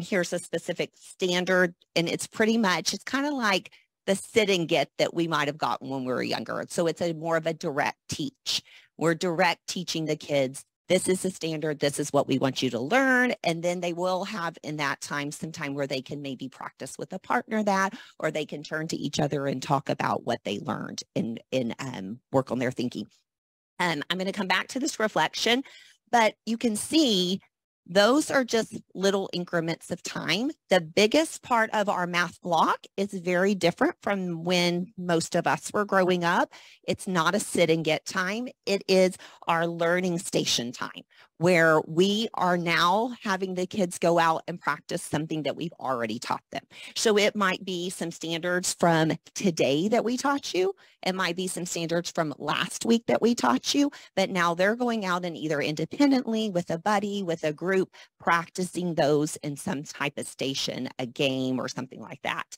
here's a specific standard, and it's pretty much, it's kind of like the sit and get that we might have gotten when we were younger. So it's more of a direct teach. We're direct teaching the kids, this is the standard, this is what we want you to learn. And then they will have in that time some time where they can maybe practice with a partner that, or they can turn to each other and talk about what they learned and work on their thinking. I'm going to come back to this reflection, but you can see those are just little increments of time. The biggest part of our math block is very different from when most of us were growing up. It's not a sit and get time. It is our learning station time, where we are now having the kids go out and practice something that we've already taught them. So it might be some standards from today that we taught you. It might be some standards from last week that we taught you, but now they're going out and either independently with a buddy, with a group, practicing those in some type of station, a game or something like that.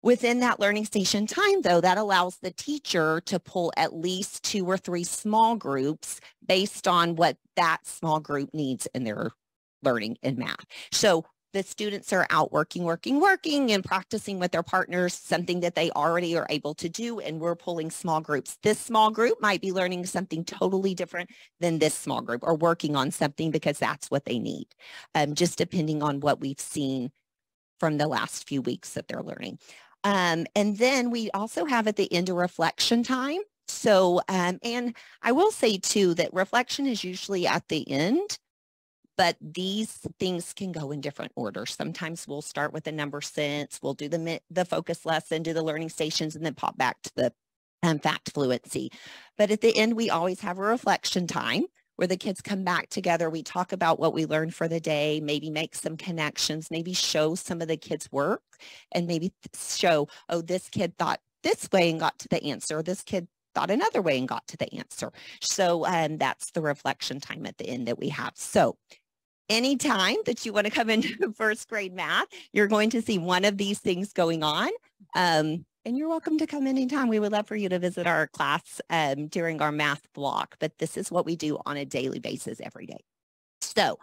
Within that learning station time, though, that allows the teacher to pull at least 2 or 3 small groups based on what that small group needs in their learning in math. So the students are out working and practicing with their partners, something that they already are able to do, and we're pulling small groups. This small group might be learning something totally different than this small group, or working on something because that's what they need, just depending on what we've seen from the last few weeks that they're learning. And then we also have at the end a reflection time. So, and I will say too, that reflection is usually at the end, but these things can go in different orders. Sometimes we'll start with the number sense, we'll do the focus lesson, do the learning stations, and then pop back to the fact fluency. But at the end, we always have a reflection time where the kids come back together. We talk about what we learned for the day, maybe make some connections, maybe show some of the kids' work, and maybe show, oh, this kid thought this way and got to the answer. This kid thought another way and got to the answer. So that's the reflection time at the end that we have. So anytime that you want to come into first grade math, you're going to see one of these things going on. And you're welcome to come anytime. We would love for you to visit our class during our math block, but this is what we do on a daily basis every day. So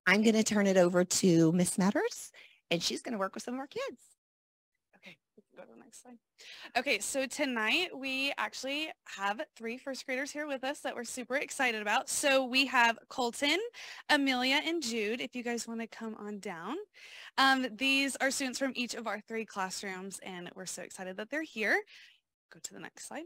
I'm going to turn it over to Miss Matters, and she's going to work with some of our kids. Okay, we can go to the next slide. Okay, so tonight we actually have 3 first graders here with us that we're super excited about. So we have Colton, Amelia, and Jude, if you guys want to come on down. These are students from each of our 3 classrooms, and we're so excited that they're here. Go to the next slide.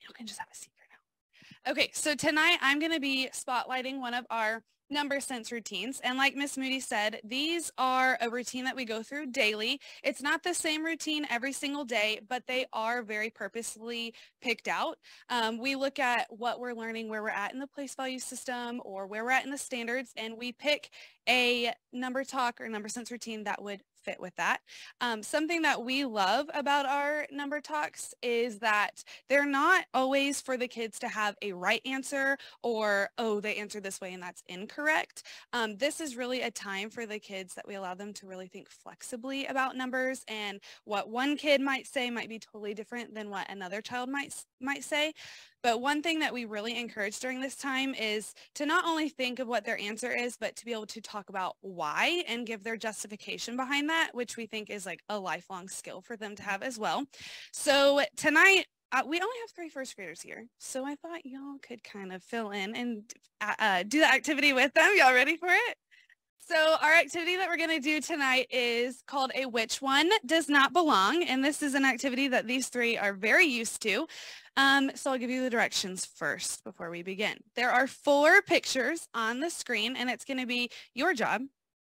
You can just have a seat for now. Okay, so tonight I'm going to be spotlighting one of our number sense routines. And like Miss Moody said, these are a routine that we go through daily. It's not the same routine every single day, but they are very purposely picked out. We look at what we're learning, where we're at in the place value system, or where we're at in the standards, and we pick a number talk or number sense routine that would fit with that. Something that we love about our number talks is that they're not always for the kids to have a right answer or, oh, they answered this way and that's incorrect. This is really a time for the kids that we allow them to really think flexibly about numbers, and what one kid might say might be totally different than what another child might say. But one thing that we really encourage during this time is to not only think of what their answer is, but to be able to talk about why and give their justification behind that, which we think is like a lifelong skill for them to have as well. So tonight, we only have 3 first graders here, so I thought y'all could kind of fill in and do the activity with them. Y'all ready for it? So our activity that we're going to do tonight is called a Which One Does Not Belong, and this is an activity that these 3 are very used to. So I'll give you the directions first before we begin. There are 4 pictures on the screen, and it's going to be your job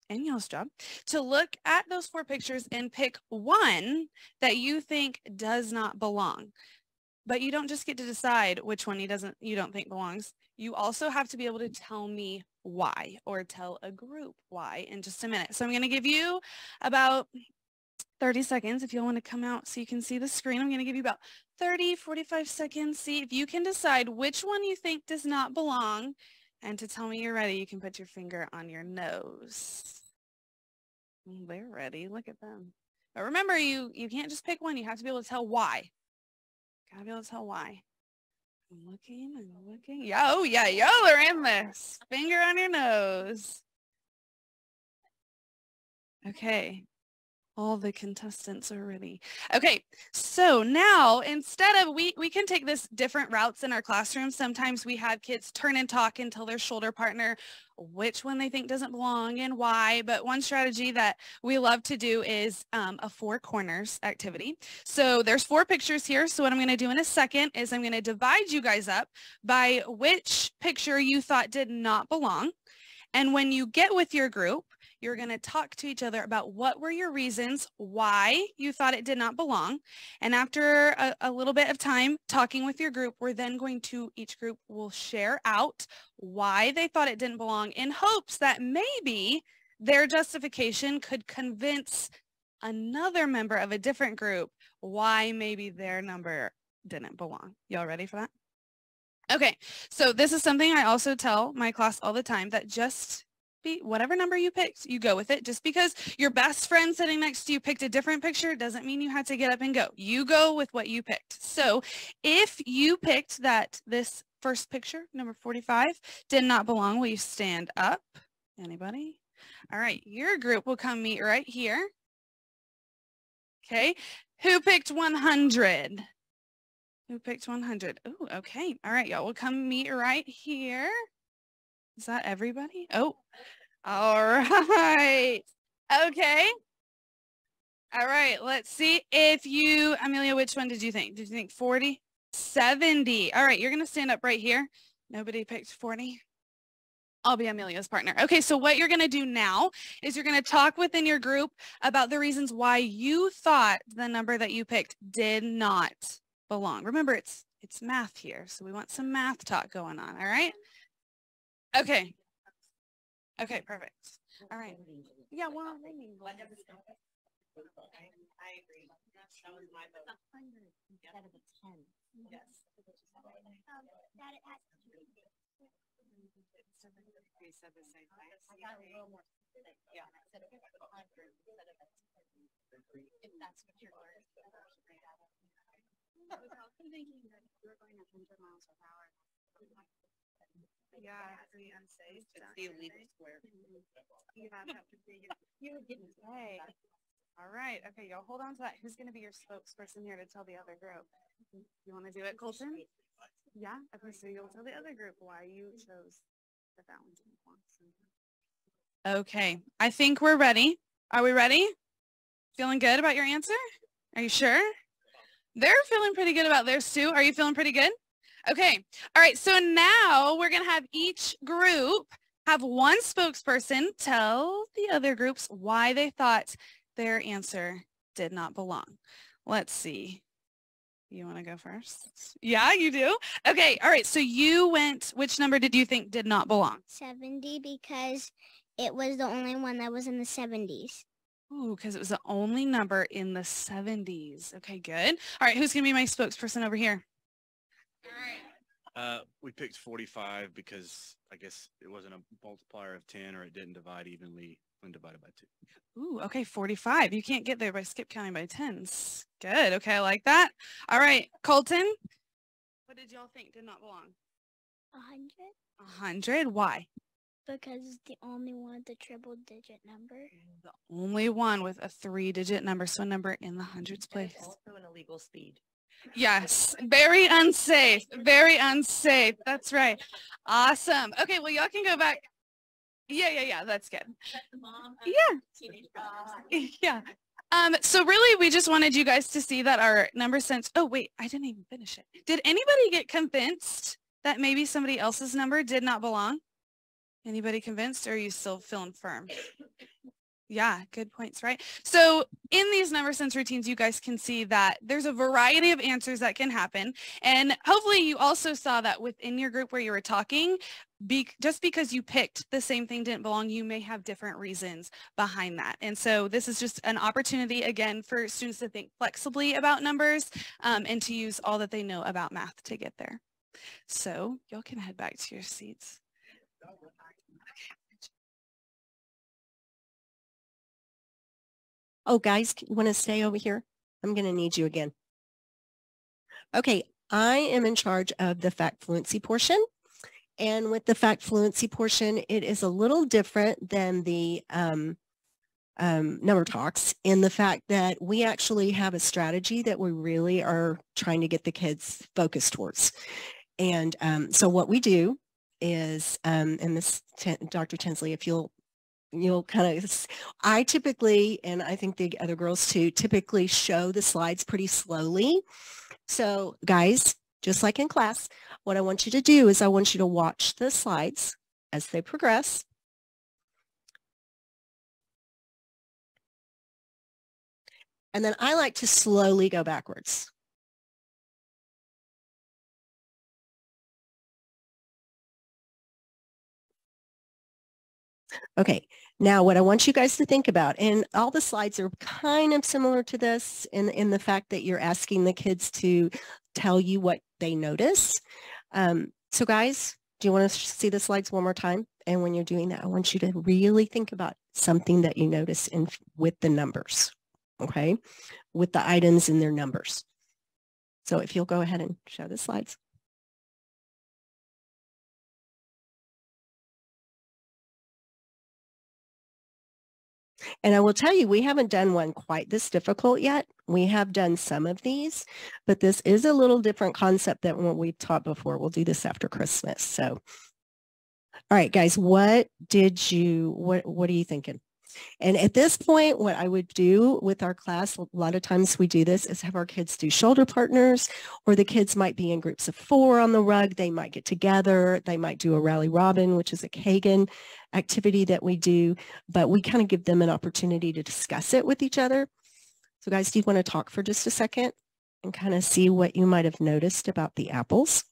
and y'all's job to look at those 4 pictures and pick one that you think does not belong. But you don't just get to decide which one you don't think belongs. You also have to be able to tell me why, or tell a group why, in just a minute. So I'm going to give you about 30 seconds if you want to come out so you can see the screen. I'm going to give you about 30, 45 seconds. See if you can decide which one you think does not belong. And to tell me you're ready, you can put your finger on your nose. They're ready. Look at them. But remember, you can't just pick one. You have to be able to tell why. Gotta be able to tell why. I'm looking. Yeah, oh yeah, y'all are in this. Finger on your nose. Okay. All the contestants are ready. Okay, so now instead of, we can take this different routes in our classroom. Sometimes we have kids turn and talk and tell their shoulder partner which one they think doesn't belong and why. But one strategy that we love to do is a 4 corners activity. So there's 4 pictures here. So what I'm going to do in a second is I'm going to divide you guys up by which picture you thought did not belong. And when you get with your group, you're going to talk to each other about what were your reasons why you thought it did not belong. And after a little bit of time talking with your group, we're then going to, each group will share out why they thought it didn't belong in hopes that maybe their justification could convince another member of a different group why maybe their number didn't belong. Y'all ready for that? Okay, so this is something I also tell my class all the time, that just be whatever number you picked, you go with it. Just because your best friend sitting next to you picked a different picture doesn't mean you had to get up and go. You go with what you picked. So if you picked that this first picture, number 45, did not belong, will you stand up? Anybody? All right, your group will come meet right here. Okay, who picked 100? Who picked 100? Oh, okay. All right, y'all will come meet right here. Is that everybody? Oh, all right. Okay. All right, let's see if you, Amelia, which one did you think? Did you think 40? 70. All right, you're going to stand up right here. Nobody picked 40. I'll be Amelia's partner. Okay, so what you're going to do now is you're going to talk within your group about the reasons why you thought the number that you picked did not belong. Remember, it's math here, so we want some math talk going on, all right? Okay. Okay, perfect. All right. Yeah, well, I agree. That was my vote. Instead of a 10. Yes. That it has to be. We said the same thing. I got a little more specific. Yeah. I said 100 instead of a 10. If that's what you're learning. I was thinking that you were going 100 miles per hour. Yeah, it's the unsafe. It's the illegal square. You have to figure. You didn't say. All right. Okay, y'all hold on to that. Who's going to be your spokesperson here to tell the other group? You want to do it, Colton? Yeah? Okay, so you'll tell the other group why you chose the Valentine Quantum. Okay, I think we're ready. Are we ready? Feeling good about your answer? Are you sure? They're feeling pretty good about theirs too. Are you feeling pretty good? Okay. All right. So now we're going to have each group have one spokesperson tell the other groups why they thought their answer did not belong. Let's see. You want to go first? Yeah, you do? Okay. All right. So you went, which number did you think did not belong? 70, because it was the only one that was in the 70s. Ooh, because it was the only number in the 70s. Okay, good. All right. Who's going to be my spokesperson over here? We picked 45 because I guess it wasn't a multiplier of 10 or it didn't divide evenly when divided by 2. Ooh, okay, 45. You can't get there by skip counting by tens. Good. Okay, I like that. All right, Colton. What did y'all think did not belong? 100. 100? Why? Because it's the only one with the triple digit number. The only one with a 3-digit number, so a number in the hundreds place. It's also an illegal speed. Yes, very unsafe, very unsafe. That's right. Awesome. Okay, well, y'all can go back. Yeah, that's good. Yeah. So really, we just wanted you guys to see that our number sense. Oh, wait, I didn't even finish it. Did anybody get convinced that maybe somebody else's number did not belong? Anybody convinced, or are you still feeling firm? Yeah, good points, right? So in these number sense routines, you guys can see that there's a variety of answers that can happen. And hopefully you also saw that within your group where you were talking, just because you picked the same thing didn't belong, you may have different reasons behind that. And so this is just an opportunity, again, for students to think flexibly about numbers and to use all that they know about math to get there. So y'all can head back to your seats. Oh, guys, you want to stay over here? I'm going to need you again. Okay, I am in charge of the fact fluency portion. And with the fact fluency portion, it is a little different than the number talks, in the fact that we actually have a strategy that we really are trying to get the kids focused towards. And so what we do is, and this, Dr. Tinsley, if you'll kind of, I typically, and I think the other girls too, typically show the slides pretty slowly. So guys, just like in class, what I want you to do is I want you to watch the slides as they progress. And then I like to slowly go backwards. Okay, now what I want you guys to think about, and all the slides are kind of similar to this in the fact that you're asking the kids to tell you what they notice. So guys, do you want to see the slides one more time? And when you're doing that, I want you to really think about something that you notice with the numbers, okay? With the items and their numbers. So if you'll go ahead and show the slides. And I will tell you, we haven't done one quite this difficult yet. We have done some of these, but this is a little different concept than what we've taught before. We'll do this after Christmas. So, all right, guys, what are you thinking? And at this point, what I would do with our class, a lot of times we do this, is have our kids do shoulder partners, or the kids might be in groups of 4 on the rug. They might get together. They might do a rally robin, which is a Kagan activity that we do, but we kind of give them an opportunity to discuss it with each other. So guys, do you want to talk for just a second and kind of see what you might have noticed about the apples?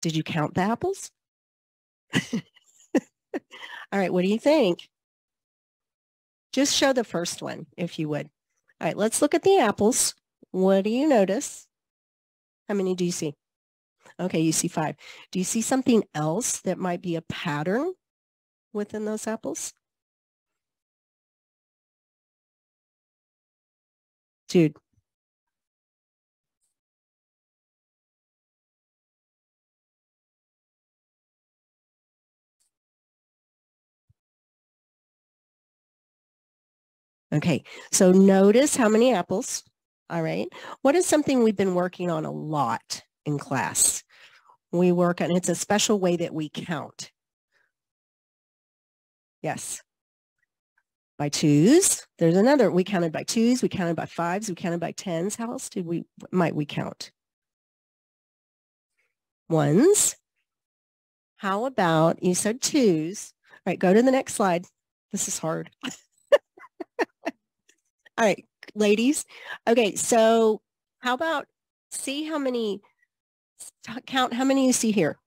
Did you count the apples? All right, what do you think? Just show the first one, if you would. All right, let's look at the apples. What do you notice? How many do you see? Okay, you see 5. Do you see something else that might be a pattern within those apples? Jude. Okay, so notice how many apples. All right. What is something we've been working on a lot in class? We work on, it's a special way that we count. Yes. By 2s. There's another. We counted by 2s. We counted by 5s. We counted by 10s. How else might we count? 1s. How about, you said 2s. All right, go to the next slide. This is hard. All right, ladies. Okay, so how about see how many, count how many you see here.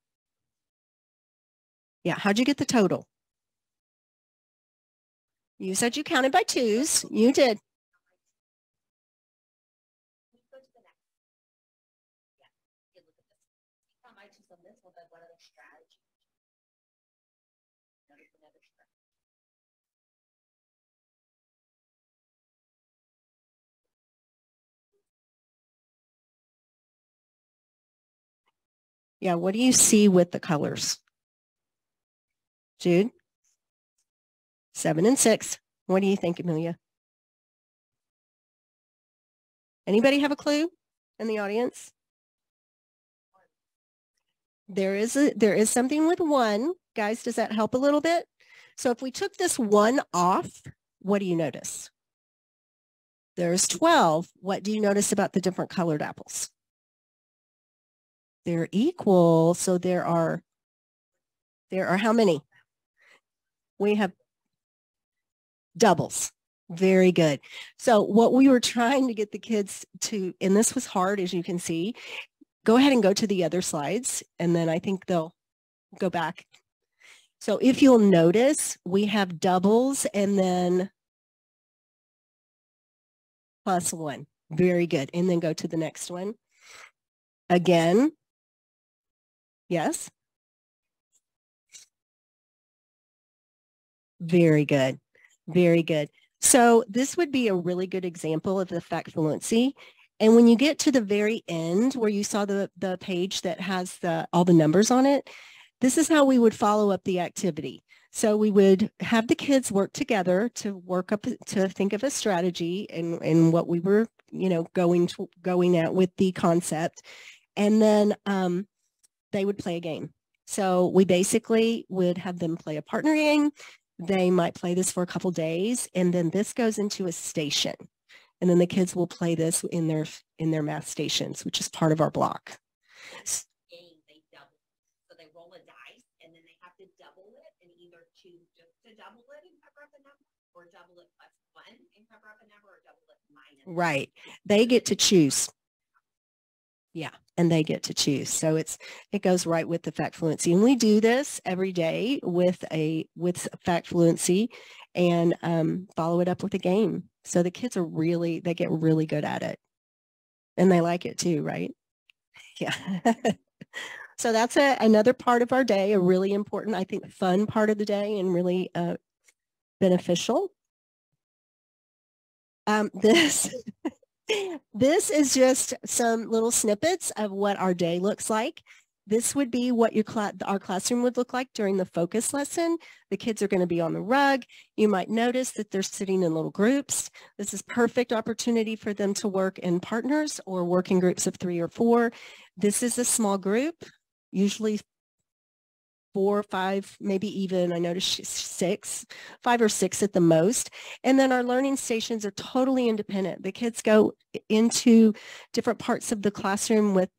Yeah, how'd you get the total? You said you counted by 2s. You did. Yeah, what do you see with the colors? Jude? 7 and 6. What do you think, Amelia? Anybody have a clue in the audience? There is something with 1. Guys, does that help a little bit? So if we took this 1 off, what do you notice? There's 12. What do you notice about the different colored apples? They're equal. So there are how many? We have doubles. Very good. So what we were trying to get the kids to, and this was hard, as you can see, go ahead and go to the other slides, and then I think they'll go back. So if you'll notice, we have doubles and then plus 1. Very good. And then go to the next one. Again. Yes. Very good. Very good. So this would be a really good example of the fact fluency. And when you get to the very end where you saw the page that has all the numbers on it, this is how we would follow up the activity. So we would have the kids work together to think of a strategy and what we were, going at with the concept. And then they would play a game. So we basically would have them play a partner game. They might play this for a couple days, and then this goes into a station. And then the kids will play this in their math stations, which is part of our block. Game, they double. So they roll a dice and then they have to double it and either choose just to double it and cover up a number, or double it plus 1 and cover up a number, or double it minus. Right. They get to choose. Yeah, and they get to choose. So it goes right with the fact fluency. And we do this every day with fact fluency and follow it up with a game. So the kids they get really good at it. And they like it too, right? Yeah. So that's another part of our day, a really important, I think, fun part of the day and really beneficial. This is just some little snippets of what our day looks like. This would be what our classroom would look like during the focus lesson. The kids are going to be on the rug. You might notice that they're sitting in little groups. This is perfect opportunity for them to work in partners or work in groups of 3 or 4. This is a small group, usually 4 or 5, maybe even, I noticed 6, 5 or 6 at the most. And then our learning stations are totally independent. The kids go into different parts of the classroom with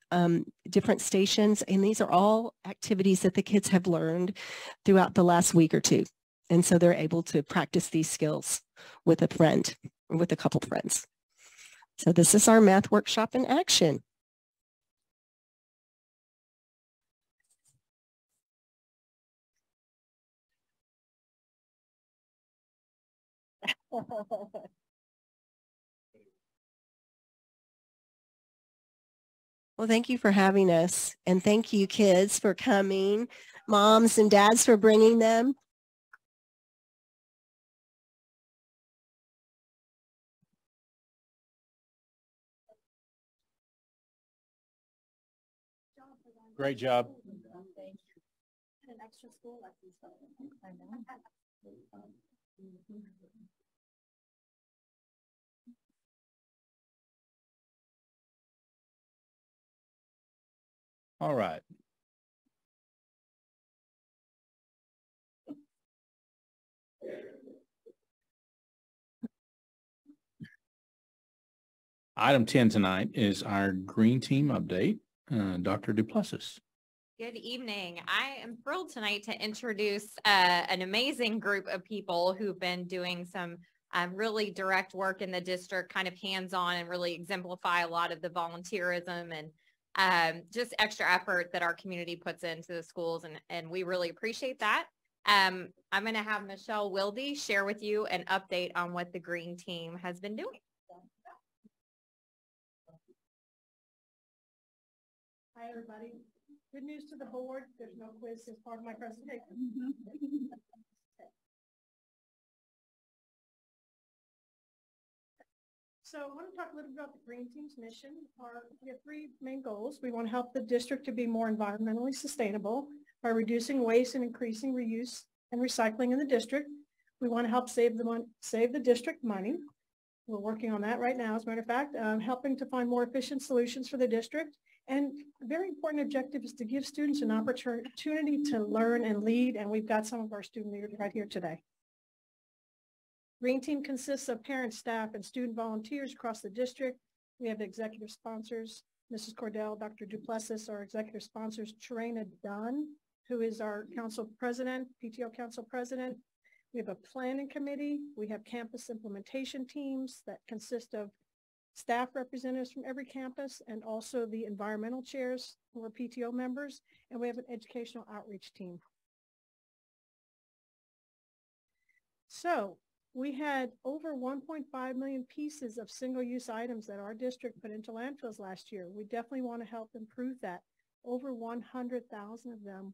different stations. And these are all activities that the kids have learned throughout the last week or 2. And so they're able to practice these skills with a friend or with a couple friends. So this is our math workshop in action. Well, thank you for having us. And thank you, kids, for coming. Moms and dads for bringing them. Great job. An extra school lesson. I know. All right. Item 10 tonight is our green team update. Dr. Duplessis. Good evening. I am thrilled tonight to introduce an amazing group of people who've been doing some really direct work in the district, kind of hands-on, and really exemplify a lot of the volunteerism and just extra effort that our community puts into the schools, and we really appreciate that. I'm going to have Michelle Wilde share with you an update on what the green team has been doing. Hi, everybody. Good news to the board. There's no quiz as part of my presentation. So I want to talk a little bit about the Green Team's mission. We have 3 main goals. We want to help the district to be more environmentally sustainable by reducing waste and increasing reuse and recycling in the district. We want to help save the district money. We're working on that right now, as a matter of fact, helping to find more efficient solutions for the district. And a very important objective is to give students an opportunity to learn and lead, and we've got some of our student leaders right here today. Green Team consists of parents, staff, and student volunteers across the district. We have executive sponsors, Mrs. Cordell, Dr. Duplessis, our executive sponsors, Trina Dunn, who is our council president, PTO council president. We have a planning committee. We have campus implementation teams that consist of staff representatives from every campus and also the environmental chairs who are PTO members. And we have an educational outreach team. So we had over 1.5 million pieces of single-use items that our district put into landfills last year. We definitely want to help improve that. Over 100,000 of them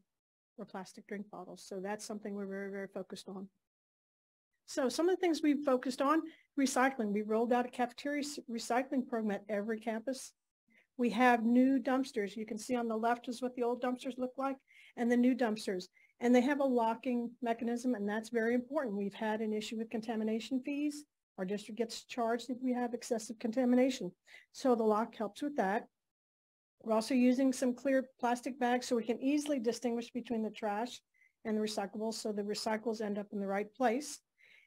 were plastic drink bottles. So that's something we're very, very focused on. So some of the things we've focused on, recycling. We rolled out a cafeteria recycling program at every campus. We have new dumpsters. You can see on the left is what the old dumpsters look like and the new dumpsters. And they have a locking mechanism, and that's very important. We've had an issue with contamination fees. Our district gets charged if we have excessive contamination. So the lock helps with that. We're also using some clear plastic bags so we can easily distinguish between the trash and the recyclables, so the recyclables end up in the right place.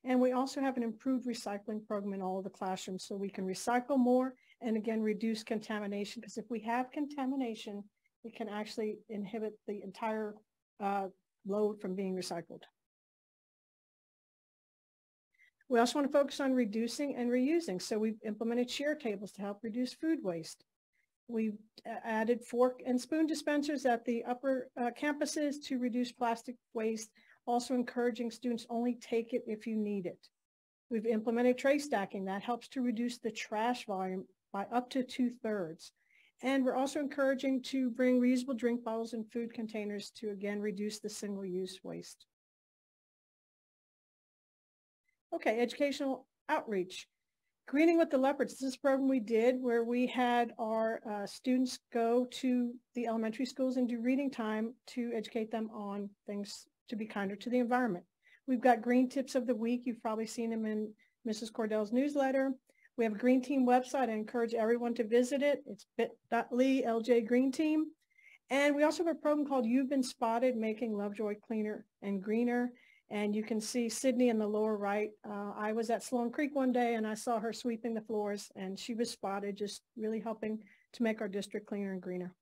And we also have an improved recycling program in all of the classrooms so we can recycle more and again reduce contamination, because if we have contamination, it can actually inhibit the entire load from being recycled. We also want to focus on reducing and reusing. So we've implemented share tables to help reduce food waste. We've added fork and spoon dispensers at the upper campuses to reduce plastic waste, also encouraging students only take it if you need it. We've implemented tray stacking. That helps to reduce the trash volume by up to 2/3. And we're also encouraging to bring reusable drink bottles and food containers to, again, reduce the single-use waste. Okay, educational outreach. Greening with the Leopards. This is a program we did where we had our students go to the elementary schools and do reading time to educate them on things to be kinder to the environment. We've got green tips of the week. You've probably seen them in Mrs. Cordell's newsletter. We have a Green Team website. I encourage everyone to visit it. It's bit.ly LJ Green Team. And we also have a program called You've Been Spotted, Making Lovejoy Cleaner and Greener. And you can see Sydney in the lower right. I was at Sloan Creek one day and I saw her sweeping the floors, and she was spotted, just really helping to make our district cleaner and greener.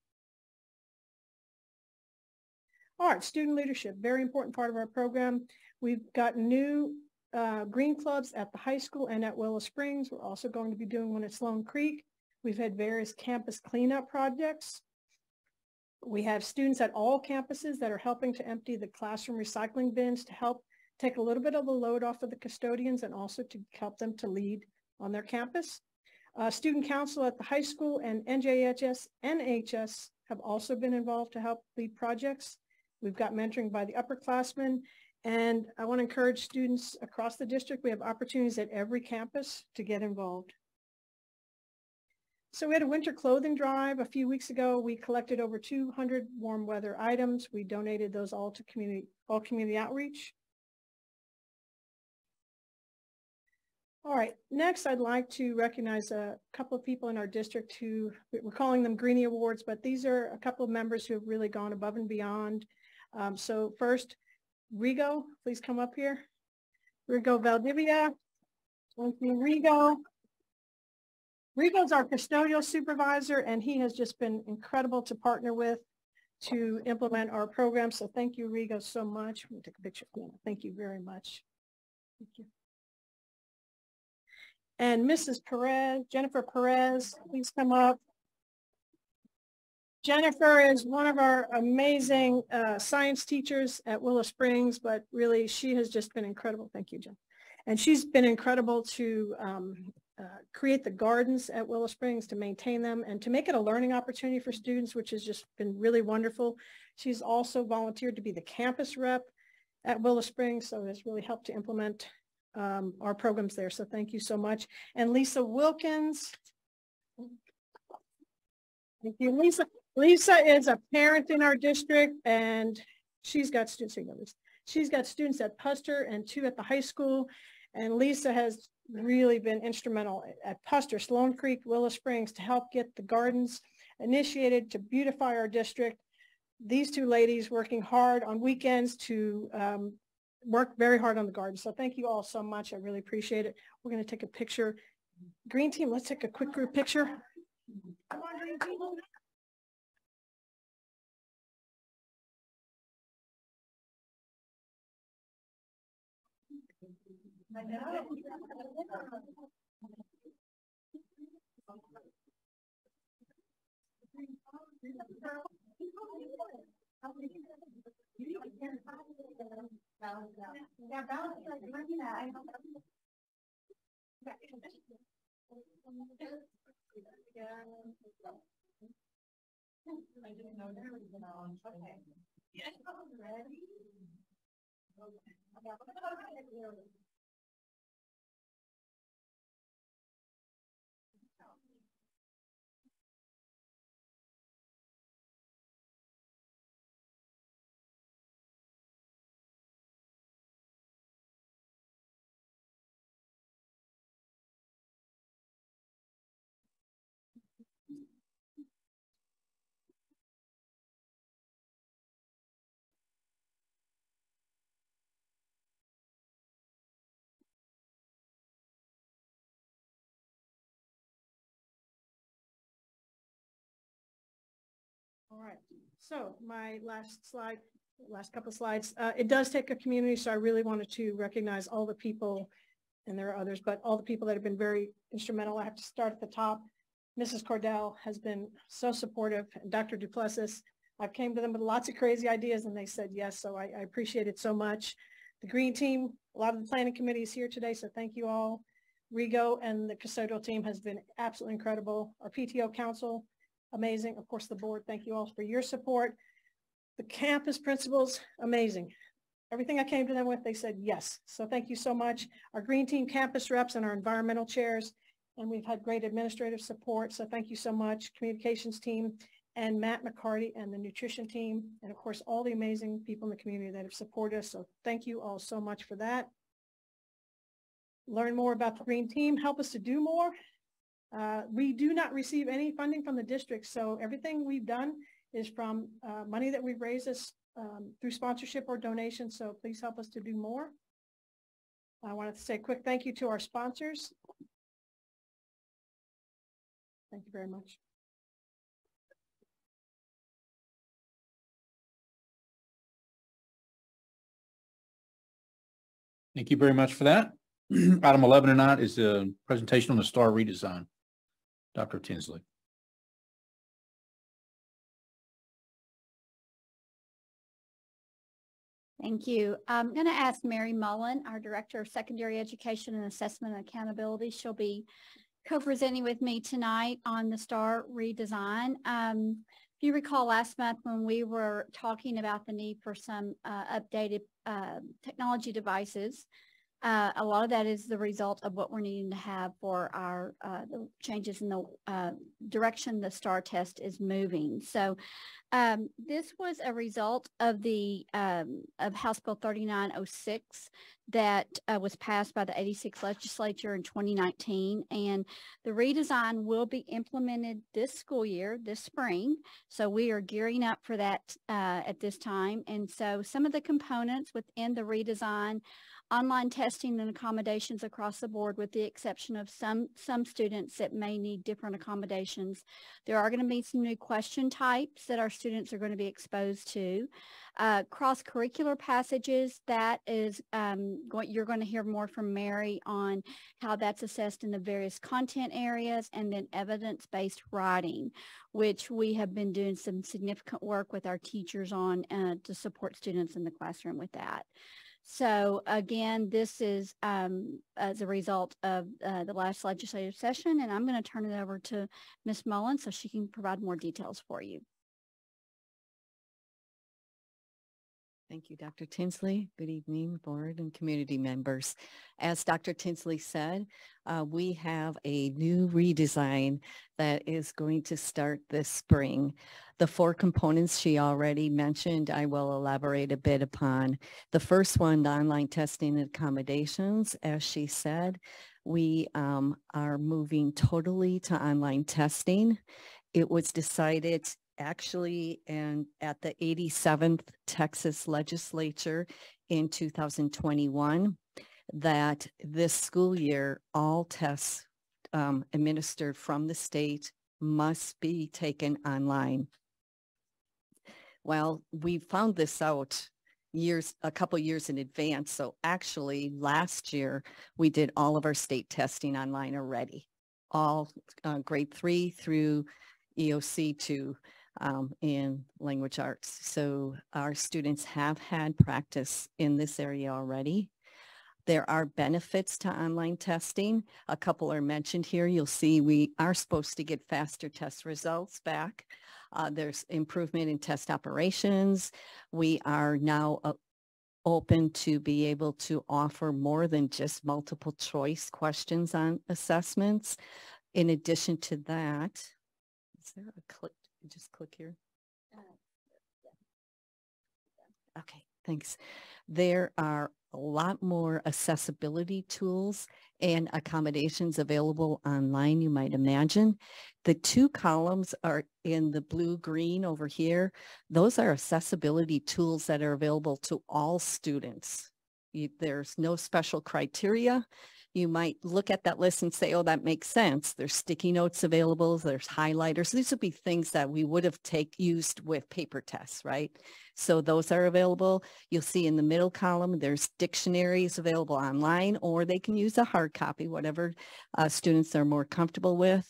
All right, student leadership, very important part of our program. We've got new green clubs at the high school and at Willow Springs. We're also going to be doing one at Sloan Creek. We've had various campus cleanup projects. We have students at all campuses that are helping to empty the classroom recycling bins to help take a little bit of the load off of the custodians and also to help them to lead on their campus. Student council at the high school and NJHS, NHS have also been involved to help lead projects. We've got mentoring by the upperclassmen, and I want to encourage students across the district. We have opportunities at every campus to get involved. So we had a winter clothing drive a few weeks ago. We collected over 200 warm weather items. We donated those all to community outreach. All right, next I'd like to recognize a couple of people in our district who, we're calling them Greenie Awards, but these are a couple of members who have really gone above and beyond. So first, Rigo, please come up here. Rigo Valdivia. Thank you, Rigo. Rigo's our custodial supervisor, and he has just been incredible to partner with to implement our program. So thank you, Rigo, so much. Let me take a picture. Thank you very much. Thank you. And Mrs. Perez, Jennifer Perez, please come up. Jennifer is one of our amazing science teachers at Willow Springs, but really she has just been incredible. Thank you, Jen. And she's been incredible to create the gardens at Willow Springs, to maintain them, and to make it a learning opportunity for students, which has just been really wonderful. She's also volunteered to be the campus rep at Willow Springs, so has really helped to implement our programs there. So thank you so much. And Lisa Wilkins. Thank you, Lisa. Lisa is a parent in our district, and she's got students. She's got students at Puster and 2 at the high school. And Lisa has really been instrumental at Puster, Sloan Creek, Willow Springs to help get the gardens initiated to beautify our district. These 2 ladies working hard on weekends to work very hard on the garden. So thank you all so much. I really appreciate it. We're going to take a picture. Green team, let's take a quick group picture. Come on, green team. I know. I didn't know there was on. Okay. Yes, ready. Okay. All right. So my last slide, last couple of slides, it does take a community. So I really wanted to recognize all the people, and there are others, but all the people that have been very instrumental. I have to start at the top. Mrs. Cordell has been so supportive. And Dr. Duplessis, I've came to them with lots of crazy ideas and they said yes. So I appreciate it so much. The green team, a lot of the planning committee is here today. So thank you all. Rigo and the custodial team has been absolutely incredible. Our PTO council, amazing. Of course, the board, thank you all for your support. The campus principals, amazing. Everything I came to them with, they said yes. So thank you so much. Our green team campus reps and our environmental chairs, and we've had great administrative support. So thank you so much. Communications team and Matt McCarty and the nutrition team, and of course, all the amazing people in the community that have supported us. So thank you all so much for that. Learn more about the green team, help us to do more. We do not receive any funding from the district. So everything we've done is from money that we've raised us through sponsorship or donation. So please help us to do more. I wanted to say a quick thank you to our sponsors. Thank you very much. Thank you very much for that. Item 11 tonight is a presentation on the STAR redesign. Dr. Tinsley. Thank you. I'm going to ask Mary Mullen, our Director of Secondary Education and Assessment and Accountability. She'll be co-presenting with me tonight on the STAR redesign. If you recall last month when we were talking about the need for some updated technology devices, a lot of that is the result of what we're needing to have for our the changes in the direction the STAR test is moving. So this was a result of the of House Bill 3906 that was passed by the 86th legislature in 2019, and the redesign will be implemented this school year, this spring. So we are gearing up for that at this time. And so some of the components within the redesign: online testing and accommodations across the board, with the exception of some students that may need different accommodations. There are going to be some new question types that our students are going to be exposed to. Cross-curricular passages, that is you're going to hear more from Mary on how that's assessed in the various content areas, and then evidence-based writing, which we have been doing some significant work with our teachers on to support students in the classroom with that. So again, this is as a result of the last legislative session, and I'm going to turn it over to Ms. Mullen so she can provide more details for you. Thank you, Dr. Tinsley. Good evening, board and community members. As Dr. Tinsley said, we have a new redesign that is going to start this spring. The 4 components she already mentioned, I will elaborate a bit upon. The first one, the online testing and accommodations. As she said, we are moving totally to online testing. It was decided actually at the 87th Texas legislature in 2021 that this school year all tests administered from the state must be taken online. Well, we found this out a couple years in advance. So actually last year we did all of our state testing online already, all grade 3 through EOC 2. In language arts. So our students have had practice in this area already. There are benefits to online testing. A couple are mentioned here. You'll see we are supposed to get faster test results back. There's improvement in test operations. We are now open to be able to offer more than just multiple choice questions on assessments. In addition to that, is there a click? Just click here. Okay, thanks. There are a lot more accessibility tools and accommodations available online, you might imagine. The 2 columns are in the blue-green over here. Those are accessibility tools that are available to all students. There's no special criteria. you might look at that list and say, oh, that makes sense. There's sticky notes available. There's highlighters. These would be things that we would have used with paper tests, right? So those are available. You'll see in the middle column, there's dictionaries available online, or they can use a hard copy, whatever students are more comfortable with.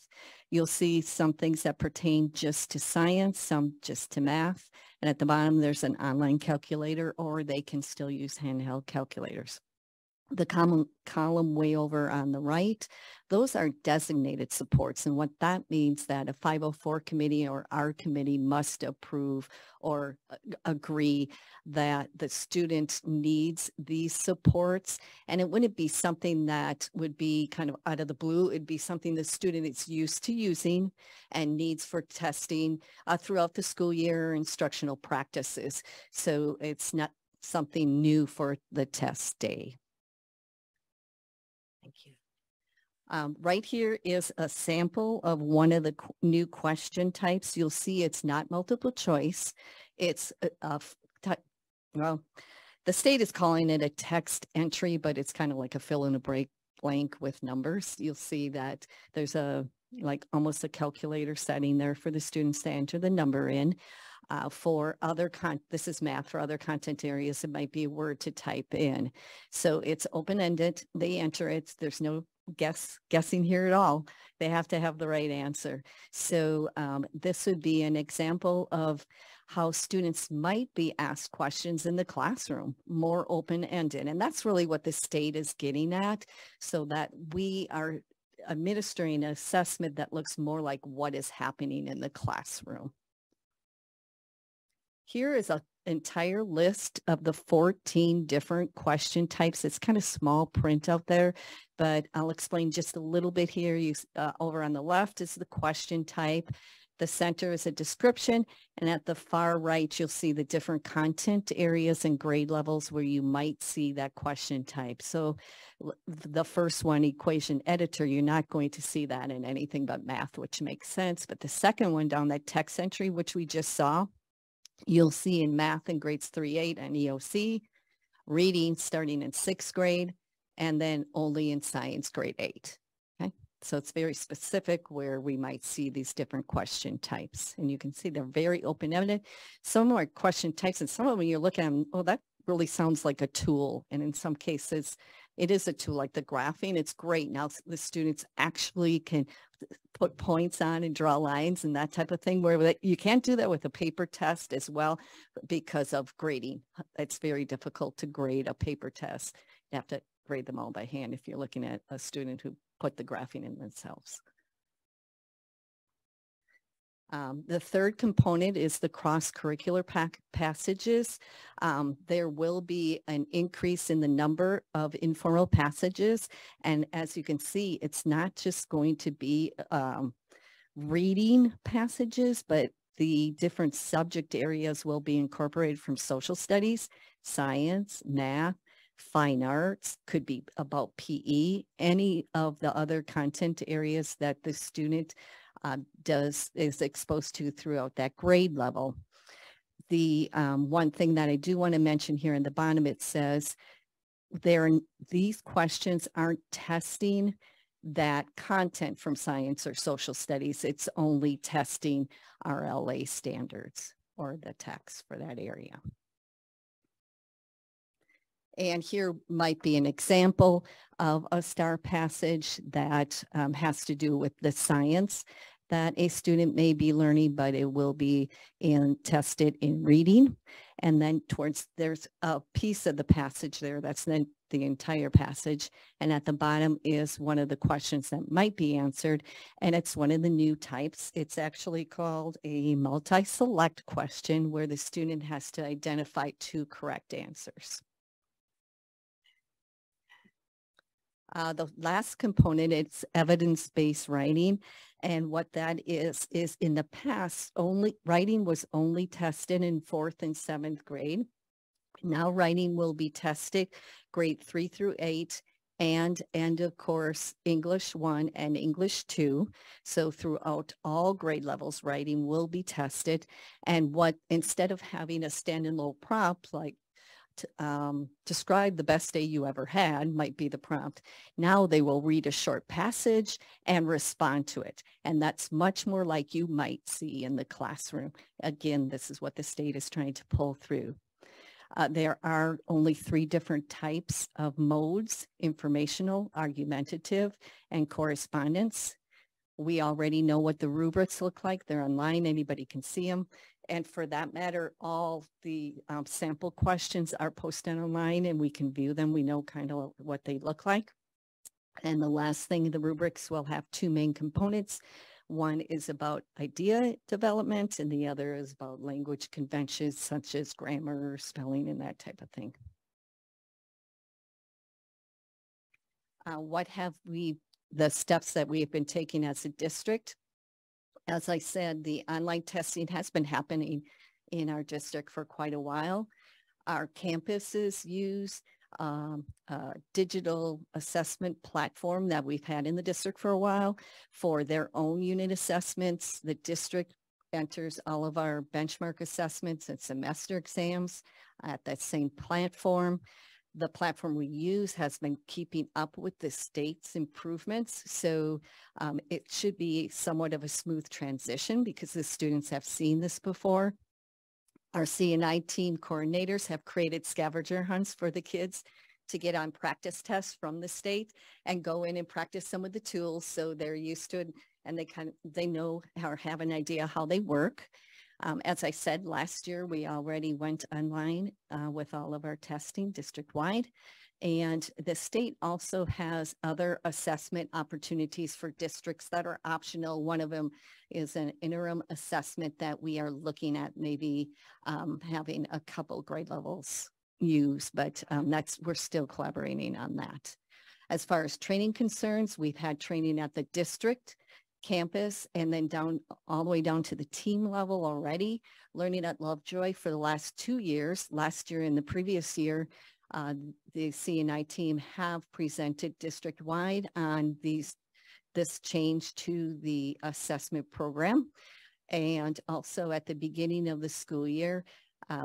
You'll see some things that pertain just to science, some just to math. And at the bottom, there's an online calculator, or they can still use handheld calculators. The column way over on the right, those are designated supports. And what that means that a 504 committee or our committee must approve or agree that the student needs these supports. And it wouldn't be something that would be kind of out of the blue. It'd be something the student is used to using and needs for testing throughout the school year, instructional practices. So it's not something new for the test day. Thank you. Right here is a sample of one of the new question types. You'll see it's not multiple choice. It's, well, the state is calling it a text entry, but it's kind of like a fill in a blank with numbers. You'll see that there's almost a calculator setting there for the students to enter the number in. For other this is math. For other content areas, it might be a word to type in. So it's open-ended. They enter it. There's no guessing here at all. They have to have the right answer. So this would be an example of how students might be asked questions in the classroom, more open-ended. And that's really what the state is getting at, so that we are administering an assessment that looks more like what is happening in the classroom. Here is an entire list of the 14 different question types. It's kind of small print out there, but I'll explain just a little bit here. Over on the left is the question type. The center is a description, and at the far right, you'll see the different content areas and grade levels where you might see that question type. So the first one, equation editor, you're not going to see that in anything but math, which makes sense. But the second one down, that text entry, which we just saw, you'll see in math in grades 3-8 and EOC, reading starting in 6th grade, and then only in science grade 8. Okay, so it's very specific where we might see these different question types. And you can see they're very open-ended. Some are question types, and some of them you're looking at them, oh, that really sounds like a tool. And in some cases, it is a tool, like the graphing. It's great. Now the students actually can put points on and draw lines and that type of thing, where you can't do that with a paper test as well because of grading. It's very difficult to grade a paper test. You have to grade them all by hand if you're looking at a student who put the graphing in themselves. The third component is the cross-curricular passages. There will be an increase in the number of informal passages. And as you can see, it's not just going to be reading passages, but the different subject areas will be incorporated from social studies, science, math, fine arts, could be about PE, any of the other content areas that the student is exposed to throughout that grade level. The one thing that I do want to mention here in the bottom, it says these questions aren't testing that content from science or social studies. It's only testing RLA standards or the text for that area. And here might be an example of a STAR passage that has to do with the science that a student may be learning, but it will be tested in reading. And then there's a piece of the passage there that's then the entire passage. And at the bottom is one of the questions that might be answered. And it's one of the new types. It's actually called a multi-select question, where the student has to identify 2 correct answers. The last component, it's evidence-based writing. And what that is in the past, writing was only tested in 4th and 7th grade. Now writing will be tested grade 3 through 8 and of course, English 1 and English 2. So throughout all grade levels, writing will be tested. And instead of having a stand-alone prompt like describe the best day you ever had might be the prompt. Now they will read a short passage and respond to it. And that's much more like you might see in the classroom. Again, this is what the state is trying to pull through. There are only 3 different types of modes: informational, argumentative, and correspondence. We already know what the rubrics look like. They're online. Anybody can see them. And for that matter, all the sample questions are posted online and we can view them. We know kind of what they look like. And the last thing, the rubrics will have 2 main components. One is about idea development and the other is about language conventions such as grammar, spelling, and that type of thing. The steps that we have been taking as a district? As I said, the online testing has been happening in our district for quite a while. Our campuses use a digital assessment platform that we've had in the district for a while for their own unit assessments. The district enters all of our benchmark assessments and semester exams at that same platform. The platform we use has been keeping up with the state's improvements. So it should be somewhat of a smooth transition because the students have seen this before. Our C&I team coordinators have created scavenger hunts for the kids to get on practice tests from the state and go in and practice some of the tools so they're used to it and they know or have an idea how they work. As I said, last year, we already went online with all of our testing district-wide. And the state also has other assessment opportunities for districts that are optional. One of them is an interim assessment that we are looking at maybe having a couple grade levels use, but we're still collaborating on that. As far as training concerns, we've had training at the district campus and then all the way down to the team level already, learning at Lovejoy for the last 2 years. Last year and the previous year, the C&I team have presented district-wide on this change to the assessment program. And also at the beginning of the school year,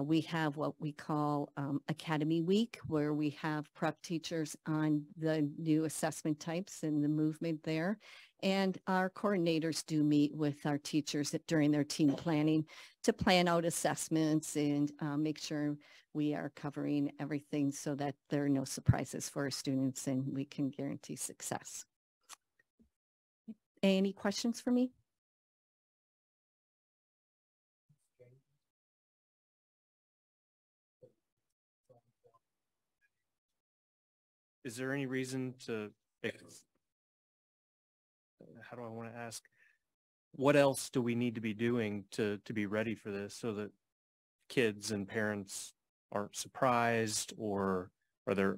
we have what we call Academy Week, where we have prep teachers on the new assessment types and the movement there. And our coordinators do meet with our teachers during their team planning to plan out assessments and make sure we are covering everything so that there are no surprises for our students and we can guarantee success. Any questions for me? Is there any reason to, how do I want to ask, what else do we need to be doing to be ready for this so that kids and parents aren't surprised, or are there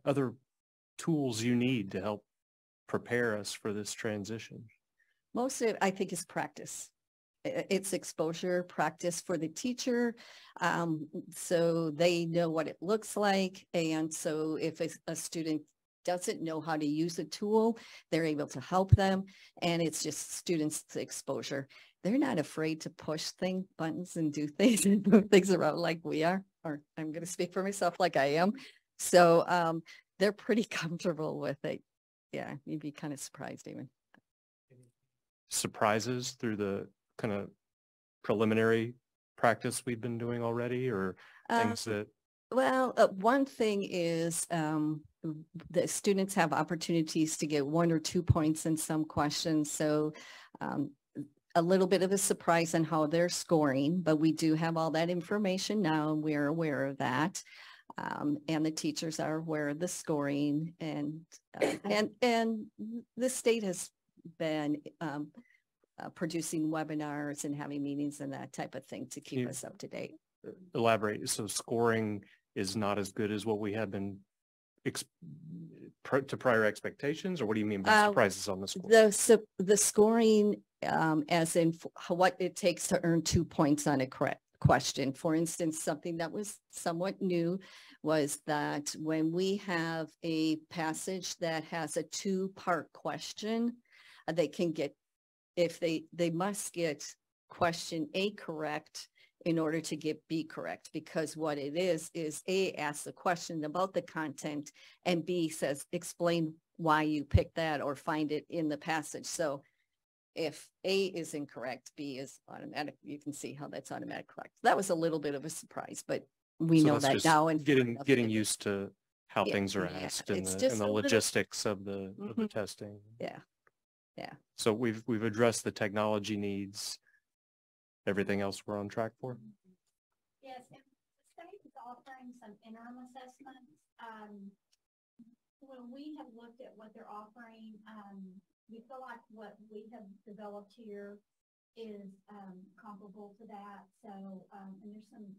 other tools you need to help prepare us for this transition? Most of it, I think, is practice. It's exposure, practice for the teacher, so they know what it looks like. And so if a student doesn't know how to use a tool, they're able to help them. And it's just students' exposure. They're not afraid to push buttons and do things and move things around like we are, or I'm going to speak for myself like I am. So they're pretty comfortable with it. Yeah, you'd be kind of surprised even. Surprises through the kind of preliminary practice we've been doing already, or things that? Well, one thing is the students have opportunities to get 1 or 2 points in some questions. So a little bit of a surprise on how they're scoring, but we do have all that information now and we're aware of that. And the teachers are aware of the scoring, and the state has been producing webinars and having meetings and that type of thing to keep us up to date. Elaborate. So scoring is not as good as what we had been to prior expectations, or what do you mean by surprises on the score? The scoring as in what it takes to earn 2 points on a correct question. For instance, something that was somewhat new was that when we have a passage that has a 2-part question, they can get, if they must get question A correct in order to get B correct, because what it is A asks a question about the content and B says, explain why you picked that or find it in the passage. So if A is incorrect, B is automatic. You can see how that's automatic correct. That was a little bit of a surprise, but we know that now. And getting used to how things are yeah, asked and it's the, just and the a little- logistics of the testing. Yeah. Yeah. So we've addressed the technology needs. Everything else we're on track for? Yes, and the state is offering some interim assessments. When we have looked at what they're offering, we feel like what we have developed here is comparable to that. So, and there's some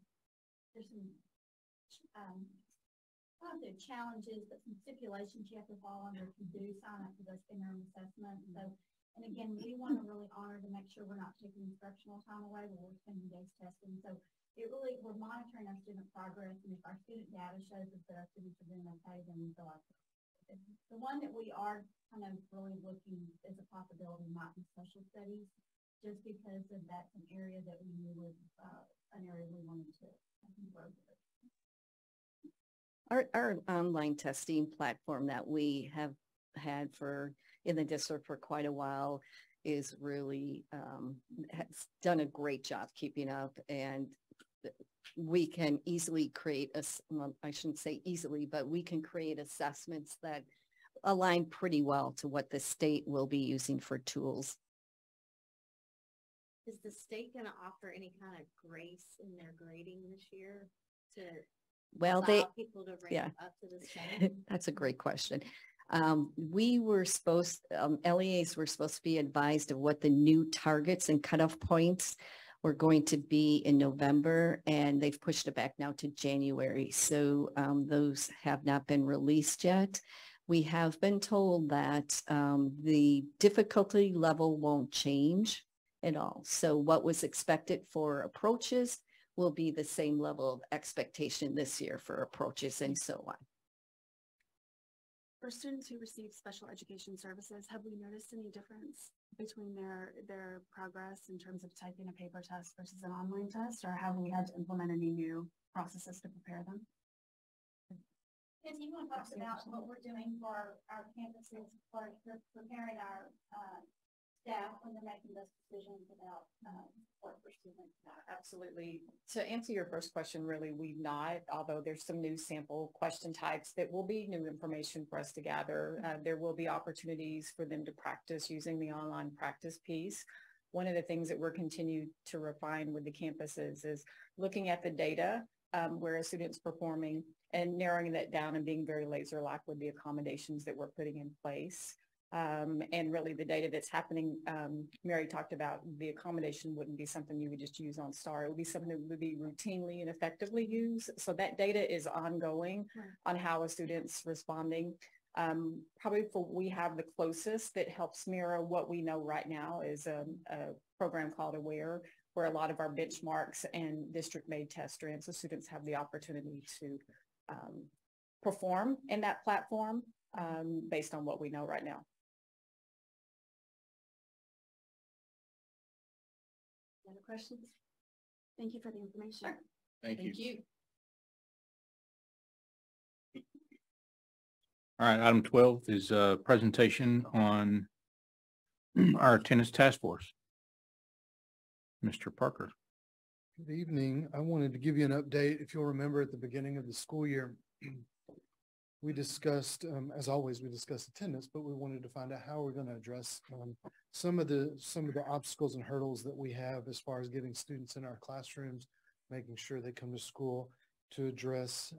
positive challenges, but some stipulations you have to fall under if you do sign up for those interim assessments. So, and again, we want to really honor to make sure we're not taking instructional time away when we're spending days testing. So it really, we're monitoring our student progress, and if our student data shows us that our students are doing okay, then we feel like the one that we are kind of really looking as a possibility might be social studies, just because of that's an area that we knew was an area we wanted to grow with. Our online testing platform that we have had in the district for quite a while is really has done a great job keeping up, and we can easily create I shouldn't say easily, but we can create assessments that align pretty well to what the state will be using for tools. Is the state going to offer any kind of grace in their grading this year to allow people to ramp up to the state? That's a great question. We were LEAs were supposed to be advised of what the new targets and cutoff points were going to be in November, and they've pushed it back now to January. So those have not been released yet. We have been told that the difficulty level won't change at all. So what was expected for approaches will be the same level of expectation this year for approaches and so on. For students who receive special education services, have we noticed any difference between their progress in terms of typing a paper test versus an online test, or have we had to implement any new processes to prepare them? If you want to talk about what we're doing for our campuses, for preparing our staff when they're making those decisions about support for students. Absolutely. To answer your first question, really, we've not, although there's some new sample question types that will be new information for us to gather. There will be opportunities for them to practice using the online practice piece. One of the things that we're continuing to refine with the campuses is looking at the data where a student's performing and narrowing that down and being very laser-like with the accommodations that we're putting in place. And really the data that's happening, Mary talked about the accommodation wouldn't be something you would just use on STAR. It would be something that would be routinely and effectively used. So that data is ongoing on how a student's responding. Probably we have the closest that helps mirror what we know right now is a program called AWARE, where a lot of our benchmarks and district-made tests are in. So students have the opportunity to perform in that platform based on what we know right now. Other questions? Thank you for the information. Sure. Thank you. All right, item 12 is a presentation on our attendance task force. Mr. Parker. Good evening. I wanted to give you an update. If you'll remember at the beginning of the school year, we discussed, as always, we discussed attendance, but we wanted to find out how we're going to address some of the obstacles and hurdles that we have as far as getting students in our classrooms, making sure they come to school, to address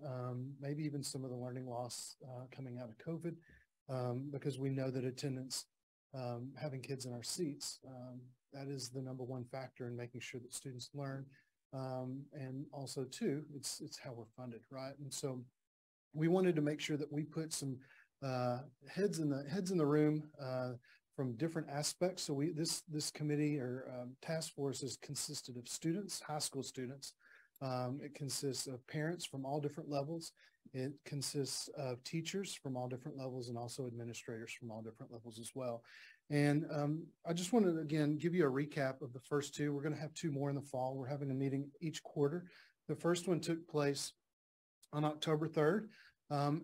maybe even some of the learning loss coming out of COVID, because we know that attendance, having kids in our seats, that is the #1 factor in making sure that students learn. And also too, it's how we're funded, right? And so we wanted to make sure that we put some heads in the room from different aspects. So this committee or task force is consisted of students, high school students. It consists of parents from all different levels. It consists of teachers from all different levels and also administrators from all different levels as well. And I just wanted to, again, give you a recap of the first two. We're going to have two more in the fall. We're having a meeting each quarter. The first one took place on October 3rd.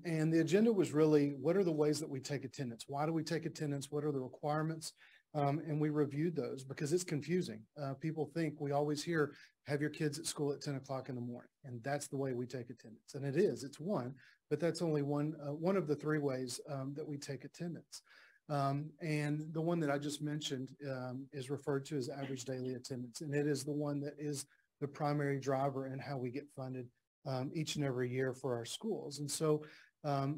And the agenda was really, what are the ways that we take attendance? Why do we take attendance? What are the requirements? And we reviewed those because it's confusing. People think we always hear, have your kids at school at 10 o'clock in the morning. And that's the way we take attendance. And it is, it's one, but that's only one of the three ways that we take attendance. And the one that I just mentioned is referred to as average daily attendance. And it is the one that is the primary driver in how we get funded each and every year for our schools. And so,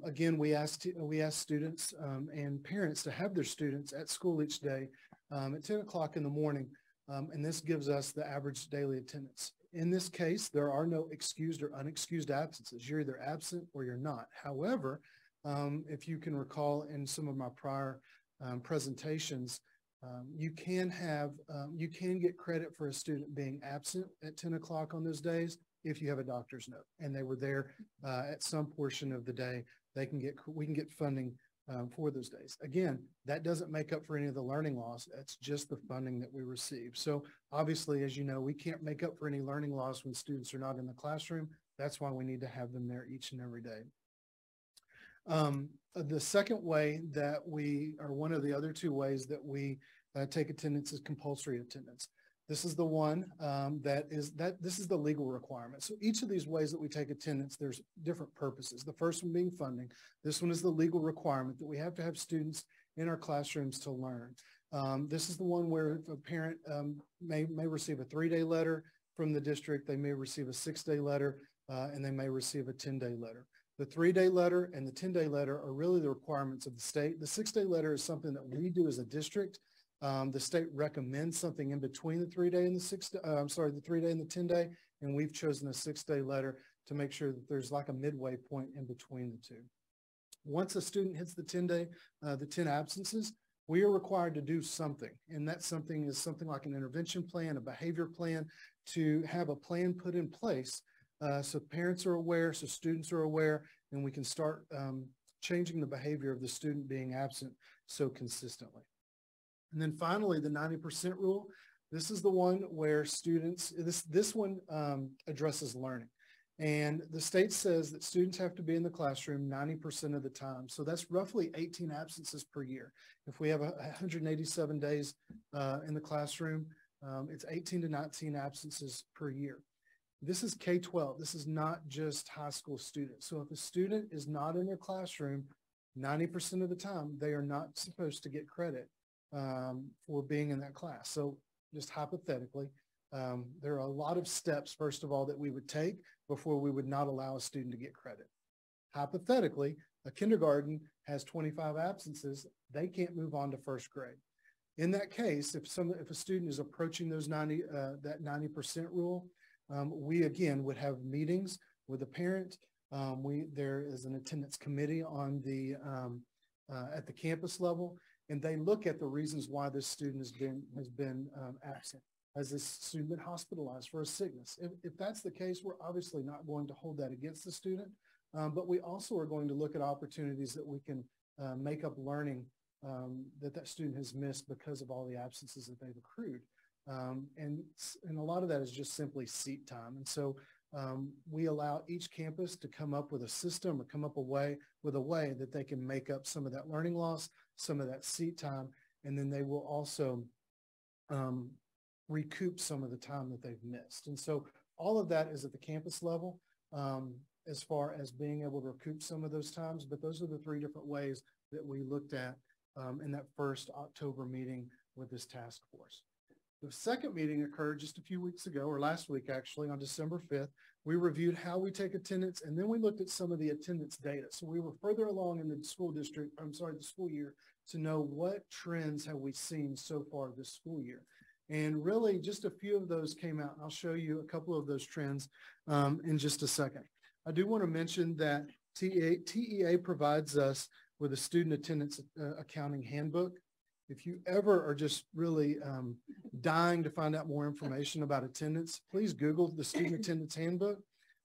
again, we ask students and parents to have their students at school each day at 10 o'clock in the morning. And this gives us the average daily attendance. In this case, there are no excused or unexcused absences. You're either absent or you're not. However, if you can recall in some of my prior presentations, you can get credit for a student being absent at 10 o'clock on those days if you have a doctor's note and they were there at some portion of the day. We can get funding for those days. Again, that doesn't make up for any of the learning loss. That's just the funding that we receive. So obviously, as you know, we can't make up for any learning loss when students are not in the classroom. That's why we need to have them there each and every day. The second way that one of the other two ways that we take attendance is compulsory attendance. This is the one this is the legal requirement. So each of these ways that we take attendance, there's different purposes. The first one being funding. This one is the legal requirement that we have to have students in our classrooms to learn. This is the one where if a parent may receive a 3-day letter from the district, they may receive a 6-day letter, and they may receive a 10-day letter. The 3-day letter and the 10-day letter are really the requirements of the state. The 6-day letter is something that we do as a district. The state recommends something in between the 3-day and the 3-day and the 10-day, and we've chosen a 6-day letter to make sure that there's like a midway point in between the two. Once a student hits the 10-day, the 10 absences, we are required to do something, and that something is something like an intervention plan, a behavior plan, to have a plan put in place so parents are aware, so students are aware, and we can start changing the behavior of the student being absent so consistently. And then finally, the 90% rule. This is the one where students, this one addresses learning. And the state says that students have to be in the classroom 90% of the time. So that's roughly 18 absences per year. If we have 187 days in the classroom, it's 18 to 19 absences per year. This is K-12. This is not just high school students. So if a student is not in their classroom 90% of the time, they are not supposed to get credit for being in that class. So just hypothetically, there are a lot of steps, first of all, that we would take before we would not allow a student to get credit. Hypothetically, a kindergarten has 25 absences, they can't move on to first grade. In that case, if a student is approaching those that 90% rule, we again would have meetings with the parent. There is an attendance committee on at the campus level, and they look at the reasons why this student has been absent. Has this student been hospitalized for a sickness? If that's the case, we're obviously not going to hold that against the student, but we also are going to look at opportunities that we can make up learning that student has missed because of all the absences that they've accrued. And a lot of that is just simply seat time. And so we allow each campus to come up with a system or come up with a way that they can make up some of that learning loss, some of that seat time, and then they will also recoup some of the time that they've missed. And so all of that is at the campus level as far as being able to recoup some of those times. But those are the three different ways that we looked at in that first October meeting with this task force. The second meeting occurred just a few weeks ago, or last week actually, on December 5th. We reviewed how we take attendance, and then we looked at some of the attendance data. So we were further along in the school year to know what trends have we seen so far this school year. And really just a few of those came out, and I'll show you a couple of those trends in just a second. I do want to mention that TEA provides us with a student attendance accounting handbook. If you ever are just really dying to find out more information about attendance, please Google the Student Attendance Handbook.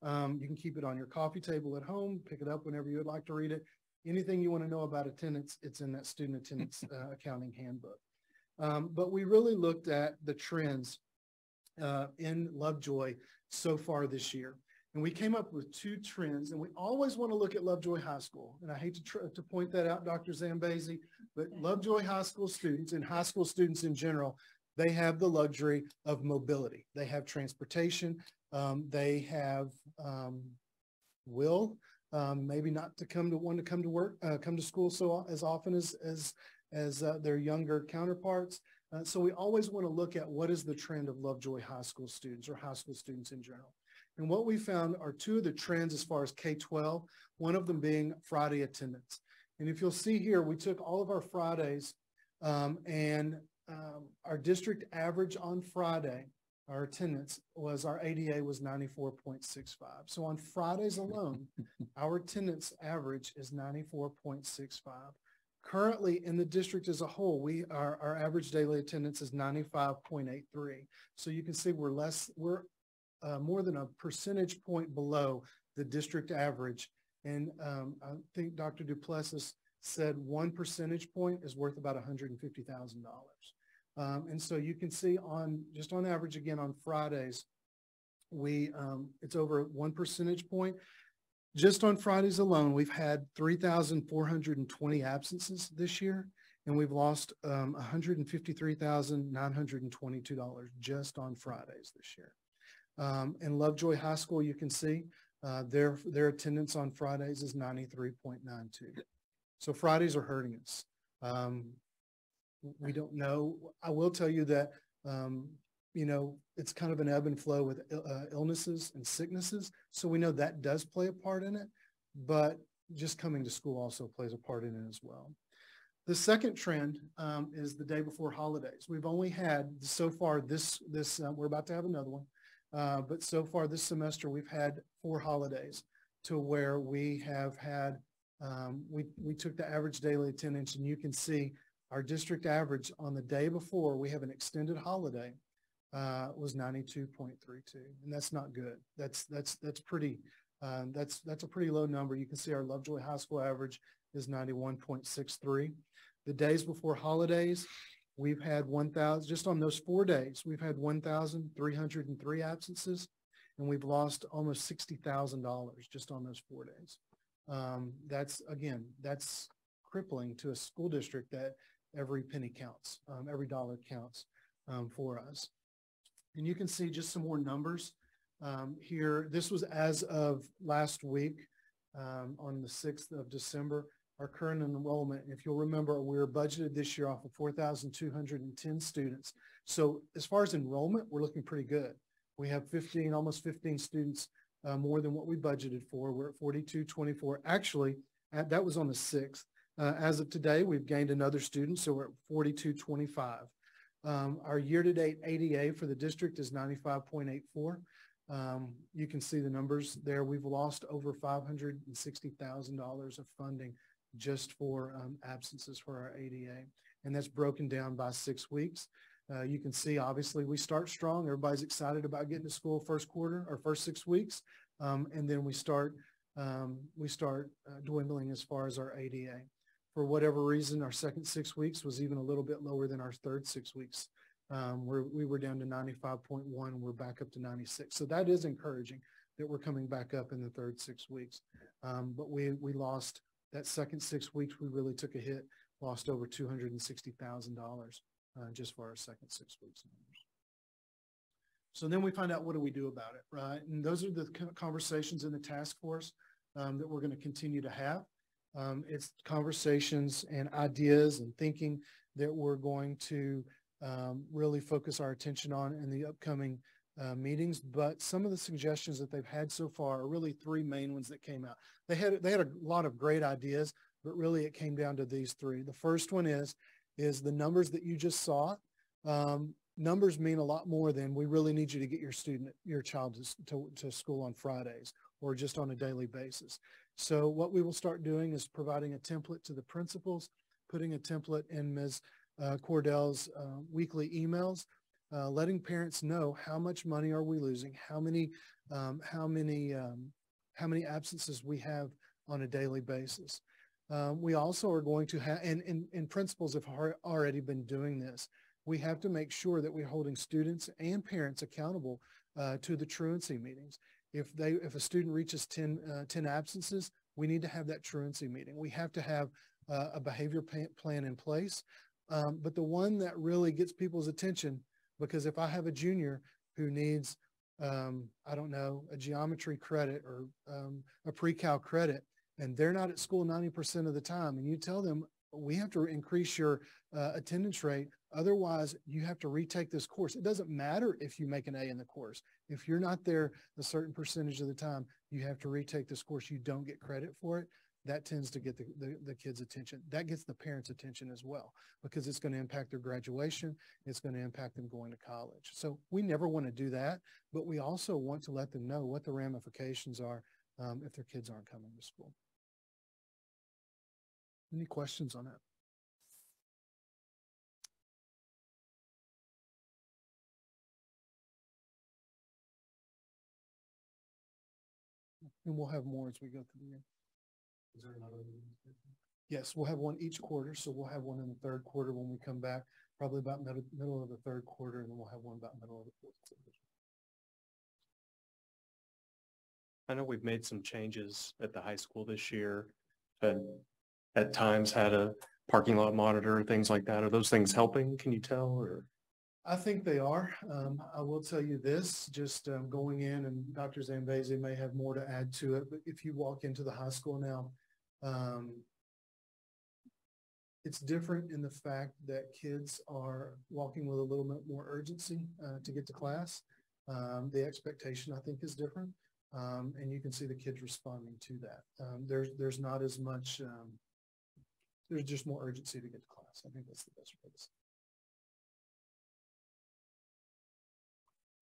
You can keep it on your coffee table at home, pick it up whenever you would like to read it. anything you want to know about attendance, it's in that student attendance accounting handbook. But we really looked at the trends in Lovejoy so far this year. And we came up with 2 trends, and we always want to look at Lovejoy High School. And I hate to point that out, Dr. Zambezi, but Lovejoy High School students and high school students in general, they have the luxury of mobility. They have transportation. They have maybe not to want to come to work, come to school as often as their younger counterparts. So we always want to look at what is the trend of Lovejoy High School students or high school students in general. And what we found are 2 of the trends as far as K-12, one of them being Friday attendance. And if you'll see here, we took all of our Fridays and our district average on Friday, our attendance was, our ADA was 94.65. So on Fridays alone, our attendance average is 94.65. Currently in the district as a whole, our average daily attendance is 95.83. So you can see we're more than a percentage point below the district average. And I think Dr. Duplessis said 1 percentage point is worth about $150,000. And so you can see just on average, again, on Fridays, it's over 1 percentage point. Just on Fridays alone, we've had 3,420 absences this year, and we've lost $153,922 just on Fridays this year. In Lovejoy High School, you can see their attendance on Fridays is 93.92. So Fridays are hurting us. We don't know. I will tell you that, it's kind of an ebb and flow with illnesses and sicknesses. So we know that does play a part in it, but just coming to school also plays a part in it as well. The second trend is the day before holidays. We've only had so far we're about to have another one, but so far this semester we've had 4 holidays to where we have had, we took the average daily attendance, and you can see our district average on the day before we have an extended holiday was 92.32, and that's not good. That's a pretty low number. You can see our Lovejoy High School average is 91.63. The days before holidays, we've had 1,000, just on those 4 days, we've had 1,303 absences, and we've lost almost $60,000 just on those 4 days. That's crippling to a school district that every penny counts, every dollar counts for us. And you can see just some more numbers here. This was as of last week on the 6th of December. Our current enrollment, if you'll remember, we were budgeted this year off of 4,210 students. So as far as enrollment, we're looking pretty good. We have almost 15 students more than what we budgeted for. We're at 4,224. Actually, that was on the 6th. As of today, we've gained another student, so we're at 4,225. Our year-to-date ADA for the district is 95.84. You can see the numbers there. We've lost over $560,000 of funding just for absences for our ADA, and that's broken down by 6 weeks. You can see, obviously, we start strong. Everybody's excited about getting to school first 6 weeks, and then we start dwindling as far as our ADA. For whatever reason, our second 6 weeks was even a little bit lower than our third 6 weeks. We were down to 95.1. We're back up to 96. So that is encouraging that we're coming back up in the third 6 weeks. But we lost that second 6 weeks. We really took a hit, lost over $260,000 just for our second 6 weeks. So then we find out, what do we do about it, right? And those are the conversations in the task force that we're going to continue to have. It's conversations and ideas and thinking that we're going to really focus our attention on in the upcoming meetings. But some of the suggestions that they've had so far are really 3 main ones that came out. They had a lot of great ideas, but really it came down to these 3. The first one is the numbers that you just saw. Numbers mean a lot more than we really need you to get your child to school on Fridays or just on a daily basis. So what we will start doing is providing a template to the principals, putting a template in Ms. Cordell's weekly emails, letting parents know how much money are we losing, how many absences we have on a daily basis. We also are going to have, and principals have already been doing this. We have to make sure that we're holding students and parents accountable to the truancy meetings. If a student reaches 10 absences, we need to have that truancy meeting. We have to have a behavior plan in place. But the one that really gets people's attention, because if I have a junior who needs, I don't know, a geometry credit or a pre-cal credit, and they're not at school 90% of the time, and you tell them, we have to increase your attendance rate. Otherwise, you have to retake this course. It doesn't matter if you make an A in the course. If you're not there a certain percentage of the time, you have to retake this course. You don't get credit for it. That tends to get the kids' attention. That gets the parents' attention as well, because it's going to impact their graduation. It's going to impact them going to college. So we never want to do that, but we also want to let them know what the ramifications are if their kids aren't coming to school. Any questions on that? And we'll have more as we go through the year. Is there another? Yes, we'll have one each quarter. So we'll have one in the third quarter when we come back, probably about middle of the third quarter, and then we'll have one about middle of the fourth quarter. I know we've made some changes at the high school this year, and at times had a parking lot monitor, things like that. Are those things helping? Can you tell? Or I think they are. I will tell you this, just going in, and Dr. Zambezi may have more to add to it, but if you walk into the high school now, it's different in the fact that kids are walking with a little bit more urgency to get to class. The expectation, I think, is different, and you can see the kids responding to that. There's not as much, there's just more urgency to get to class. I think that's the best way to say it.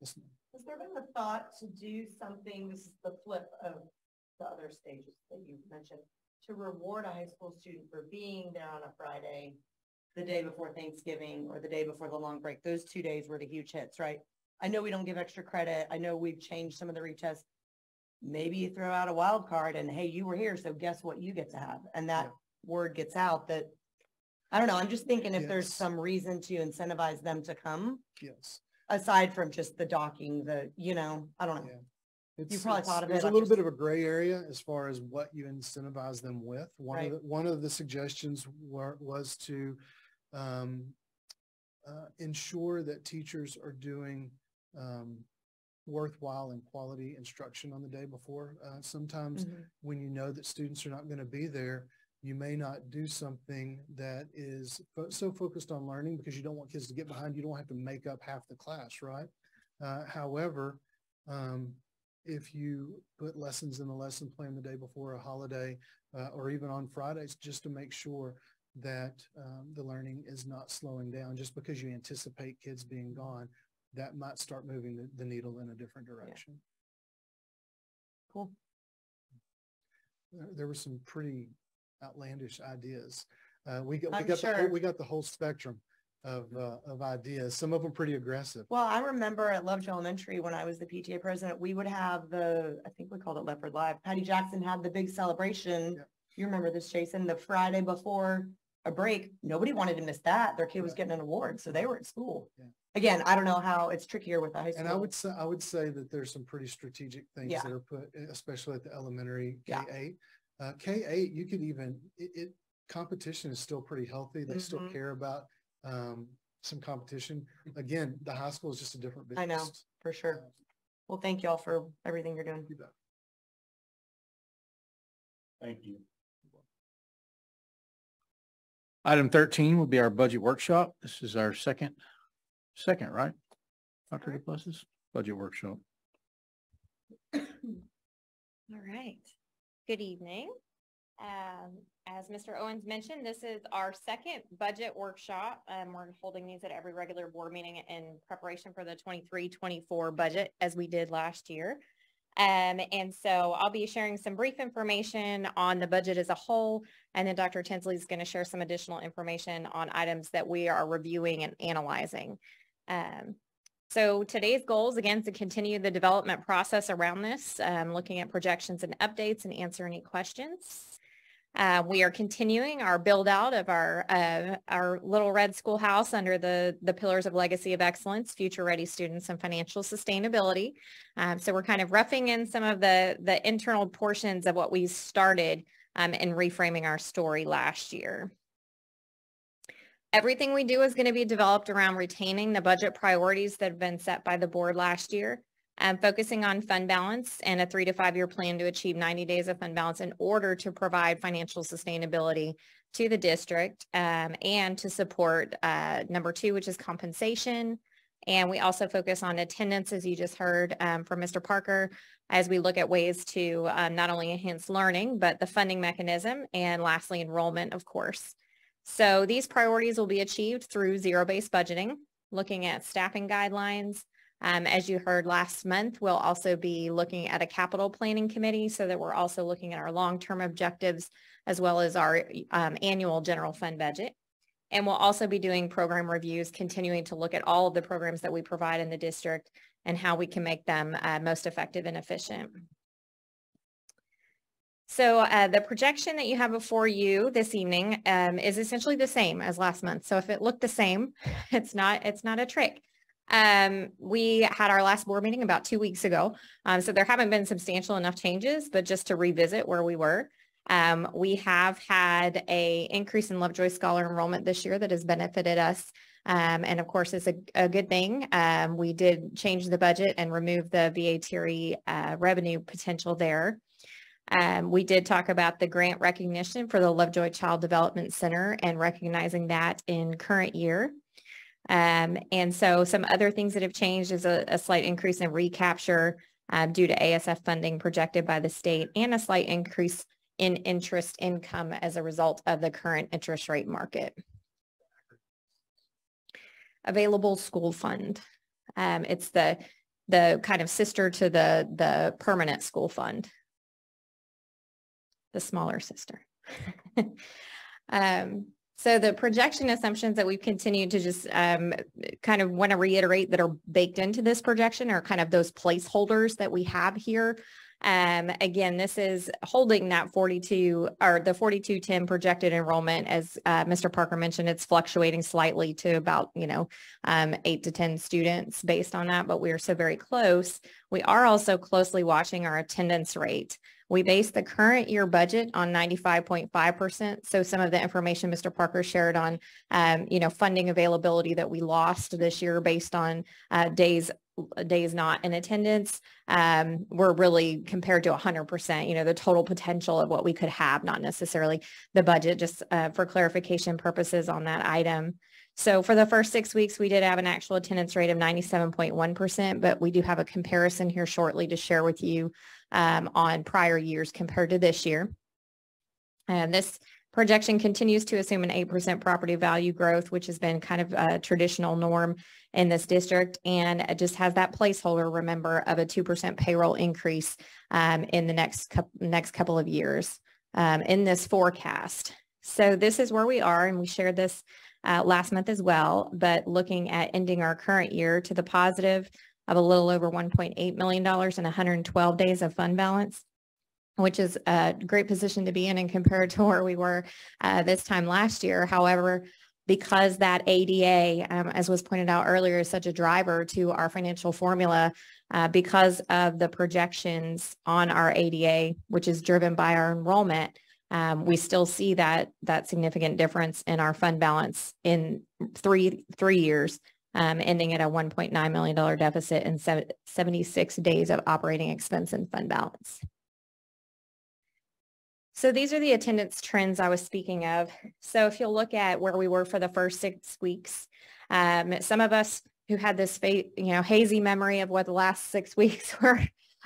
Has there been a thought to do something, this is the flip of the other stages that you mentioned, to reward a high school student for being there on a Friday, the day before Thanksgiving or the day before the long break? Those 2 days were the huge hits, right? I know we don't give extra credit. I know we've changed some of the retests. Maybe you throw out a wild card and, hey, you were here, so guess what you get to have? And that word gets out that, I don't know, I'm just thinking if there's some reason to incentivize them to come. Yes. Aside from just the docking, I don't know. You probably thought of it. There's a little bit of a gray area as far as what you incentivize them with. One of the suggestions was to ensure that teachers are doing worthwhile and quality instruction on the day before. Sometimes when you know that students are not going to be there, you may not do something that is so focused on learning because you don't want kids to get behind. You don't have to make up half the class, right? However, if you put lessons in the lesson plan the day before a holiday or even on Fridays, just to make sure that the learning is not slowing down, just because you anticipate kids being gone, that might start moving the needle in a different direction. Yeah. Cool. There were some pretty outlandish ideas. We got the whole spectrum of ideas. Some of them pretty aggressive. Well, I remember at Lovejoy Elementary when I was the PTA president, we would have I think we called it Leopard Live. Patty Jackson had the big celebration. Yeah. You remember this, Jason? The Friday before a break. Nobody wanted to miss that. Their kid was getting an award, so they were at school. Yeah. Again, I don't know how it's trickier with the high school. And I would say that there's some pretty strategic things that are put, especially at the elementary K-8. K-8, you could even, competition is still pretty healthy. They still care about some competition. Again, the high school is just a different business. I know, for sure. Well, thank y'all for everything you're doing. Thank you. Item 13 will be our budget workshop. This is our second, right? Dr. DePlessis, budget workshop. All right. Good evening. As Mr. Owens mentioned, this is our second budget workshop. We're holding these at every regular board meeting in preparation for the 23-24 budget as we did last year. And so I'll be sharing some brief information on the budget as a whole, and then Dr. Tinsley is going to share some additional information on items that we are reviewing and analyzing. So today's goal is, again, to continue the development process around this, looking at projections and updates and answer any questions. We are continuing our build out of our Little Red Schoolhouse under the pillars of legacy of excellence, future ready students, and financial sustainability. So we're kind of roughing in some of the internal portions of what we started in reframing our story last year. Everything we do is going to be developed around retaining the budget priorities that have been set by the board last year. Focusing on fund balance and a 3 to 5 year plan to achieve 90 days of fund balance in order to provide financial sustainability to the district and to support number 2, which is compensation. And we also focus on attendance, as you just heard from Mr. Parker, as we look at ways to not only enhance learning, but the funding mechanism, and lastly, enrollment, of course. So these priorities will be achieved through zero-based budgeting, looking at staffing guidelines. As you heard last month, we'll also be looking at a capital planning committee so that we're also looking at our long-term objectives as well as our annual general fund budget. And we'll also be doing program reviews, continuing to look at all of the programs that we provide in the district and how we can make them most effective and efficient. So the projection that you have before you this evening is essentially the same as last month. So if it looked the same, it's not a trick. We had our last board meeting about 2 weeks ago. So there haven't been substantial enough changes, but just to revisit where we were, we have had a increase in Lovejoy Scholar enrollment this year that has benefited us. And of course, it's a good thing. We did change the budget and remove the VA TRE revenue potential there. We did talk about the grant recognition for the Lovejoy Child Development Center and recognizing that in current year. And so some other things that have changed is a slight increase in recapture due to ASF funding projected by the state and a slight increase in interest income as a result of the current interest rate market. Available school fund. It's the kind of sister to the permanent school fund, the smaller sister. So the projection assumptions that we've continued to just kind of want to reiterate that are baked into this projection are kind of those placeholders that we have here. Again, this is holding that 42 or the 4210 projected enrollment. As Mr. Parker mentioned, it's fluctuating slightly to about, 8 to 10 students based on that, but we are so very close. We are also closely watching our attendance rate. We base the current year budget on 95.5%. So some of the information Mr. Parker shared on, funding availability that we lost this year based on days not in attendance, were really compared to 100%, the total potential of what we could have, not necessarily the budget, just for clarification purposes on that item. So for the first 6 weeks, we did have an actual attendance rate of 97.1%, but we do have a comparison here shortly to share with you on prior years compared to this year. And this projection continues to assume an 8% property value growth, which has been kind of a traditional norm in this district. And it just has that placeholder, remember, of a 2% payroll increase in the next couple of years in this forecast. So this is where we are, and we shared this last month as well, but looking at ending our current year to the positive of a little over $1.8 million and 112 days of fund balance, which is a great position to be in and compared to where we were this time last year. However, because that ADA, as was pointed out earlier, is such a driver to our financial formula, because of the projections on our ADA, which is driven by our enrollment, we still see that significant difference in our fund balance in three years, ending at a $1.9 million deficit and 76 days of operating expense and fund balance. So these are the attendance trends I was speaking of. So if you'll look at where we were for the first 6 weeks, some of us who had this hazy memory of what the last 6 weeks were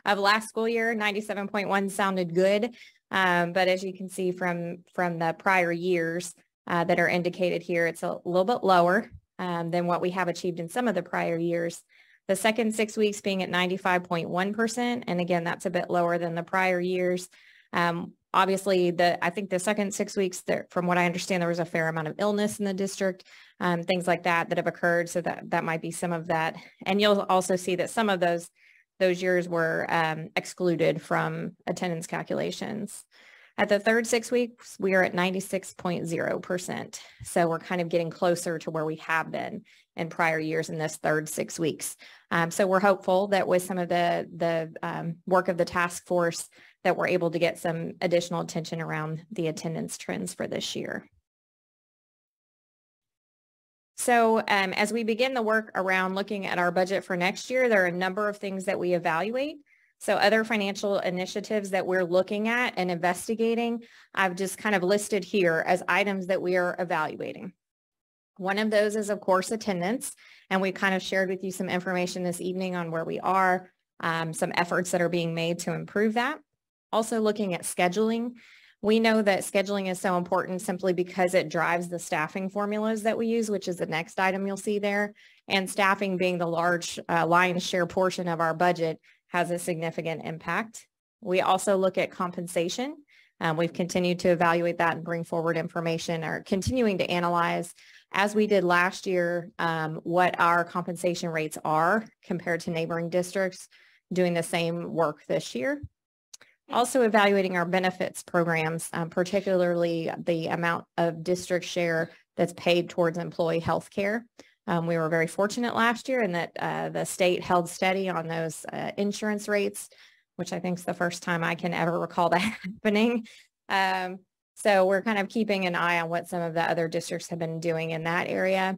of last school year, 97.1 sounded good. But as you can see from the prior years that are indicated here, it's a little bit lower than what we have achieved in some of the prior years. The second 6 weeks being at 95.1%. And again, that's a bit lower than the prior years. Obviously, I think the second 6 weeks, from what I understand, there was a fair amount of illness in the district, things like that have occurred. So that might be some of that. And you'll also see that some of those years were excluded from attendance calculations. At the third 6 weeks, we are at 96.0%. So we're kind of getting closer to where we have been in prior years in this third 6 weeks. So we're hopeful that with some of the work of the task force that we're able to get some additional attention around the attendance trends for this year. So as we begin the work around looking at our budget for next year, there are a number of things that we evaluate. So other financial initiatives that we're looking at and investigating, I've just kind of listed here as items that we are evaluating. One of those is, of course, attendance. And we kind of shared with you some information this evening on where we are, some efforts that are being made to improve that. Also looking at scheduling. We know that scheduling is so important simply because it drives the staffing formulas that we use, which is the next item you'll see there. And staffing being the large lion's share portion of our budget has a significant impact. We also look at compensation. We've continued to evaluate that and bring forward information, or continuing to analyze, as we did last year, what our compensation rates are compared to neighboring districts doing the same work this year. Also evaluating our benefits programs, particularly the amount of district share that's paid towards employee health care. We were very fortunate last year in that the state held steady on those insurance rates, which I think is the first time I can ever recall that happening. So we're kind of keeping an eye on what some of the other districts have been doing in that area.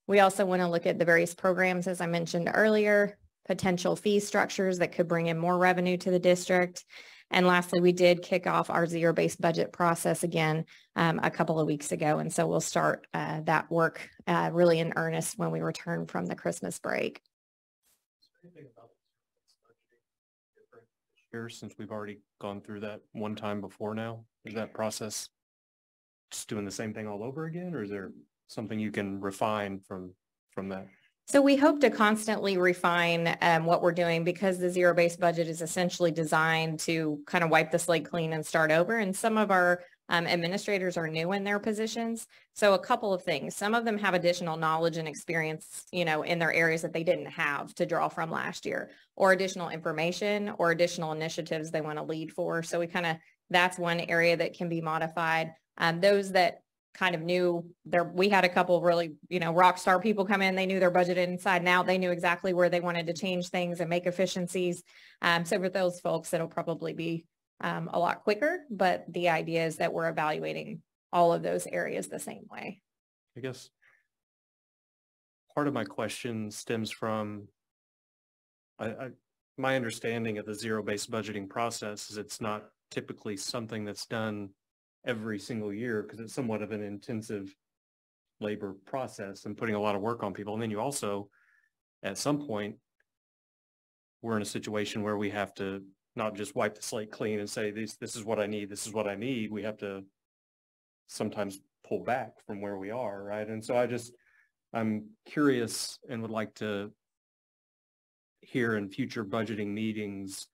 We also want to look at the various programs, as I mentioned earlier, potential fee structures that could bring in more revenue to the district. And lastly, we did kick off our zero-based budget process again a couple of weeks ago. And so we'll start that work really in earnest when we return from the Christmas break. Since we've already gone through that one time before now, is that process just doing the same thing all over again, or is there something you can refine from that? So we hope to constantly refine what we're doing, because the zero-based budget is essentially designed to kind of wipe the slate clean and start over. And some of our administrators are new in their positions. So a couple of things. Some of them have additional knowledge and experience, you know, in their areas that they didn't have to draw from last year, or additional information or additional initiatives they want to lead for. So we kind of, that's one area that can be modified. Those that kind of knew there, we had a couple of really, you know, rock star people come in, they knew their budget inside and out, they knew exactly where they wanted to change things and make efficiencies. So for those folks, it'll probably be a lot quicker, but the idea is that we're evaluating all of those areas the same way. I guess part of my question stems from my understanding of the zero-based budgeting process is it's not typically something that's done every single year, because it's somewhat of an intensive labor process and putting a lot of work on people. And then you also, at some point, we're in a situation where we have to not just wipe the slate clean and say, this is what I need, this is what I need. We have to sometimes pull back from where we are, right? And so I'm curious and would like to hear in future budgeting meetings,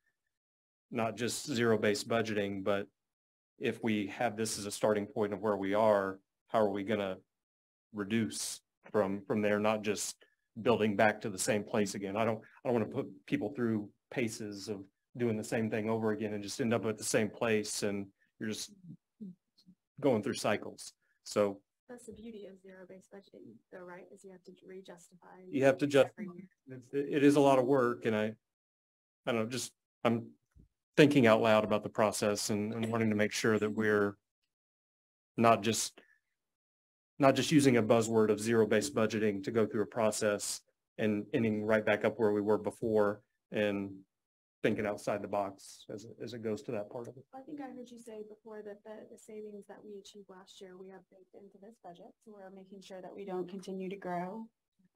not just zero-based budgeting, but if we have this as a starting point of where we are, how are we going to reduce from there, not just building back to the same place again. I don't want to put people through paces of doing the same thing over again and just end up at the same place, and you're just going through cycles. So that's the beauty of zero-based budgeting, though, right? Is you have to re-justify. You have to just, it is a lot of work, and I don't know, just I'm thinking out loud about the process and wanting to make sure that we're not just using a buzzword of zero-based budgeting to go through a process and ending right back up where we were before, and thinking outside the box as it goes to that part of it. I think I heard you say before that the savings that we achieved last year, we have baked into this budget. So we're making sure that we don't continue to grow.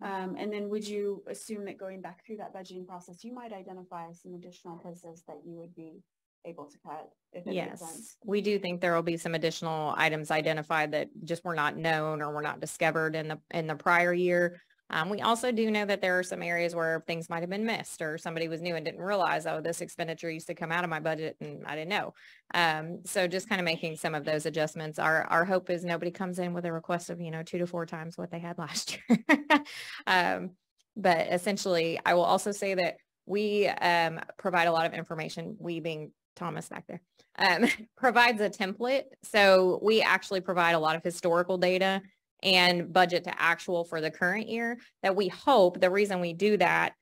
And then would you assume that going back through that budgeting process, you might identify some additional places that you would be able to cut? If it makes sense? We do think there will be some additional items identified that just were not known or were not discovered in the prior year. We also do know that there are some areas where things might have been missed, or somebody was new and didn't realize, oh, this expenditure used to come out of my budget and I didn't know. So just kind of making some of those adjustments. Our hope is nobody comes in with a request of, 2 to 4 times what they had last year. But essentially, I will also say that we provide a lot of information, we being Thomas back there, provides a template. So we actually provide a lot of historical data and budget to actual for the current year that we hope, the reason we do that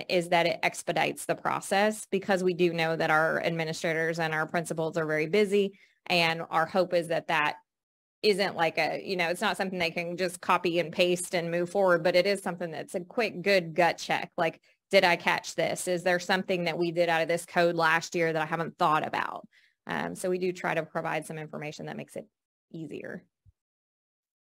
is that it expedites the process, because we do know that our administrators and our principals are very busy, and our hope is that that isn't like a, it's not something they can just copy and paste and move forward, but it is something that's a quick, good gut check. Like, did I catch this? Is there something that we did out of this code last year that I haven't thought about? So we do try to provide some information that makes it easier.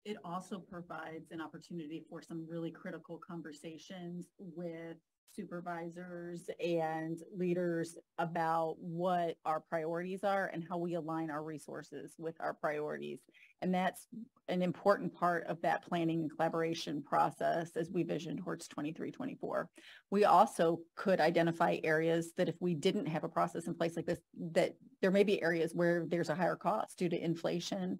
It also provides an opportunity for some really critical conversations with supervisors and leaders about what our priorities are and how we align our resources with our priorities. And that's an important part of that planning and collaboration process as we vision towards 23-24. We also could identify areas that if we didn't have a process in place like this, that there may be areas where there's a higher cost due to inflation,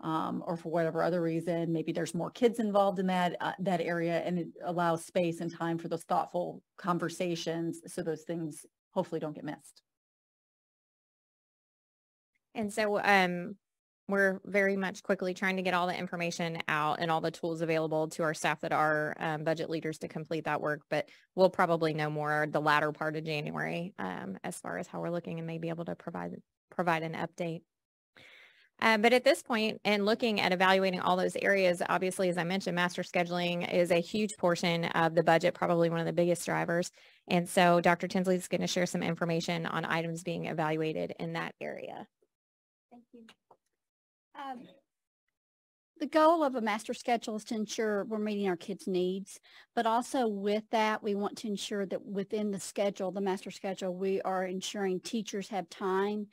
or for whatever other reason. Maybe there's more kids involved in that area, and it allows space and time for those thoughtful conversations so those things hopefully don't get missed. And so we're very much quickly trying to get all the information out and all the tools available to our staff that are budget leaders to complete that work. But we'll probably know more the latter part of January as far as how we're looking, and may be able to provide an update. But at this point, and looking at evaluating all those areas, obviously, as I mentioned, master scheduling is a huge portion of the budget, probably one of the biggest drivers. And so Dr. Tinsley is going to share some information on items being evaluated in that area. Thank you. The goal of a master schedule is to ensure we're meeting our kids' needs, but also with that, we want to ensure that within the schedule, the master schedule, we are ensuring teachers have time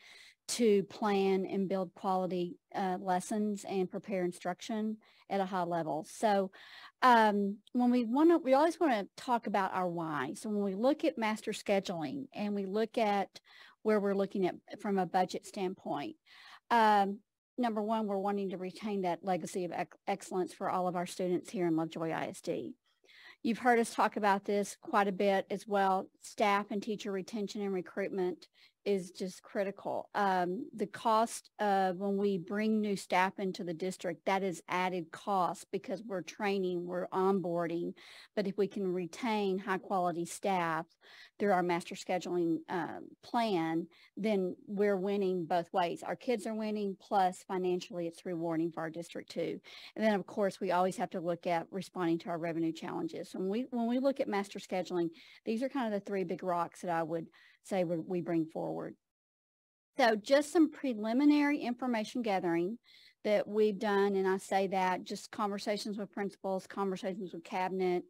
to plan and build quality lessons and prepare instruction at a high level. So when we always want to talk about our why. So when we look at master scheduling and we look at where we're looking at from a budget standpoint, number one, we're wanting to retain that legacy of excellence for all of our students here in Lovejoy ISD. You've heard us talk about this quite a bit as well. Staff and teacher retention and recruitment is just critical. The cost of when we bring new staff into the district, that is added cost because we're training, we're onboarding. But if we can retain high quality staff through our master scheduling plan, then we're winning both ways. Our kids are winning, plus financially it's rewarding for our district too. And then of course, we always have to look at responding to our revenue challenges. So when we look at master scheduling, these are kind of the three big rocks that I would say we bring forward. So just some preliminary information gathering that we've done, and I say that just conversations with principals, conversations with cabinet,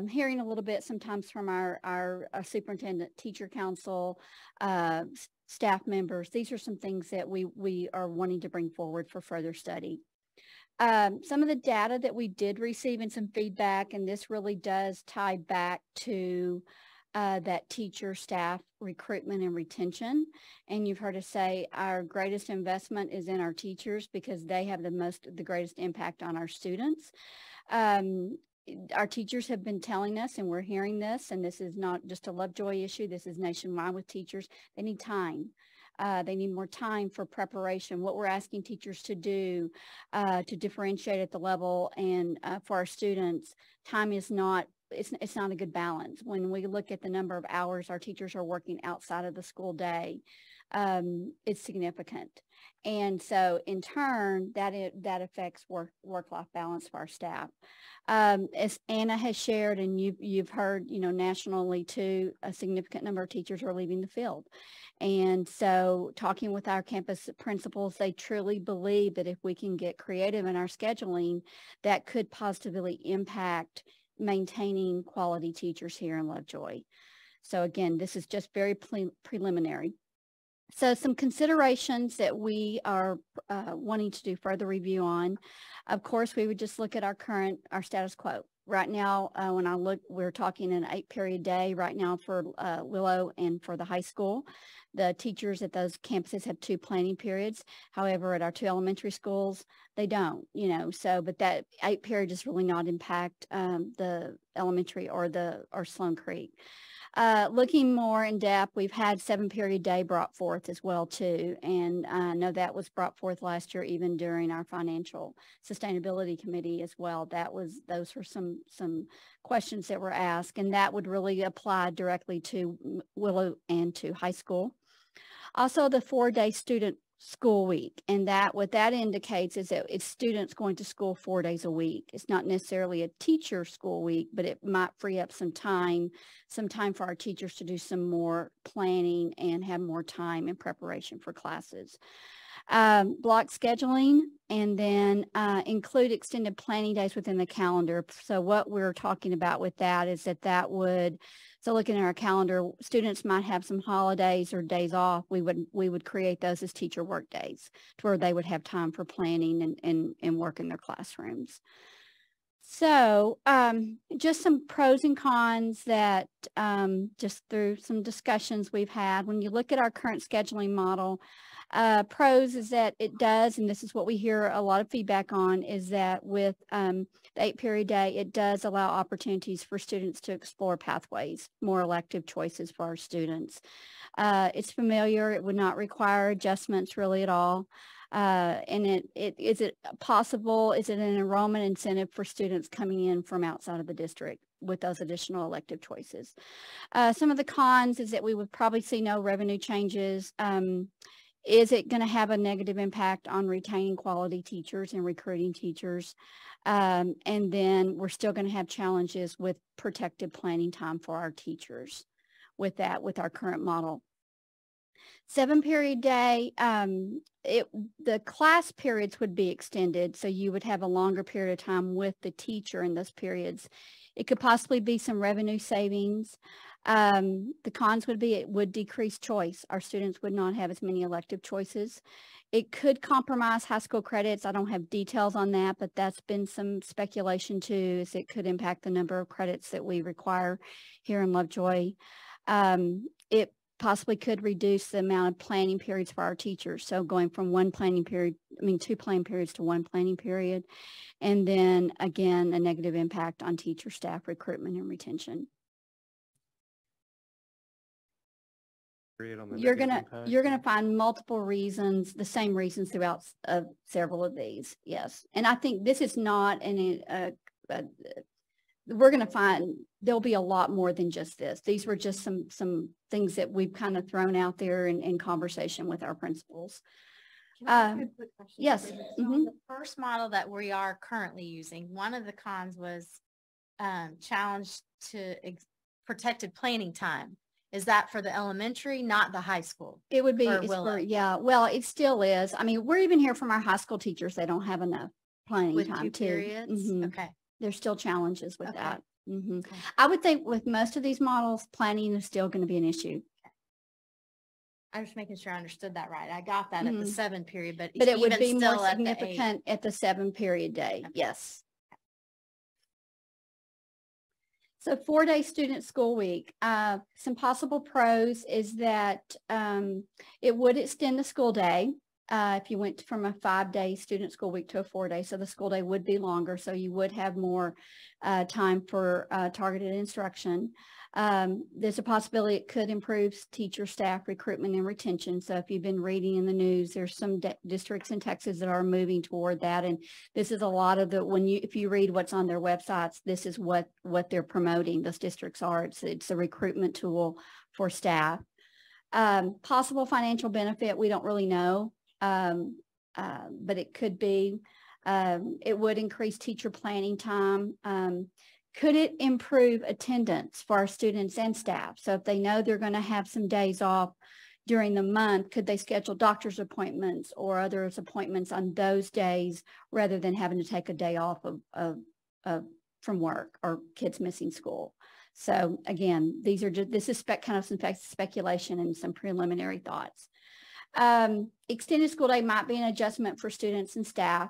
hearing a little bit sometimes from our superintendent, teacher council, staff members. These are some things that we are wanting to bring forward for further study. Some of the data that we did receive and some feedback, and this really does tie back to that teacher staff recruitment and retention. And you've heard us say our greatest investment is in our teachers because they have the greatest impact on our students. Our teachers have been telling us, and we're hearing this, and this is not just a Lovejoy issue, this is nationwide with teachers, they need time. They need more time for preparation. What we're asking teachers to do to differentiate at the level and for our students, time is not, it's not a good balance. When we look at the number of hours our teachers are working outside of the school day, it's significant. And so in turn, that affects work-life balance for our staff. As Anna has shared, and you've heard, nationally too, a significant number of teachers are leaving the field. And so talking with our campus principals, they truly believe that if we can get creative in our scheduling, that could positively impact maintaining quality teachers here in Lovejoy. So again, this is just very preliminary. So some considerations that we are wanting to do further review on. Of course, we would just look at our status quo. Right now, when I look, we're talking an 8-period day right now for Willow and for the high school. The teachers at those campuses have 2 planning periods. However, at our 2 elementary schools, they don't, so, but that 8 period does really not impact the elementary or Sloan Creek. Looking more in depth, we've had 7-period day brought forth as well too. And I know that was brought forth last year, even during our financial sustainability committee as well. Those were some questions that were asked, and that would really apply directly to Willow and to high school. Also, the 4-day student school week, and what that indicates is that it's students going to school 4 days a week. It's not necessarily a teacher school week, but it might free up some time for our teachers to do some more planning and have more time in preparation for classes. Block scheduling, and then include extended planning days within the calendar. So what we're talking about with that is that would, so looking at our calendar, students might have some holidays or days off. We would create those as teacher work days to where they would have time for planning and work in their classrooms. So just some pros and cons that just through some discussions we've had. When you look at our current scheduling model, pros is that it does, and this is what we hear a lot of feedback on, is that with the 8-period day, it does allow opportunities for students to explore pathways, more elective choices for our students. It's familiar. It would not require adjustments really at all. And is it possible, is it an enrollment incentive for students coming in from outside of the district with those additional elective choices? Some of the cons is that we would probably see no revenue changes. Is it going to have a negative impact on retaining quality teachers and recruiting teachers? And then we're still going to have challenges with protected planning time for our teachers with our current model. 7-period day, the class periods would be extended, so you would have a longer period of time with the teacher in those periods. It could possibly be some revenue savings. The cons would be it would decrease choice. Our students would not have as many elective choices. It could compromise high school credits. I don't have details on that, but that's been some speculation too, is it could impact the number of credits that we require here in Lovejoy. It possibly could reduce the amount of planning periods for our teachers. So going from 2 planning periods to 1 planning period. And then again, a negative impact on teacher staff recruitment and retention. You're gonna find multiple reasons, the same reasons throughout several of these. Yes, and I think this is not we're gonna find there'll be a lot more than just this. These were just some things that we've kind of thrown out there in conversation with our principals. Can I ask a quick question? Yes. So the first model that we are currently using, one of the cons was challenge to protected planning time. Is that for the elementary, not the high school? It would be, yeah, well, it still is. I mean, we're even hearing from our high school teachers, they don't have enough planning with time 2 too. periods? Okay. There's still challenges with that. Okay. I would think with most of these models, planning is still going to be an issue. I'm just making sure I understood that right. I got that at the 7 period, but it would be more still significant at the 7-period day. Okay. Yes. So 4-day student school week. Some possible pros is that it would extend the school day if you went from a 5-day student school week to a 4-day. So the school day would be longer. So you would have more time for targeted instruction. There's a possibility it could improve teacher staff recruitment and retention. So if you've been reading in the news, there's some districts in Texas that are moving toward that. And this is a lot of if you read what's on their websites, this is what they're promoting. Those districts are, it's a recruitment tool for staff. Possible financial benefit, we don't really know, but it could be. It would increase teacher planning time. Could it improve attendance for our students and staff? So if they know they're going to have some days off during the month, could they schedule doctor's appointments or other appointments on those days rather than having to take a day off from work or kids missing school? So again, this is kind of some speculation and some preliminary thoughts. Extended school day might be an adjustment for students and staff.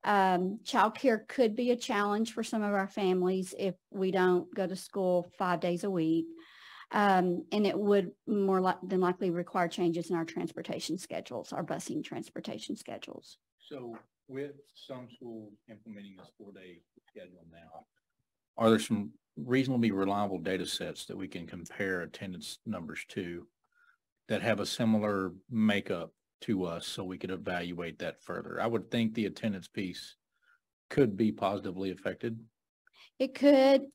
Childcare could be a challenge for some of our families if we don't go to school 5 days a week. And it would more than likely require changes in our transportation schedules, our busing transportation schedules. So with some schools implementing this 4-day schedule now, are there some reasonably reliable data sets that we can compare attendance numbers to that have a similar makeup to us so we could evaluate that further? I would think the attendance piece could be positively affected. It could.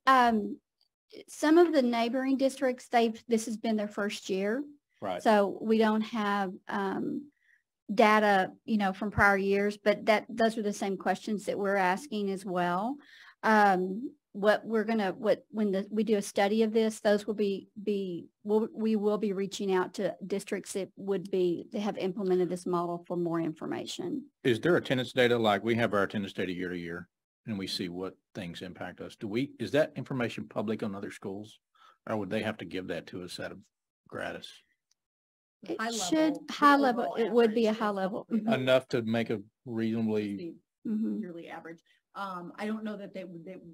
Some of the neighboring districts, this has been their first year. Right. So we don't have data, from prior years, but those are the same questions that we're asking as well. When we do a study of this, those will we will be reaching out to districts that have implemented this model for more information. Is there attendance data? Like we have our attendance data year to year and we see what things impact us. Is that information public on other schools, or would they have to give that to us out of gratis? It high level. It would be a high level. Mm-hmm. Enough to make a reasonably yearly average. I don't know that they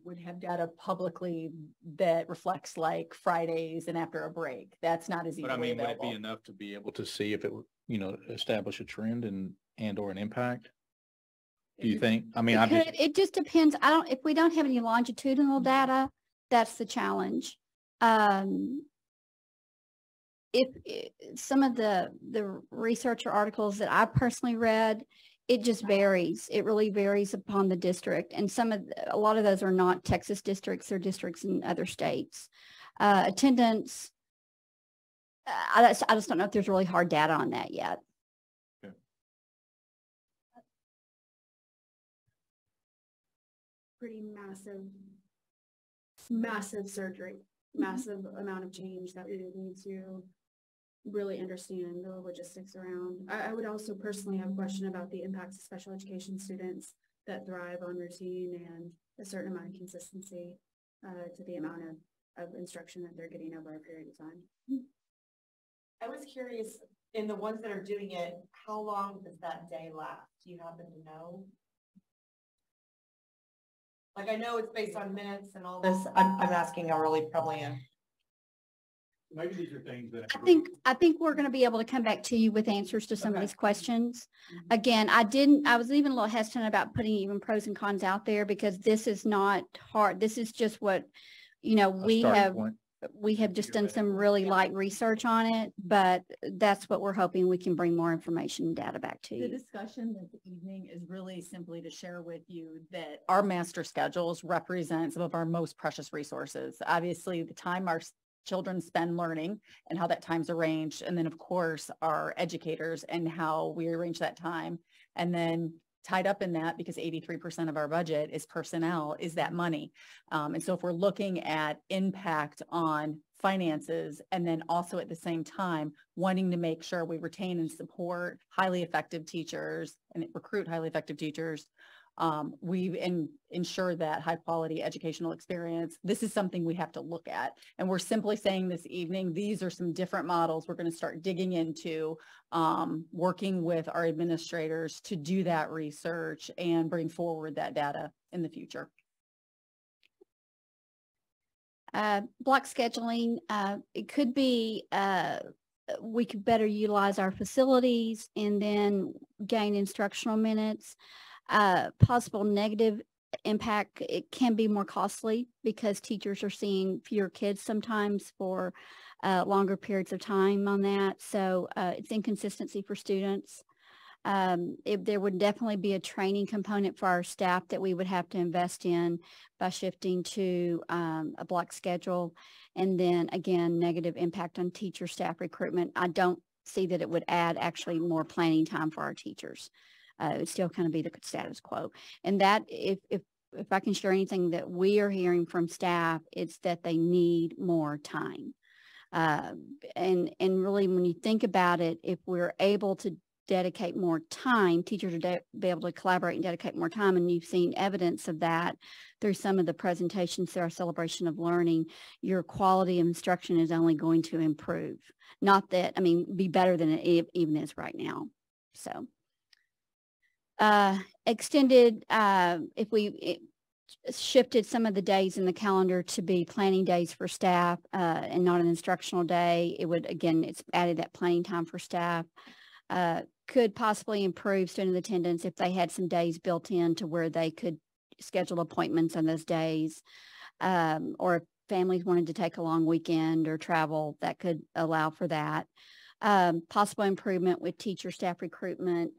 would have data publicly that reflects like Fridays and after a break. That's not as easily But I mean, available. would it be enough to be able to see if it would, establish a trend and or an impact? Do you think? I mean, it just depends. If we don't have any longitudinal data, that's the challenge. If some of the research or articles that I personally read, it just varies. It really varies upon the district. And a lot of those are not Texas districts, they're districts in other states. Attendance, I just don't know if there's really hard data on that yet. Okay. Pretty massive surgery, massive amount of change that we would need to really understand the logistics around. I would also personally have a question about the impacts of special education students that thrive on routine and a certain amount of consistency to the amount of instruction that they're getting over a period of time. I was curious, in the ones that are doing it, how long does that day last? Do you happen to know? Like, I know it's based on minutes and all this. I'm asking a really probably maybe these are things that I think we're going to be able to come back to you with answers to some of these questions. Again, I was even a little hesitant about putting even pros and cons out there because this is not hard. This is just what, we have just done some really light research on it, but that's what we're hoping we can bring more information and data back to you. The discussion this evening is really simply to share with you that our master schedules represent some of our most precious resources. Obviously, the time our children spend learning and how that time's arranged. And then of course, our educators and how we arrange that time. And then tied up in that, because 83% of our budget is personnel, is that money. And so if we're looking at impact on finances, and then also at the same time, wanting to make sure we retain and support highly effective teachers and recruit highly effective teachers, we ensure that high quality educational experience. This is something we have to look at. And we're simply saying this evening, these are some different models we're going to start digging into, working with our administrators to do that research and bring forward that data in the future. Block scheduling, it could be, we could better utilize our facilities and then gain instructional minutes. Possible negative impact, it can be more costly because teachers are seeing fewer kids sometimes for longer periods of time on that. So it's inconsistency for students. There would definitely be a training component for our staff that we would have to invest in by shifting to a block schedule. And then again, negative impact on teacher staff recruitment. I don't see that it would add actually more planning time for our teachers. It would still kind of be the status quo. And that if I can share anything that we are hearing from staff, it's that they need more time. And really, when you think about it, if we're able to dedicate more time, teachers are be able to collaborate and dedicate more time. And you've seen evidence of that through some of the presentations through our celebration of learning. Your quality of instruction is only going to improve. Not that, be better than it even is right now. So. Extended, if we shifted some of the days in the calendar to be planning days for staff and not an instructional day, it would, again, it's added that planning time for staff. Could possibly improve student attendance if they had some days built in to where they could schedule appointments on those days. or if families wanted to take a long weekend or travel, that could allow for that. Possible improvement with teacher staff recruitment.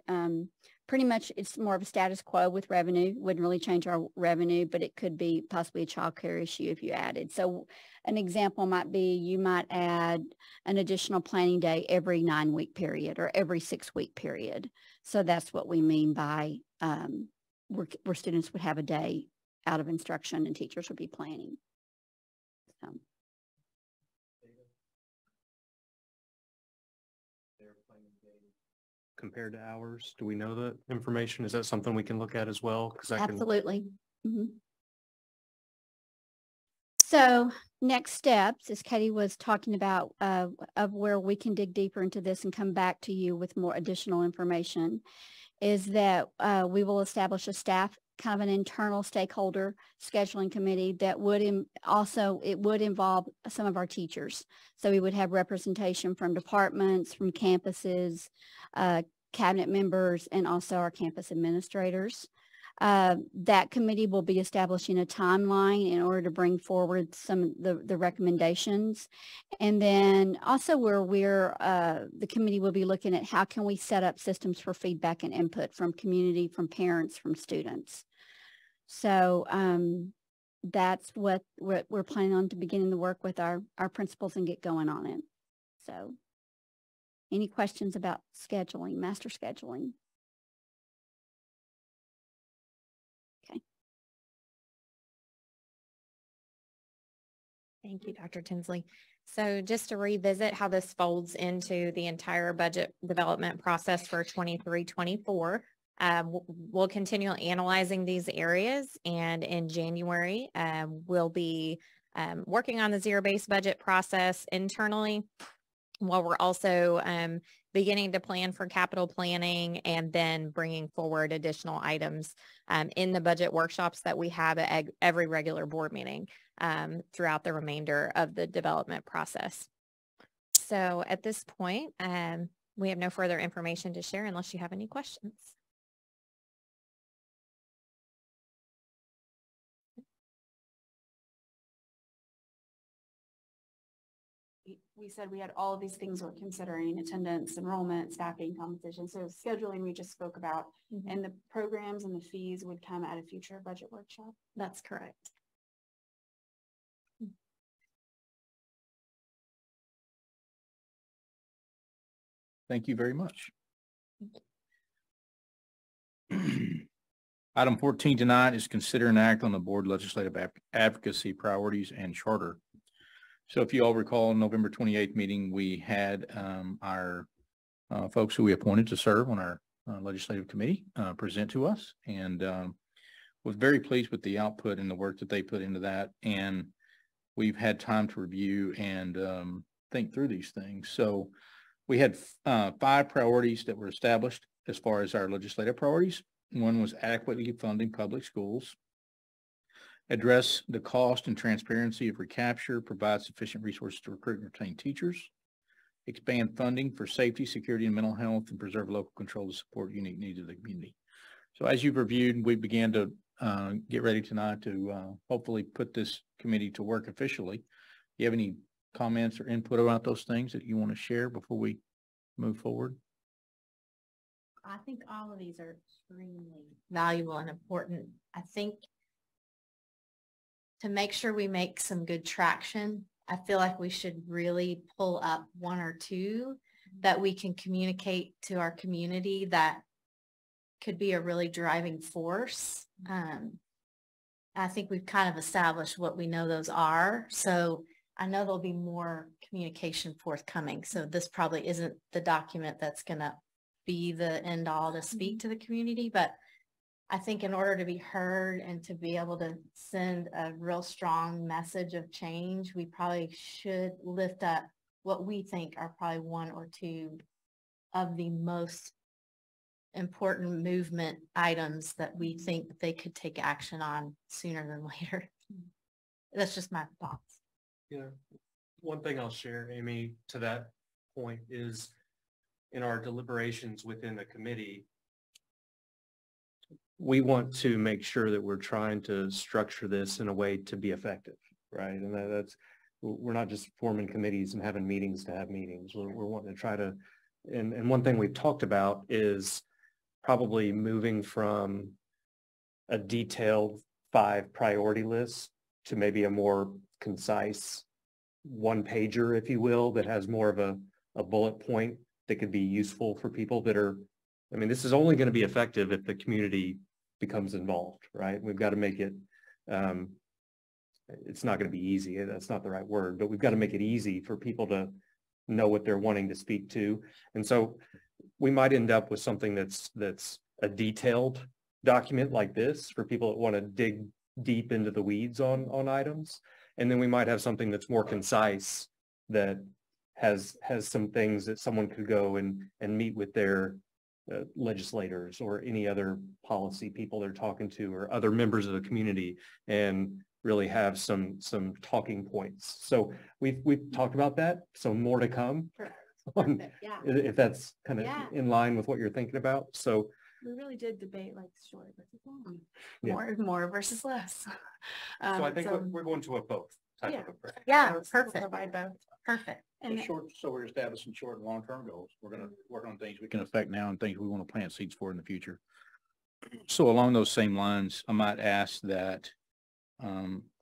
Pretty much it's more of a status quo with revenue. Wouldn't really change our revenue, but it could be possibly a child care issue if you added. So an example might be you might add an additional planning day every 9-week period or every 6-week period. So that's what we mean by where students would have a day out of instruction and teachers would be planning. So. Compared to ours, do we know that information? Is that something we can look at as well? Because Absolutely. Mm-hmm. So next steps, as Katie was talking about, of where we can dig deeper into this and come back to you with more additional information, is that we will establish a staff, kind of an internal stakeholder scheduling committee that would it would involve some of our teachers. So we would have representation from departments, from campuses, cabinet members, and also our campus administrators. That committee will be establishing a timeline in order to bring forward some of the recommendations. And then also the committee will be looking at how can we set up systems for feedback and input from community, from parents, from students. So that's what we're planning on to beginning to work with our principals and get going on it. So any questions about scheduling, master scheduling? Thank you, Dr. Tinsley. So just to revisit how this folds into the entire budget development process for 23-24, we'll continue analyzing these areas, and in January, we'll be working on the zero-based budget process internally, while we're also beginning to plan for capital planning and then bringing forward additional items in the budget workshops that we have at every regular board meeting throughout the remainder of the development process. So at this point, we have no further information to share unless you have any questions. We said we had all of these things we're considering: attendance, enrollment, staffing, compensation. So scheduling we just spoke about, and the programs and the fees would come at a future budget workshop. That's correct. Thank you very much. Item 14 tonight is consider an act on the board legislative advocacy priorities and charter. So if you all recall, November 28th meeting, we had our folks who we appointed to serve on our legislative committee present to us, and was very pleased with the output and the work that they put into that. And we've had time to review and think through these things. So we had 5 priorities that were established as far as our legislative priorities. One was adequately funding public schools, address the cost and transparency of recapture, provide sufficient resources to recruit and retain teachers, expand funding for safety, security, and mental health, and preserve local control to support unique needs of the community. So as you've reviewed, we began to get ready tonight to hopefully put this committee to work officially. Do you have any comments or input about those things that you want to share before we move forward? I think all of these are extremely valuable and important. I think to make sure we make some good traction, I feel like we should really pull up 1 or 2 that we can communicate to our community that could be a really driving force. I think we've kind of established what we know those are. So I know there'll be more communication forthcoming. So this probably isn't the document that's going to be the end all to speak to the community, but I think in order to be heard and to be able to send a real strong message of change, we probably should lift up what we think are probably 1 or 2 of the most important movement items that we think they could take action on sooner than later. That's just my thoughts. Yeah. One thing I'll share, Amy, to that point is in our deliberations within the committee, we want to make sure that we're trying to structure this in a way to be effective, right? And that's, we're not just forming committees and having meetings to have meetings. We're wanting to try to, and one thing we've talked about is probably moving from a detailed 5 priority list to maybe a more concise one pager, if you will, that has more of a bullet point that could be useful for people that are, I mean, this is only going to be effective if the community becomes involved, right? We've got to make it, it's not going to be easy. That's not the right word, but we've got to make it easy for people to know what they're wanting to speak to. And so we might end up with something that's a detailed document like this for people that want to dig deep into the weeds on items. And then we might have something that's more concise that has some things that someone could go and meet with their legislators or any other policy people they're talking to or other members of the community and really have some talking points. So we've talked about that. So more to come. Yeah. If that's kind of in line with what you're thinking about. So we really did debate like short versus long, more versus less. So I think we're going to a both type of approach. Yeah, We'll perfect. provide both. Perfect. And so we're establishing short and long-term goals. We're going to work on things we can affect now and things we want to plant seeds for in the future. So along those same lines, I might ask that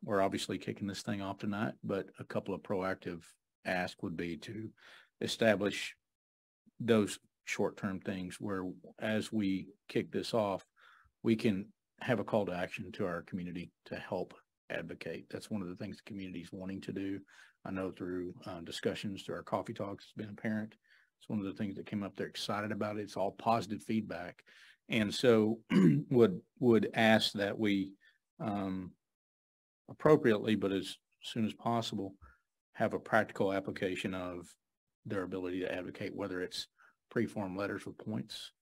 we're obviously kicking this thing off tonight, but a couple of proactive asks would be to establish those short-term things where as we kick this off, we can have a call to action to our community to help advocate. That's one of the things the community is wanting to do. I know through discussions through our coffee talks, it's been apparent. It's one of the things that came up. They're excited about it. It's all positive feedback. And so would ask that we appropriately, but as soon as possible, have a practical application of their ability to advocate, whether it's pre-form letters with points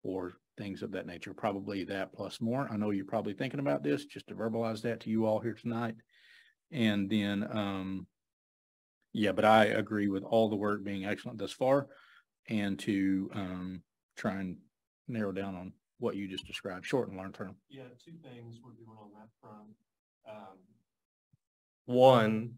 or things of that nature, probably that plus more. I know you're probably thinking about this, just to verbalize that to you all here tonight. And then, yeah, but I agree with all the work being excellent thus far and to try and narrow down on what you just described, short and long term. Yeah, 2 things we're doing on that front. One,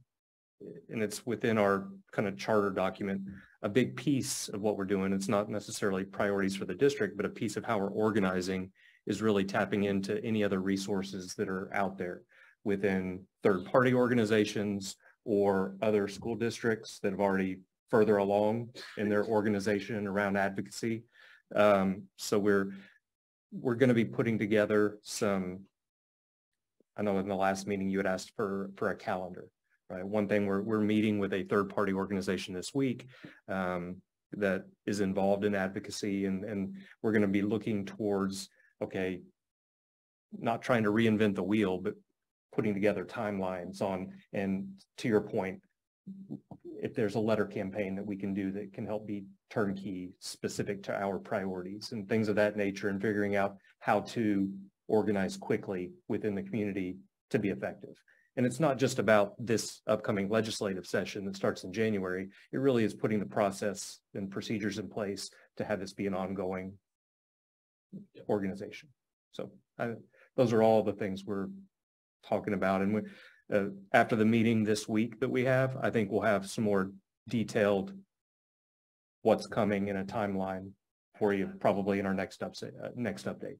and it's within our kind of charter document, a big piece of what we're doing, it's not necessarily priorities for the district, but a piece of how we're organizing is really tapping into any other resources that are out there within third-party organizations or other school districts that have already further along in their organization around advocacy. So we're going to be putting together some, I know in the last meeting you had asked for a calendar. Right. One thing we're meeting with a third-party organization this week that is involved in advocacy, and we're going to be looking towards, okay, not trying to reinvent the wheel, but putting together timelines on, and to your point, if there's a letter campaign that we can do that can help be turnkey specific to our priorities and things of that nature, and figuring out how to organize quickly within the community to be effective. And it's not just about this upcoming legislative session that starts in January. It really is putting the process and procedures in place to have this be an ongoing organization. So those are all the things we're talking about. And after the meeting this week that we have, I think we'll have some more detailed what's coming in a timeline for you, probably in our next update.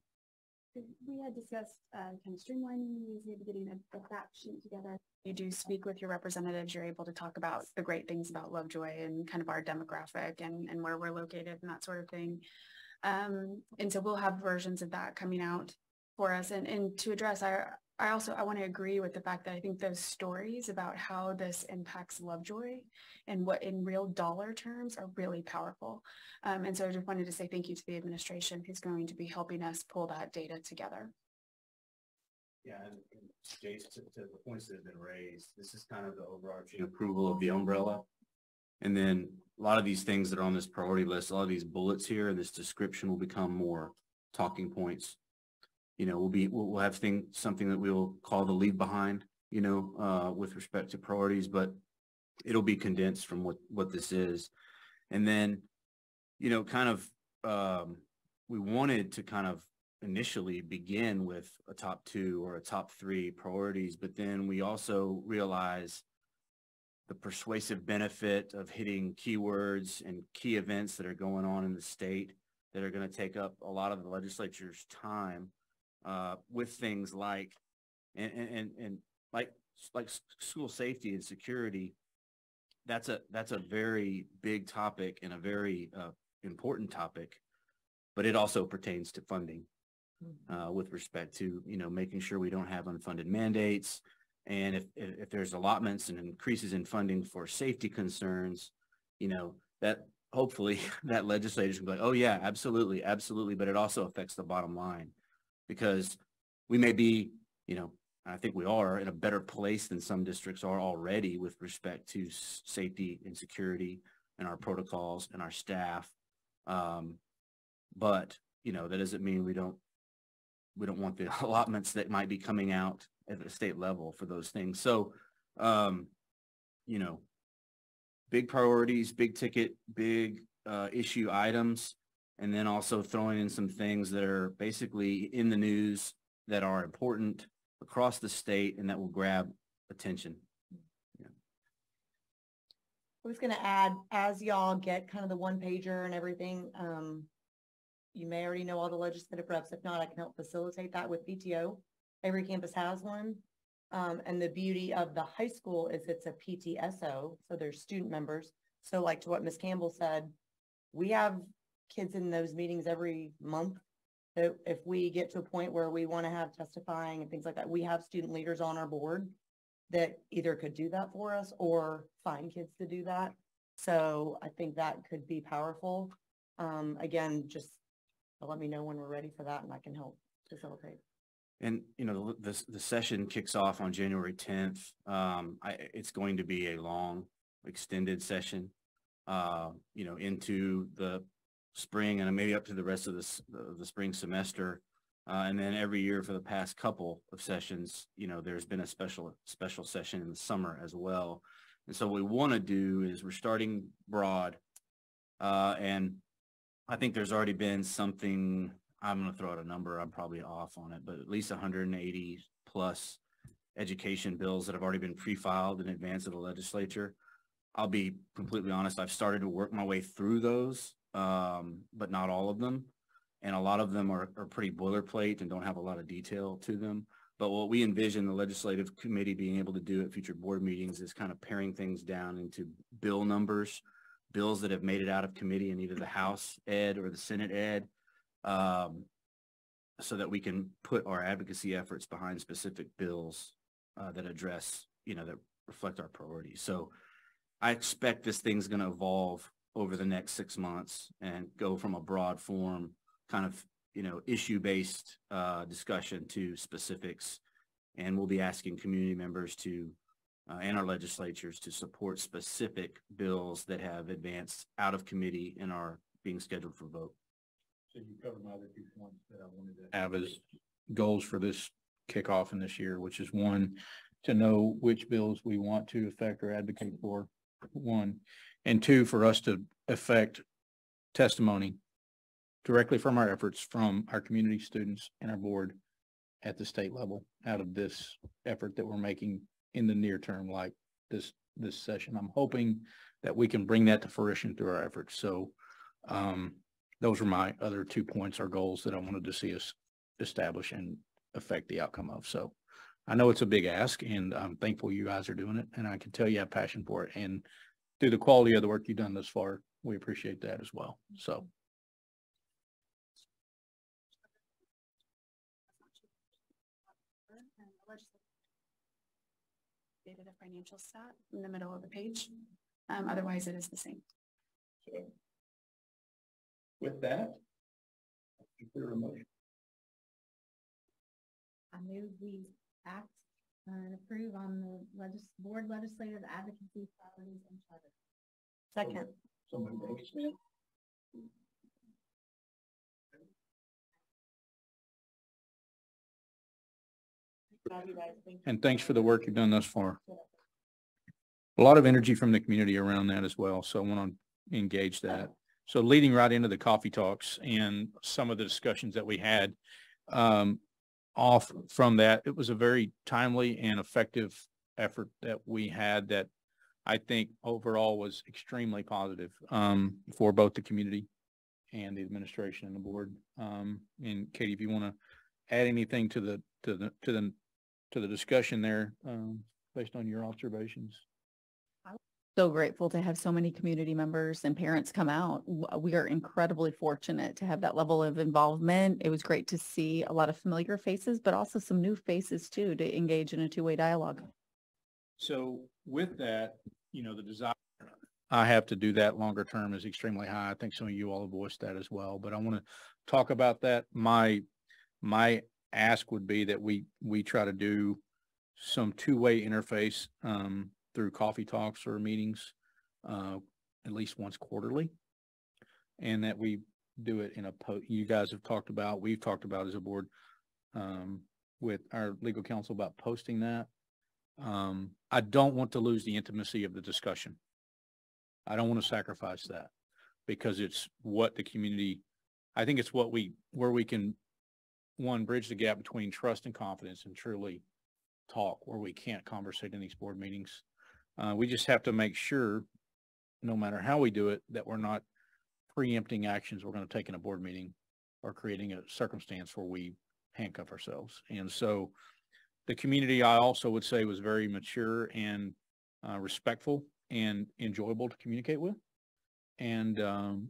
We had discussed kind of streamlining these, maybe getting a fact sheet together. You do speak with your representatives, you're able to talk about the great things about Lovejoy and kind of our demographic and where we're located and that sort of thing. And so we'll have versions of that coming out for us. And to address, I want to agree with the fact that I think those stories about how this impacts Lovejoy and what in real dollar terms are really powerful. And so I just wanted to say thank you to the administration who's going to be helping us pull that data together. Yeah, and Jason, to the points that have been raised, this is kind of the overarching approval of the umbrella. And then a lot of these things that are on this priority list, a lot of these bullets here, this description will become more talking points. You know, we'll have something that we'll call the leave behind, you know, with respect to priorities, but it'll be condensed from what this is. And then, you know, kind of, we wanted to kind of initially begin with a top 2 or a top 3 priorities, but then we also realize the persuasive benefit of hitting keywords and key events that are going on in the state that are going to take up a lot of the legislature's time with things like and like school safety and security. That's a very big topic and a very important topic, but it also pertains to funding with respect to, making sure we don't have unfunded mandates. And if there's allotments and increases in funding for safety concerns, that hopefully that legislators can be like, oh yeah, absolutely, absolutely. But it also affects the bottom line, because we may be, I think we are in a better place than some districts are already with respect to safety and security and our protocols and our staff. But, that doesn't mean we don't want the allotments that might be coming out at the state level for those things. So, big priorities, big ticket, big issue items, and then also throwing in some things that are basically in the news that are important across the state and that will grab attention. I was going to add, as y'all get kind of the one pager and everything, you may already know all the legislative reps. If not, I can help facilitate that with PTO. Every campus has one. And the beauty of the high school is it's a PTSO, so there's student members. So like to what Ms. Campbell said, we have kids in those meetings every month. So if we get to a point where we want to have testifying and things like that, we have student leaders on our board that either could do that for us or find kids to do that. So I think that could be powerful. Again, just let me know when we're ready for that and I can help facilitate. And, the session kicks off on January 10th. It's going to be a long, extended session, into the spring and maybe up to the rest of the spring semester. And then every year for the past couple of sessions, there's been a special session in the summer as well. And so what we want to do is we're starting broad. And I think there's already been something, I'm going to throw out a number, I'm probably off on it, but at least 180 plus education bills that have already been pre-filed in advance of the legislature. I'll be completely honest, I've started to work my way through those, but not all of them. And a lot of them are pretty boilerplate and don't have a lot of detail to them. But what we envision the legislative committee being able to do at future board meetings is kind of paring things down into bill numbers, bills that have made it out of committee in either the House Ed or the Senate Ed, so that we can put our advocacy efforts behind specific bills that address, that reflect our priorities. So I expect this thing's going to evolve over the next 6 months and go from a broad form kind of, issue-based discussion to specifics. And we'll be asking community members to, and our legislatures to support specific bills that have advanced out of committee and are being scheduled for vote. So you covered my other 2 points that I wanted to have as goals for this kickoff in this year, which is 1, to know which bills we want to affect or advocate for, 1, and 2, for us to affect testimony directly from our efforts from our community students and our board at the state level out of this effort that we're making in the near term, like this session. I'm hoping that we can bring that to fruition through our efforts. So those are my other 2 points or goals that I wanted to see us establish and affect the outcome of. So I know it's a big ask, and I'm thankful you guys are doing it, and I can tell you have passion for it. And through the quality of the work you've done thus far, we appreciate that as well. So. Data the financial stat in the middle of the page. Otherwise, it is the same. So with that, consider a motion. I move we act and approve on the board legislative advocacy priorities and charter. Second. Somebody makes it. And thanks for the work you've done thus far. A lot of energy from the community around that as well. So I want to engage that. So leading right into the coffee talks and some of the discussions that we had, off from that, it was a very timely and effective effort that we had that I think overall was extremely positive for both the community and the administration and the board. And Katie, if you want to add anything to the discussion there, based on your observations. So grateful to have so many community members and parents come out. We are incredibly fortunate to have that level of involvement. It was great to see a lot of familiar faces, but also some new faces too, to engage in a two-way dialogue. So with that, you know, the desire I have to do that longer term is extremely high. I think some of you all have voiced that as well, but I want to talk about that. My ask would be that we try to do some two-way interface through coffee talks or meetings at least once quarterly, and that we do it in a you guys have talked about, we've talked about as a board with our legal counsel about posting that. I don't want to lose the intimacy of the discussion. I don't want to sacrifice that because it's what the community, I think it's what where we can, one, bridge the gap between trust and confidence and truly talk where we can't conversate in these board meetings. We just have to make sure, no matter how we do it, that we're not preempting actions we're going to take in a board meeting or creating a circumstance where we handcuff ourselves. And so the community, I also would say, was very mature and respectful and enjoyable to communicate with. And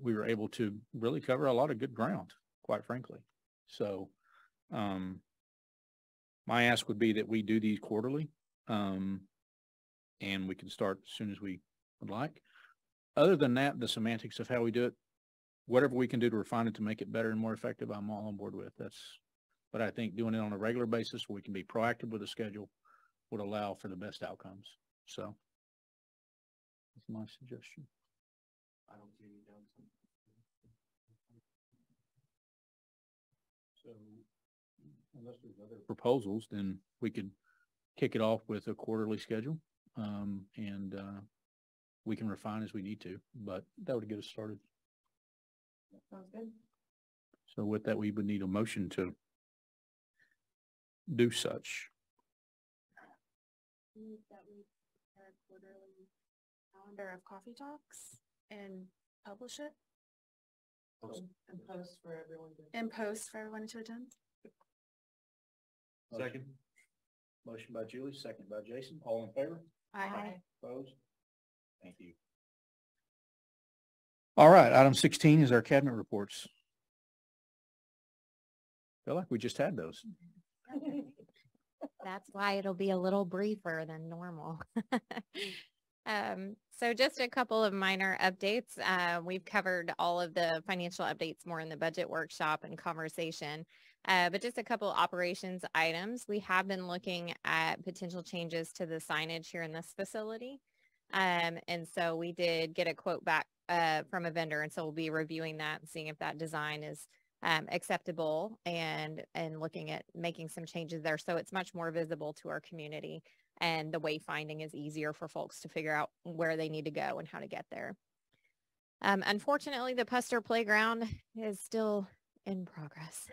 we were able to really cover a lot of good ground, quite frankly. So my ask would be that we do these quarterly, and we can start as soon as we would like. Other than that, the semantics of how we do it, whatever we can do to refine it to make it better and more effective, I'm all on board with. But I think doing it on a regular basis where we can be proactive with the schedule would allow for the best outcomes. So that's my suggestion. I don't see any downside. So unless there's other proposals, then we could kick it off with a quarterly schedule, and we can refine as we need to, but that would get us started. That sounds good. So with that, we would need a motion to do such. That we prepare a quarterly calendar of coffee talks and publish it. And post for everyone to. And post for everyone to attend. Second. Motion by Julie, second by Jason. All in favor? Aye. Opposed? Thank you. All right, item 16 is our cabinet reports. Feel like we just had those. That's why it'll be a little briefer than normal. So just a couple of minor updates. We've covered all of the financial updates more in the budget workshop and conversation, but just a couple operations items. We have been looking at potential changes to the signage here in this facility. And so we did get a quote back from a vendor, and so we'll be reviewing that and seeing if that design is acceptable and looking at making some changes there so it's much more visible to our community and the wayfinding is easier for folks to figure out where they need to go and how to get there. Unfortunately, the Puster Playground is still in progress.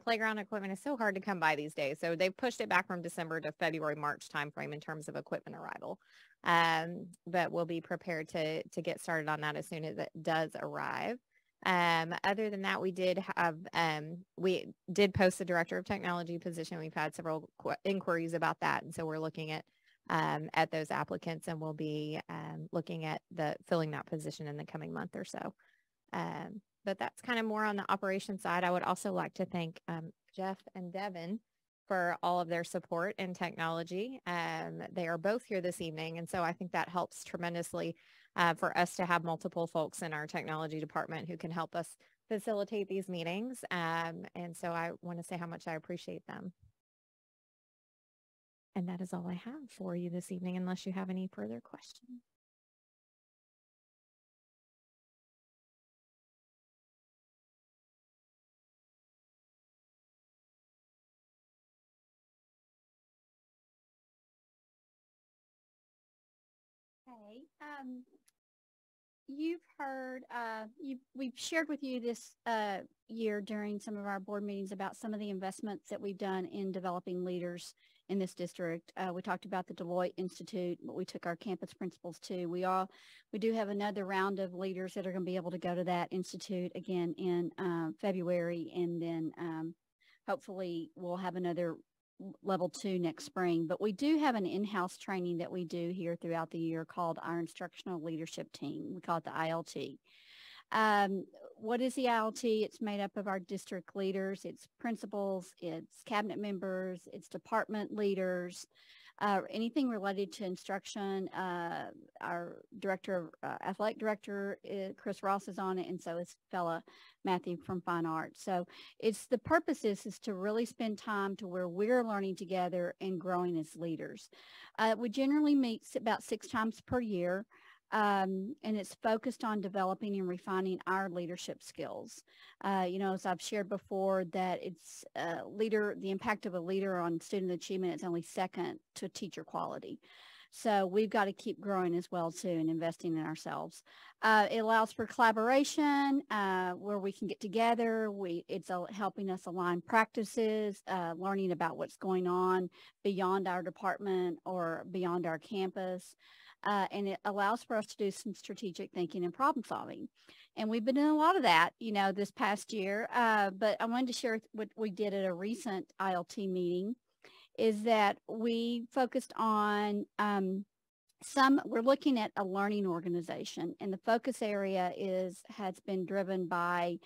Playground equipment is so hard to come by these days, so they've pushed it back from December to February, March timeframe in terms of equipment arrival. But we'll be prepared to get started on that as soon as it does arrive. Other than that, we did post the director of technology position. We've had several inquiries about that. And so we're looking at those applicants, and we'll be looking at filling that position in the coming month or so. But that's kind of more on the operations side. I would also like to thank Jeff and Devin for all of their support in technology. They are both here this evening. And so I think that helps tremendously for us to have multiple folks in our technology department who can help us facilitate these meetings. And so I want to say how much I appreciate them. And that is all I have for you this evening, unless you have any further questions. Okay. you've heard, we've shared with you this year during some of our board meetings about some of the investments that we've done in developing leaders in this district. We talked about the Deloitte Institute, but we took our campus principals too. We do have another round of leaders that are going to be able to go to that institute again in February, and then hopefully we'll have another level 2 next spring. But we do have an in-house training that we do here throughout the year called our Instructional Leadership Team. We call it the ILT. What is the ILT? It's made up of our district leaders, it's principals, it's cabinet members, it's department leaders, anything related to instruction. Our athletic director, Chris Ross, is on it, and so is fella Matthew from Fine Arts. So the purpose is to really spend time to where we're learning together and growing as leaders. We generally meet about 6 times per year. And it's focused on developing and refining our leadership skills. As I've shared before, that it's the impact of a leader on student achievement is only second to teacher quality. So we've got to keep growing as well too, and investing in ourselves. It allows for collaboration where we can get together. It's helping us align practices, learning about what's going on beyond our department or beyond our campus. And it allows for us to do some strategic thinking and problem solving. And we've been doing a lot of that, this past year. But I wanted to share what we did at a recent ILT meeting is that we focused on we're looking at a learning organization, and the focus area has been driven by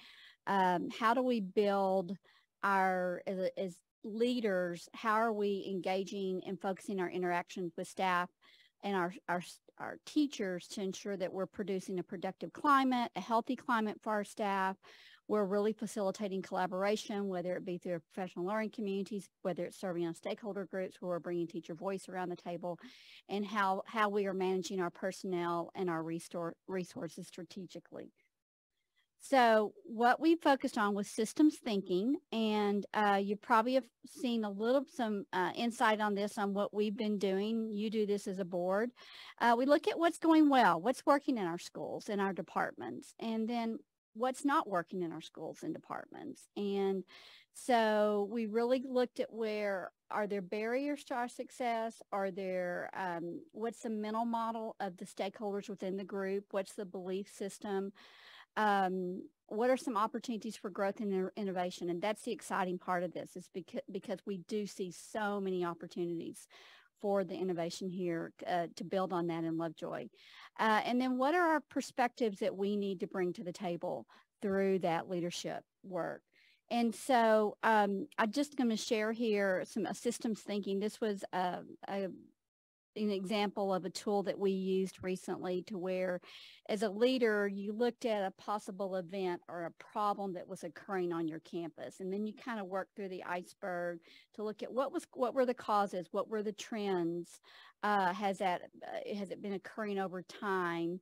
how do we build as leaders, how are we engaging and focusing our interactions with staff and our teachers to ensure that we're producing a productive climate, a healthy climate for our staff. We're really facilitating collaboration, whether it be through our professional learning communities, whether it's serving on stakeholder groups where we're bringing teacher voice around the table, and how we are managing our personnel and our resources strategically. So what we focused on was systems thinking, and you probably have seen some insight on this on what we've been doing. You do this as a board. We look at what's going well, what's working in our schools and our departments, and then what's not working in our schools and departments. And so we really looked at where are there barriers to our success? Are there, what's the mental model of the stakeholders within the group? What's the belief system? What are some opportunities for growth and innovation? And that's the exciting part of this, is because we do see so many opportunities for the innovation here to build on that in Lovejoy. And then what are our perspectives that we need to bring to the table through that leadership work? And so I'm just going to share here some systems thinking. This was an example of a tool that we used recently, to where as a leader you looked at a possible event or a problem that was occurring on your campus, and then you kind of worked through the iceberg to look at what were the causes, what were the trends, has it been occurring over time,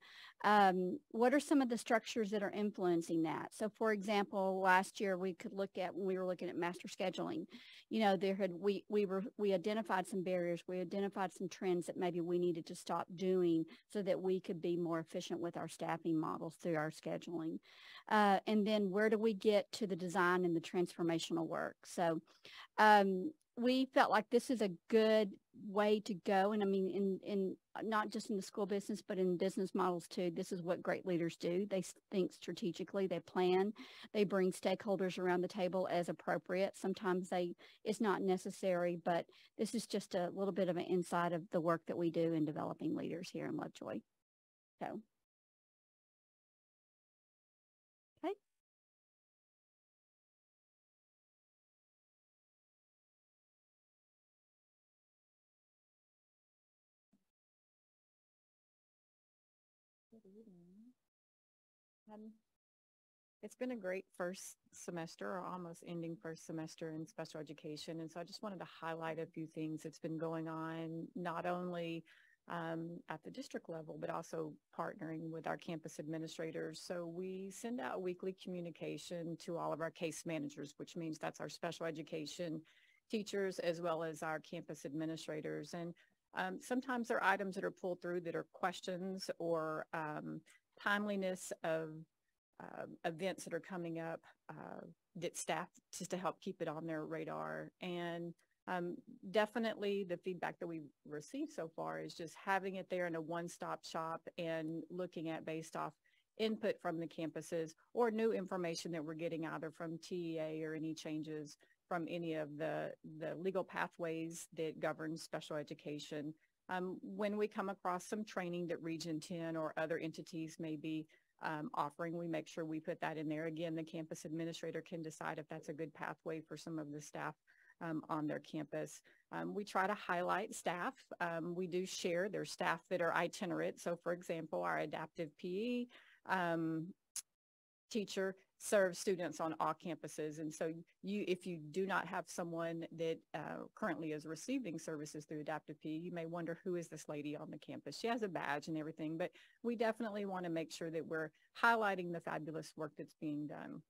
what are some of the structures that are influencing that? So for example, last year we could look at, when we were looking at master scheduling, we identified some barriers, we identified some trends that maybe we needed to stop doing so that we could be more efficient with our staffing models through our scheduling. And then where do we get to the design and the transformational work? So we felt like this is a good way to go. And I mean, in not just in the school business, but in business models too, this is what great leaders do. They think strategically, they plan, they bring stakeholders around the table as appropriate. Sometimes it's not necessary, but this is just a little bit of an insight of the work that we do in developing leaders here in Lovejoy. So. Okay. Good evening. It's been a great first semester, or almost ending first semester in special education. And so I just wanted to highlight a few things that's been going on, not only at the district level, but also partnering with our campus administrators. So we send out weekly communication to all of our case managers, which means that's our special education teachers as well as our campus administrators. And sometimes there are items that are pulled through that are questions or timeliness of events that are coming up that staff just to help keep it on their radar. And definitely the feedback that we've received so far is just having it there in a one-stop shop and looking at based off input from the campuses or new information that we're getting either from TEA or any changes from any of the legal pathways that govern special education. When we come across some training that Region 10 or other entities may be offering, we make sure we put that in there. Again, the campus administrator can decide if that's a good pathway for some of the staff on their campus. We try to highlight staff. We do share their staff that are itinerant. So for example, our adaptive PE teacher serves students on all campuses. And so if you do not have someone that currently is receiving services through adaptive PE, you may wonder, who is this lady on the campus? She has a badge and everything, but we definitely want to make sure that we're highlighting the fabulous work that's being done.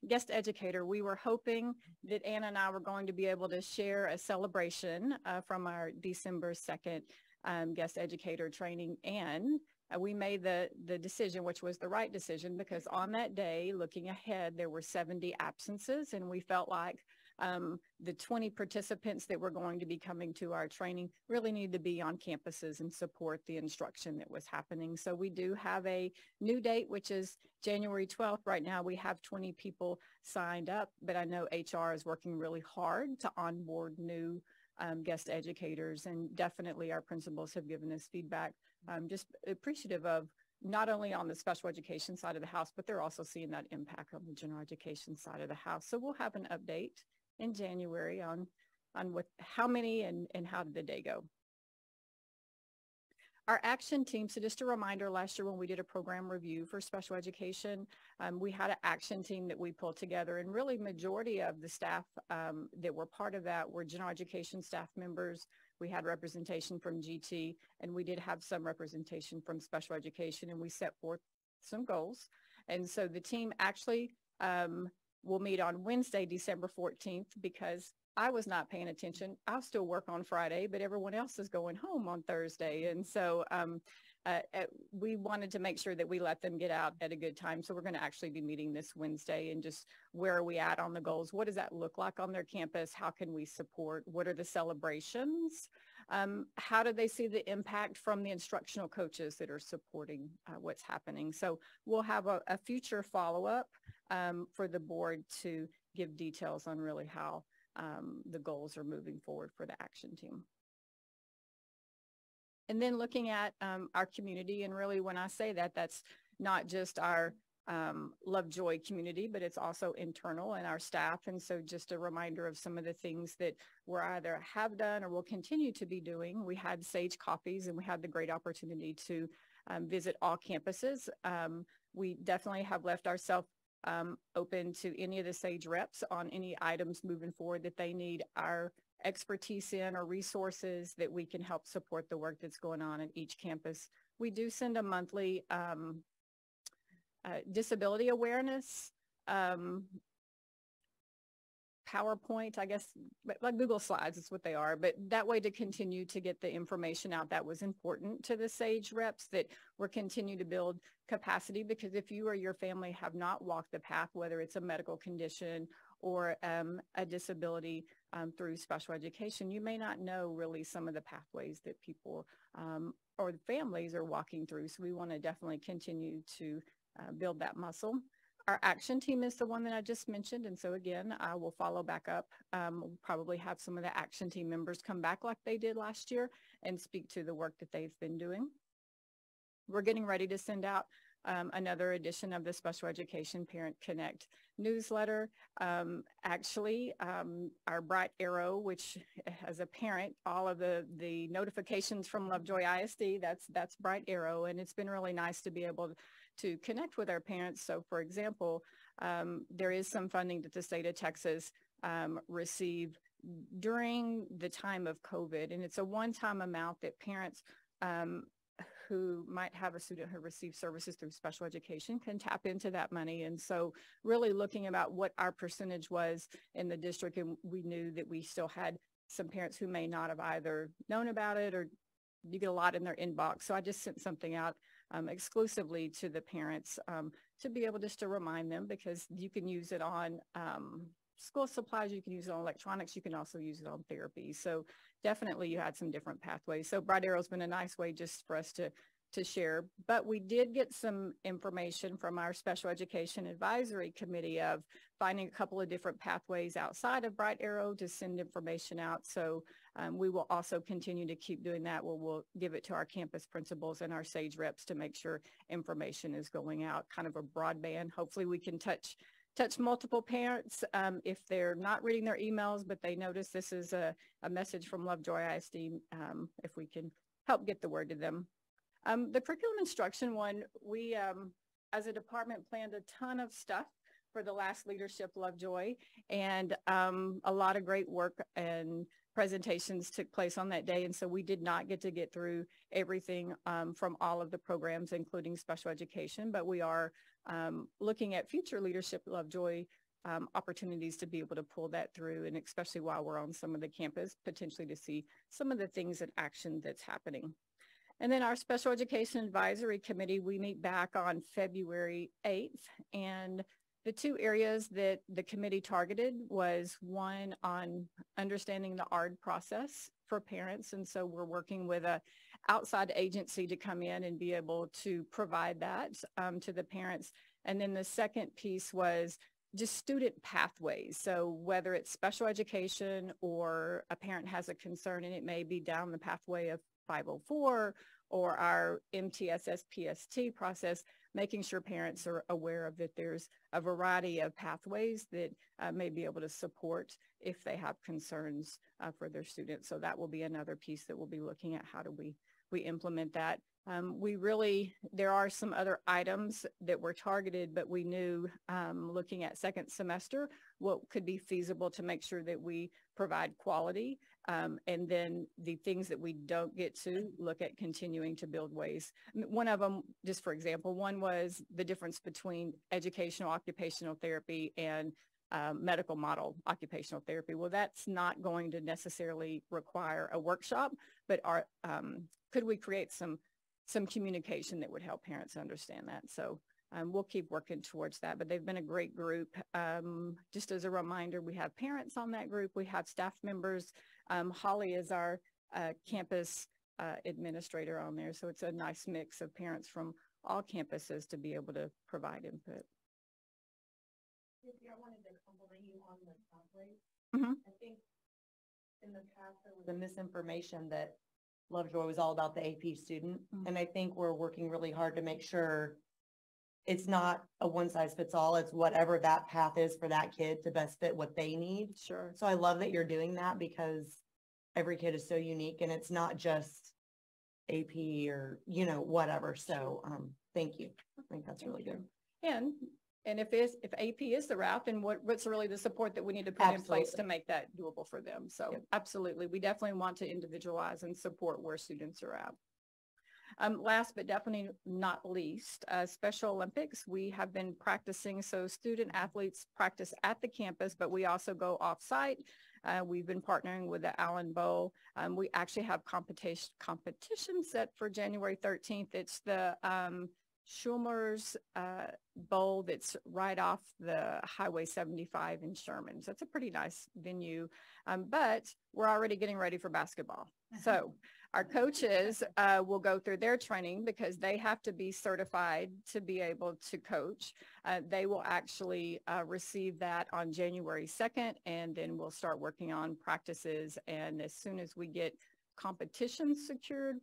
Guest educator, we were hoping that Anna and I were going to be able to share a celebration from our December 2nd guest educator training, and we made the decision, which was the right decision, because on that day, looking ahead, there were 70 absences, and we felt like the 20 participants that were going to be coming to our training really need to be on campuses and support the instruction that was happening. So we do have a new date, which is January 12th. Right now we have 20 people signed up, but I know HR is working really hard to onboard new guest educators, and definitely our principals have given us feedback, just appreciative of not only on the special education side of the house, but they're also seeing that impact on the general education side of the house. So we'll have an update in January on what, how many and how did the day go. Our action team, so just a reminder, last year when we did a program review for special education, we had an action team that we pulled together, and really majority of the staff that were part of that were general education staff members. We had representation from GT, and we did have some representation from special education, and we set forth some goals. And so the team actually will meet on Wednesday, December 14th, because I was not paying attention. I'll still work on Friday, but everyone else is going home on Thursday. And so we wanted to make sure that we let them get out at a good time. So we're going to actually be meeting this Wednesday, and just where are we at on the goals? What does that look like on their campus? How can we support? What are the celebrations? How do they see the impact from the instructional coaches that are supporting what's happening? So we'll have a future follow-up for the board to give details on really how the goals are moving forward for the action team. And then looking at our community, and really when I say that, that's not just our Lovejoy community, but it's also internal and our staff. And so just a reminder of some of the things that we're either have done or will continue to be doing. We had Sage Coffees, and we had the great opportunity to visit all campuses. We definitely have left ourselves open to any of the Sage reps on any items moving forward that they need our expertise in, or resources that we can help support the work that's going on at each campus. We do send a monthly disability awareness PowerPoint, I guess, like Google Slides is what they are, but that way to continue to get the information out. That was important to the Sage reps, that we're continuing to build capacity, because if you or your family have not walked the path, whether it's a medical condition or a disability through special education, you may not know really some of the pathways that people or the families are walking through. So we want to definitely continue to build that muscle. Our action team is the one that I just mentioned. And so again, I will follow back up. We'll probably have some of the action team members come back like they did last year and speak to the work that they've been doing. We're getting ready to send out another edition of the Special Education Parent Connect newsletter. Actually, our Bright Arrow, which as a parent, all of the notifications from Lovejoy ISD, that's Bright Arrow. And it's been really nice to be able to connect with our parents. So for example, there is some funding that the state of Texas received during the time of COVID. And it's a one-time amount that parents who might have a student who receives services through special education can tap into that money. And so really looking about what our percentage was in the district, and we knew that we still had some parents who may not have either known about it or you get a lot in their inbox. So I just sent something out exclusively to the parents to be able just to remind them, because you can use it on school supplies, you can use it on electronics, you can also use it on therapy. So definitely you had some different pathways. So Bright Arrow's been a nice way just for us to share. But we did get some information from our Special Education Advisory Committee of finding a couple of different pathways outside of Bright Arrow to send information out. So we will also continue to keep doing that, where we'll give it to our campus principals and our SAGE reps to make sure information is going out, kind of a broadband. Hopefully we can touch multiple parents if they're not reading their emails, but they notice this is a message from Lovejoy ISD, if we can help get the word to them. The curriculum instruction one, we as a department planned a ton of stuff for the last leadership Lovejoy, and a lot of great work and presentations took place on that day. And so we did not get through everything from all of the programs, including special education, but we are looking at future leadership Lovejoy opportunities to be able to pull that through, and especially while we're on some of the campus, potentially to see some of the things in action that's happening. And then our Special Education Advisory Committee, we meet back on February 8th. And the two areas that the committee targeted was one on understanding the ARD process for parents. And so we're working with a outside agency to come in and be able to provide that to the parents. And then the second piece was just student pathways. So whether it's special education or a parent has a concern and it may be down the pathway of 504 or our MTSS PST process, making sure parents are aware of that there's a variety of pathways that may be able to support if they have concerns for their students. So that will be another piece that we'll be looking at. How do we implement that? There are some other items that were targeted, but we knew looking at second semester what could be feasible to make sure that we provide quality. And then the things that we don't get to, look at continuing to build ways. One of them, just for example, one was the difference between educational occupational therapy and medical model occupational therapy. Well, that's not going to necessarily require a workshop, but could we create some communication that would help parents understand that? So we'll keep working towards that, but they've been a great group. Just as a reminder, we have parents on that group. We have staff members. Holly is our campus administrator on there. So it's a nice mix of parents from all campuses to be able to provide input. I wanted to compliment you on the pathway. Mm-hmm. I think in the past there was a misinformation that Lovejoy was all about the AP student. Mm-hmm. And I think we're working really hard to make sure it's not a one size fits all. It's whatever that path is for that kid to best fit what they need. Sure. So I love that you're doing that, because every kid is so unique and it's not just AP or, whatever. So thank you. I think that's really good. And if AP is the route, then what's really the support that we need to put in place to make that doable for them? So absolutely, we definitely want to individualize and support where students are at. Last but definitely not least, Special Olympics. We have been practicing, so student athletes practice at the campus, but we also go off-site. We've been partnering with the Allen Bowl. We actually have competition set for January 13th. It's the Schumer's Bowl that's right off the Highway 75 in Sherman. So it's a pretty nice venue, but we're already getting ready for basketball. So our coaches will go through their training because they have to be certified to be able to coach. They will actually receive that on January 2nd, and then we'll start working on practices. And as soon as we get competitions secured,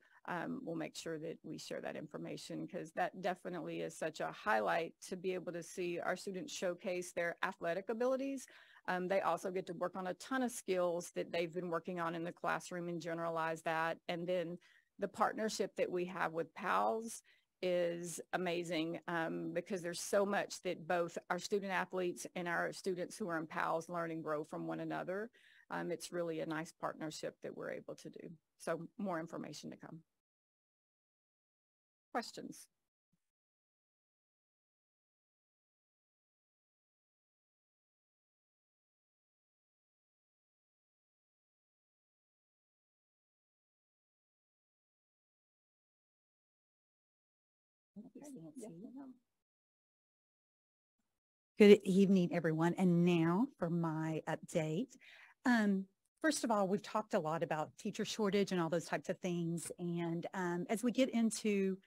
we'll make sure that we share that information, because that definitely is such a highlight to be able to see our students showcase their athletic abilities. They also get to work on a ton of skills that they've been working on in the classroom and generalize that. And then the partnership that we have with PALS is amazing, because there's so much that both our student athletes and our students who are in PALS learn and grow from one another. It's really a nice partnership that we're able to do. So more information to come. Questions? Good evening, everyone. And now for my update. First of all, we've talked a lot about teacher shortage and all those types of things. And as we get into,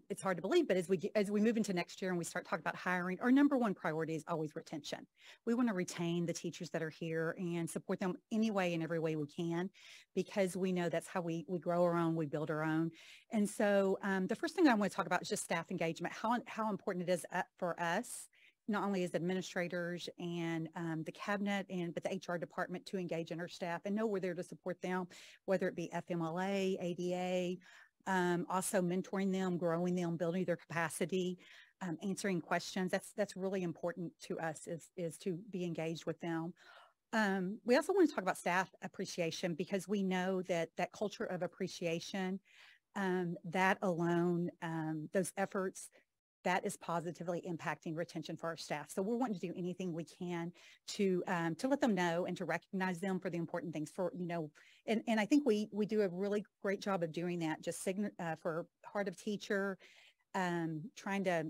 it's hard to believe, but as we move into next year and we start talking about hiring, our number one priority is always retention. We want to retain the teachers that are here and support them any way and every way we can, because we know that's how we grow our own, we build our own. And so the first thing I want to talk about is just staff engagement, how important it is for us, not only as administrators and the cabinet but the HR department, to engage in our staff and know we're there to support them, whether it be FMLA, ADA, also mentoring them, growing them, building their capacity, answering questions. That's really important to us, is to be engaged with them. We also want to talk about staff appreciation, because we know that culture of appreciation, that alone, those efforts, that is positively impacting retention for our staff. So we're wanting to do anything we can to let them know and to recognize them for the important things, for, and I think we do a really great job of doing that, just for Heart of Teacher, trying to,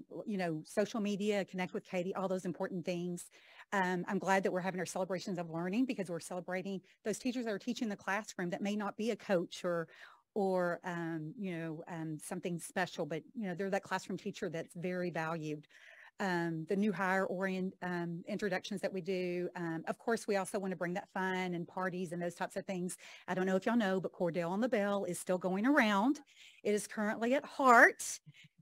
social media, connect with Katie, all those important things. I'm glad that we're having our celebrations of learning, because we're celebrating those teachers that are teaching the classroom that may not be a coach or something special, but, they're that classroom teacher that's very valued. The new hire introductions that we do. Of course, we also want to bring that fun and parties and those types of things. I don't know if y'all know, but Cordell on the Bell is still going around. It is currently at Heart.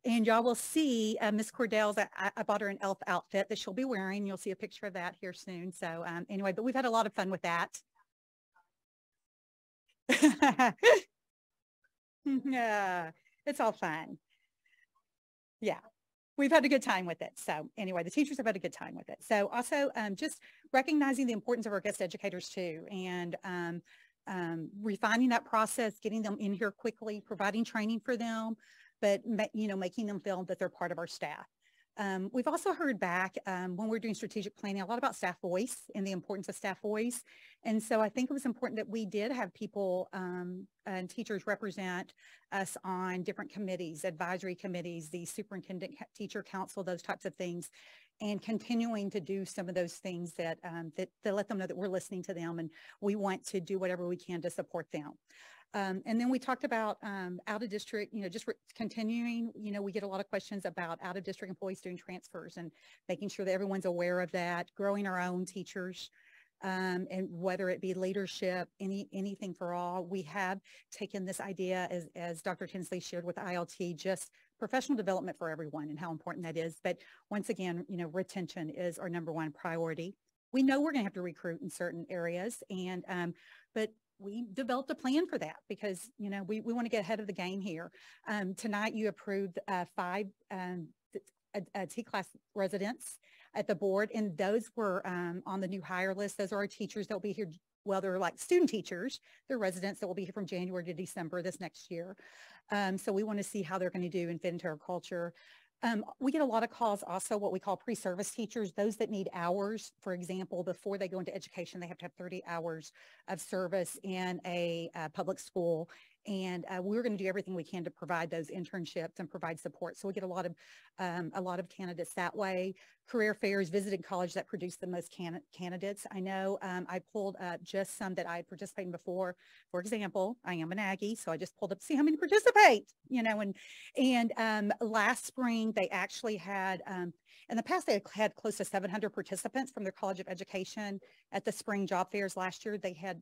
And y'all will see Miss Cordell's, I bought her an elf outfit that she'll be wearing. You'll see a picture of that here soon. So anyway, but we've had a lot of fun with that. Yeah, it's all fun. Yeah, we've had a good time with it. So anyway, the teachers have had a good time with it. So also just recognizing the importance of our guest educators too, and refining that process, getting them in here quickly, providing training for them, but making them feel that they're part of our staff. We've also heard back when we're doing strategic planning a lot about staff voice and the importance of staff voice. And so I think it was important that we did have people and teachers represent us on different committees, advisory committees, the superintendent teacher council, those types of things, and continuing to do some of those things that let them know that we're listening to them and we want to do whatever we can to support them. And then we talked about out of district, just continuing, we get a lot of questions about out of district employees doing transfers and making sure that everyone's aware of that, growing our own teachers, and whether it be leadership, anything for all. We have taken this idea, as Dr. Tinsley shared with ILT, just professional development for everyone and how important that is. But once again, retention is our number one priority. We know we're going to have to recruit in certain areas, but we developed a plan for that, because, we want to get ahead of the game here. Tonight you approved 5 T-class residents at the board, and those were on the new hire list. Those are our teachers that will be here. Well, they're like student teachers. They're residents that will be here from January to December this next year. So we want to see how they're going to do and fit into our culture. We get a lot of calls also, what we call pre-service teachers, those that need hours. For example, before they go into education, they have to have 30 hours of service in a public school. And we're going to do everything we can to provide those internships and provide support. So we get a lot of candidates that way. Career fairs, visited college that produce the most candidates. I know I pulled up just some that I had participated in before. For example, I am an Aggie, so I just pulled up to see how many participate, and last spring they actually had, in the past they had close to 700 participants from their College of Education at the spring job fairs. Last year they had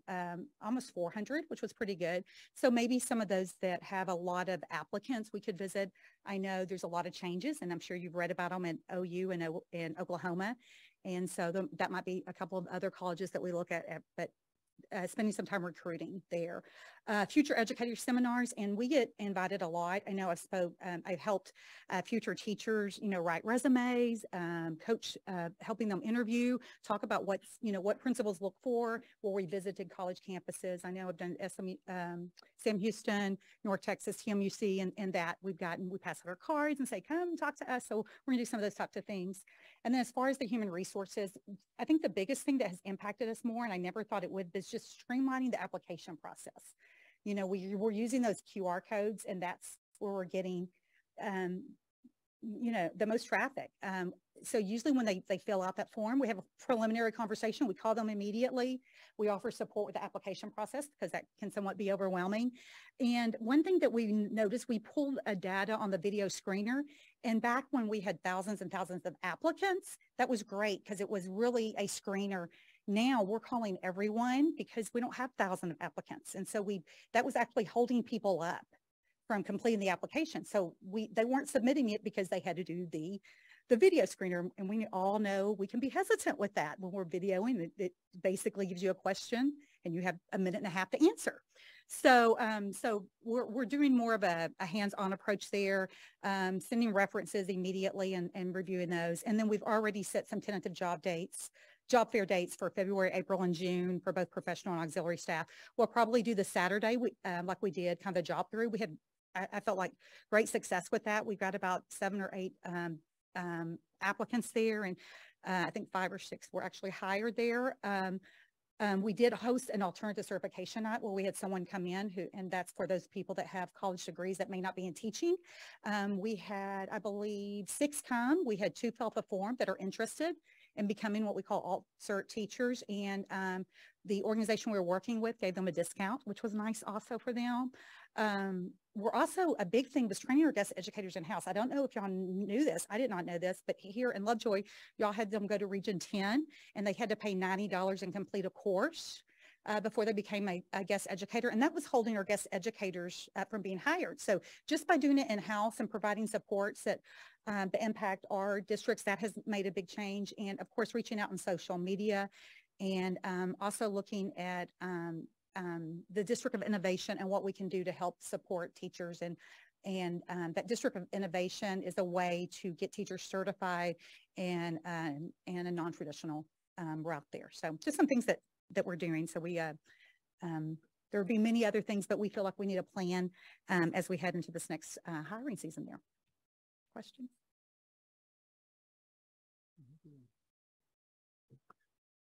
almost 400, which was pretty good. So maybe some of those that have a lot of applicants we could visit. I know there's a lot of changes, and I'm sure you've read about them at OU and in Oklahoma. And so that might be a couple of other colleges that we look at, but spending some time recruiting there. Future educator seminars, and we get invited a lot. I know I've helped future teachers, write resumes, coach, helping them interview, talk about what principals look for where we visited college campuses. I know I've done Sam Houston, North Texas, TMUC, and that we pass out our cards and say, come talk to us. So we're gonna do some of those types of things. And then as far as the human resources, I think the biggest thing that has impacted us more, and I never thought it would, is just streamlining the application process. We're using those QR codes, and that's where we're getting the most traffic. So usually when they fill out that form, we have a preliminary conversation. We call them immediately. We offer support with the application process because that can somewhat be overwhelming. And one thing that we noticed, we pulled a data on the video screener. And back when we had thousands and thousands of applicants, that was great because it was really a screener. Now we're calling everyone because we don't have thousands of applicants. And so that was actually holding people up from completing the application. So they weren't submitting it because they had to do the video screener. And we all know we can be hesitant with that when we're videoing. It basically gives you a question and you have a minute and a half to answer. So we're doing more of a hands-on approach there, sending references immediately and reviewing those. And then we've already set some tentative job fair dates for February, April, and June for both professional and auxiliary staff. We'll probably do the Saturday like we did kind of a job through. I felt like great success with that. We've got about 7 or 8 applicants there, and I think 5 or 6 were actually hired there. We did host an alternative certification night where we had someone come in and that's for those people that have college degrees that may not be in teaching. We had, I believe, 6 come. We had 2 fill out the form that are interested in becoming what we call alt-cert teachers. And the organization we were working with gave them a discount, which was nice also for them. We're also, a big thing was training our guest educators in-house. I don't know if y'all knew this. I did not know this, but here in Lovejoy, y'all had them go to Region 10 and they had to pay $90 and complete a course before they became a guest educator. And that was holding our guest educators from being hired. So just by doing it in-house and providing supports that impact our districts, that has made a big change. And of course, reaching out on social media and also looking at the District of Innovation and what we can do to help support teachers. And that District of Innovation is a way to get teachers certified and a non-traditional route there. So just some things that we're doing. So we, there will be many other things, but we feel like we need a plan as we head into this next hiring season there. Questions?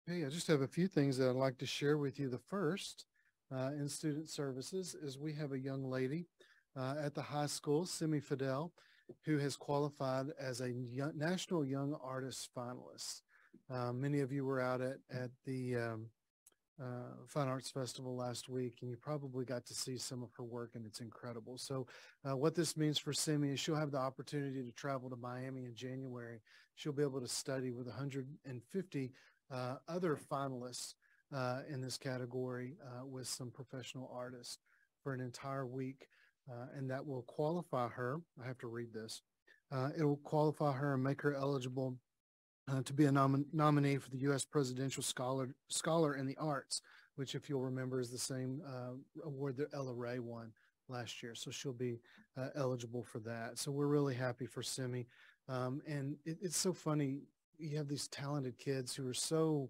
Hey, I just have a few things that I'd like to share with you. The first in student services is we have a young lady at the high school, Simi Fidel, who has qualified as a National Young Artist finalist. Many of you were out at the Fine Arts Festival last week, and you probably got to see some of her work, and it's incredible. So what this means for Simi is she'll have the opportunity to travel to Miami in January. She'll be able to study with 150 other finalists in this category with some professional artists for an entire week, and that will qualify her. I have to read this. It will qualify her and make her eligible to be a nominee for the U.S. Presidential Scholar in the Arts, which, if you'll remember, is the same award that Ella Ray won last year. So she'll be eligible for that. So we're really happy for Simi. And it's so funny. You have these talented kids who are so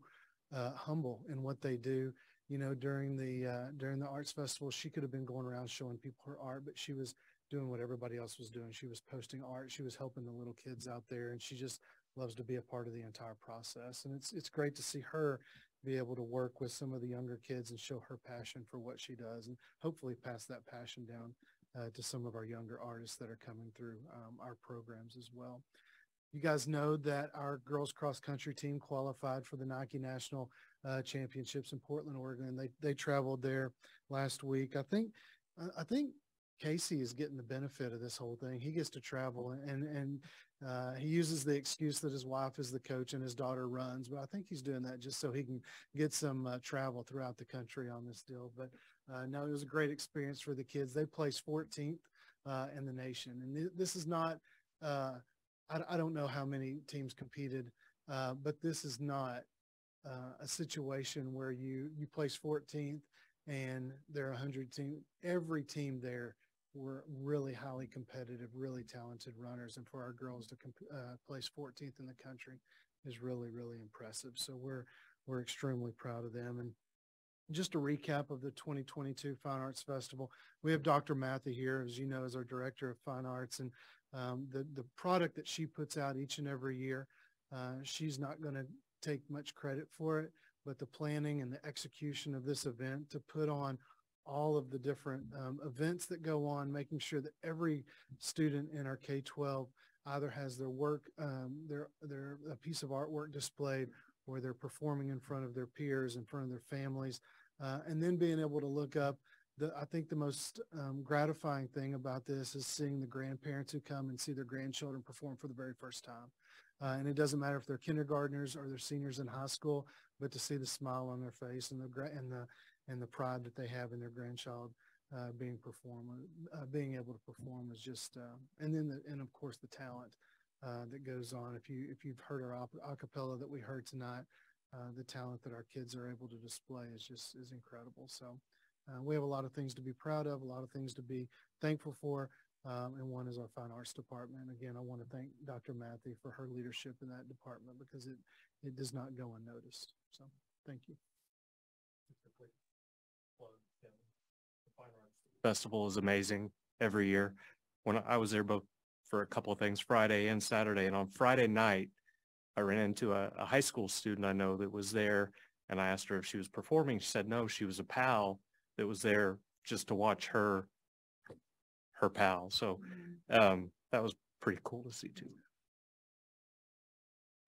humble in what they do. You know, during the arts festival, she could have been going around showing people her art, but she was doing what everybody else was doing. She was posting art. She was helping the little kids out there, and she just loves to be a part of the entire process. And it's great to see her be able to work with some of the younger kids and show her passion for what she does, and hopefully pass that passion down to some of our younger artists that are coming through our programs as well. You guys know that our girls cross country team qualified for the Nike National Championships in Portland, Oregon, and they traveled there last week. I think Casey is getting the benefit of this whole thing. He gets to travel, and he uses the excuse that his wife is the coach and his daughter runs, but I think he's doing that just so he can get some travel throughout the country on this deal. But no, it was a great experience for the kids. They placed 14th in the nation, and this is not I don't know how many teams competed, but this is not a situation where you place 14th and there are 100 teams. Every team there were really highly competitive, really talented runners. And for our girls to place 14th in the country is really, really impressive. So we're extremely proud of them. And just a recap of the 2022 Fine Arts Festival. We have Dr. Matthew here, as you know, as our Director of Fine Arts. And the product that she puts out each and every year, she's not going to take much credit for it, but the planning and the execution of this event to put on all of the different events that go on, making sure that every student in our K-12 either has their work, their a piece of artwork displayed, or they're performing in front of their peers, in front of their families, and then being able to look up. I think the most gratifying thing about this is seeing the grandparents who come and see their grandchildren perform for the very first time. And it doesn't matter if they're kindergartners or they're seniors in high school, but to see the smile on their face and the pride that they have in their grandchild being able to perform is just, and of course the talent that goes on. If you've heard our a cappella that we heard tonight, the talent that our kids are able to display is incredible. So we have a lot of things to be proud of, a lot of things to be thankful for. And one is our fine arts department. Again, I want to thank Dr. Matthew for her leadership in that department, because it does not go unnoticed. So thank you. Festival is amazing every year. When I was there both for a couple of things, Friday and Saturday, and on Friday night, I ran into a high school student I know that was there, and I asked her if she was performing. She said no, she was a pal that was there just to watch her pal. So that was pretty cool to see too.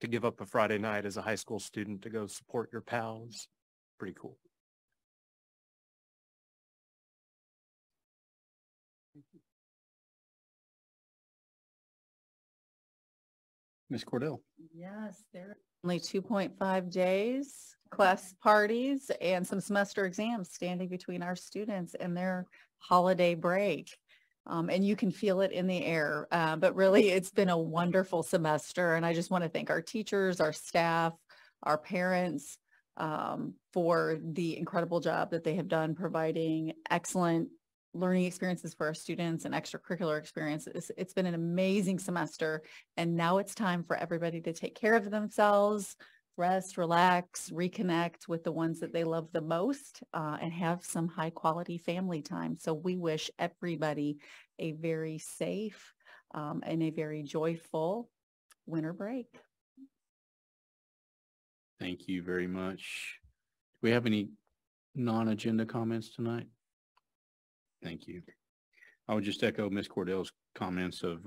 To give up a Friday night as a high school student to go support your pals, pretty cool. Ms. Cordell. Yes, there are only 2.5 days, class parties, and some semester exams standing between our students and their holiday break. And you can feel it in the air. But really, it's been a wonderful semester. And I just want to thank our teachers, our staff, our parents for the incredible job that they have done providing excellent learning experiences for our students and extracurricular experiences. It's been an amazing semester. And now it's time for everybody to take care of themselves, rest, relax, reconnect with the ones that they love the most, and have some high quality family time. So we wish everybody a very safe and a very joyful winter break. Thank you very much. Do we have any non-agenda comments tonight? Thank you. I would just echo Ms. Cordell's comments of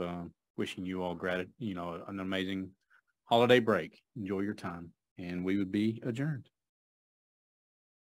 wishing you all an amazing holiday break. Enjoy your time, and we would be adjourned.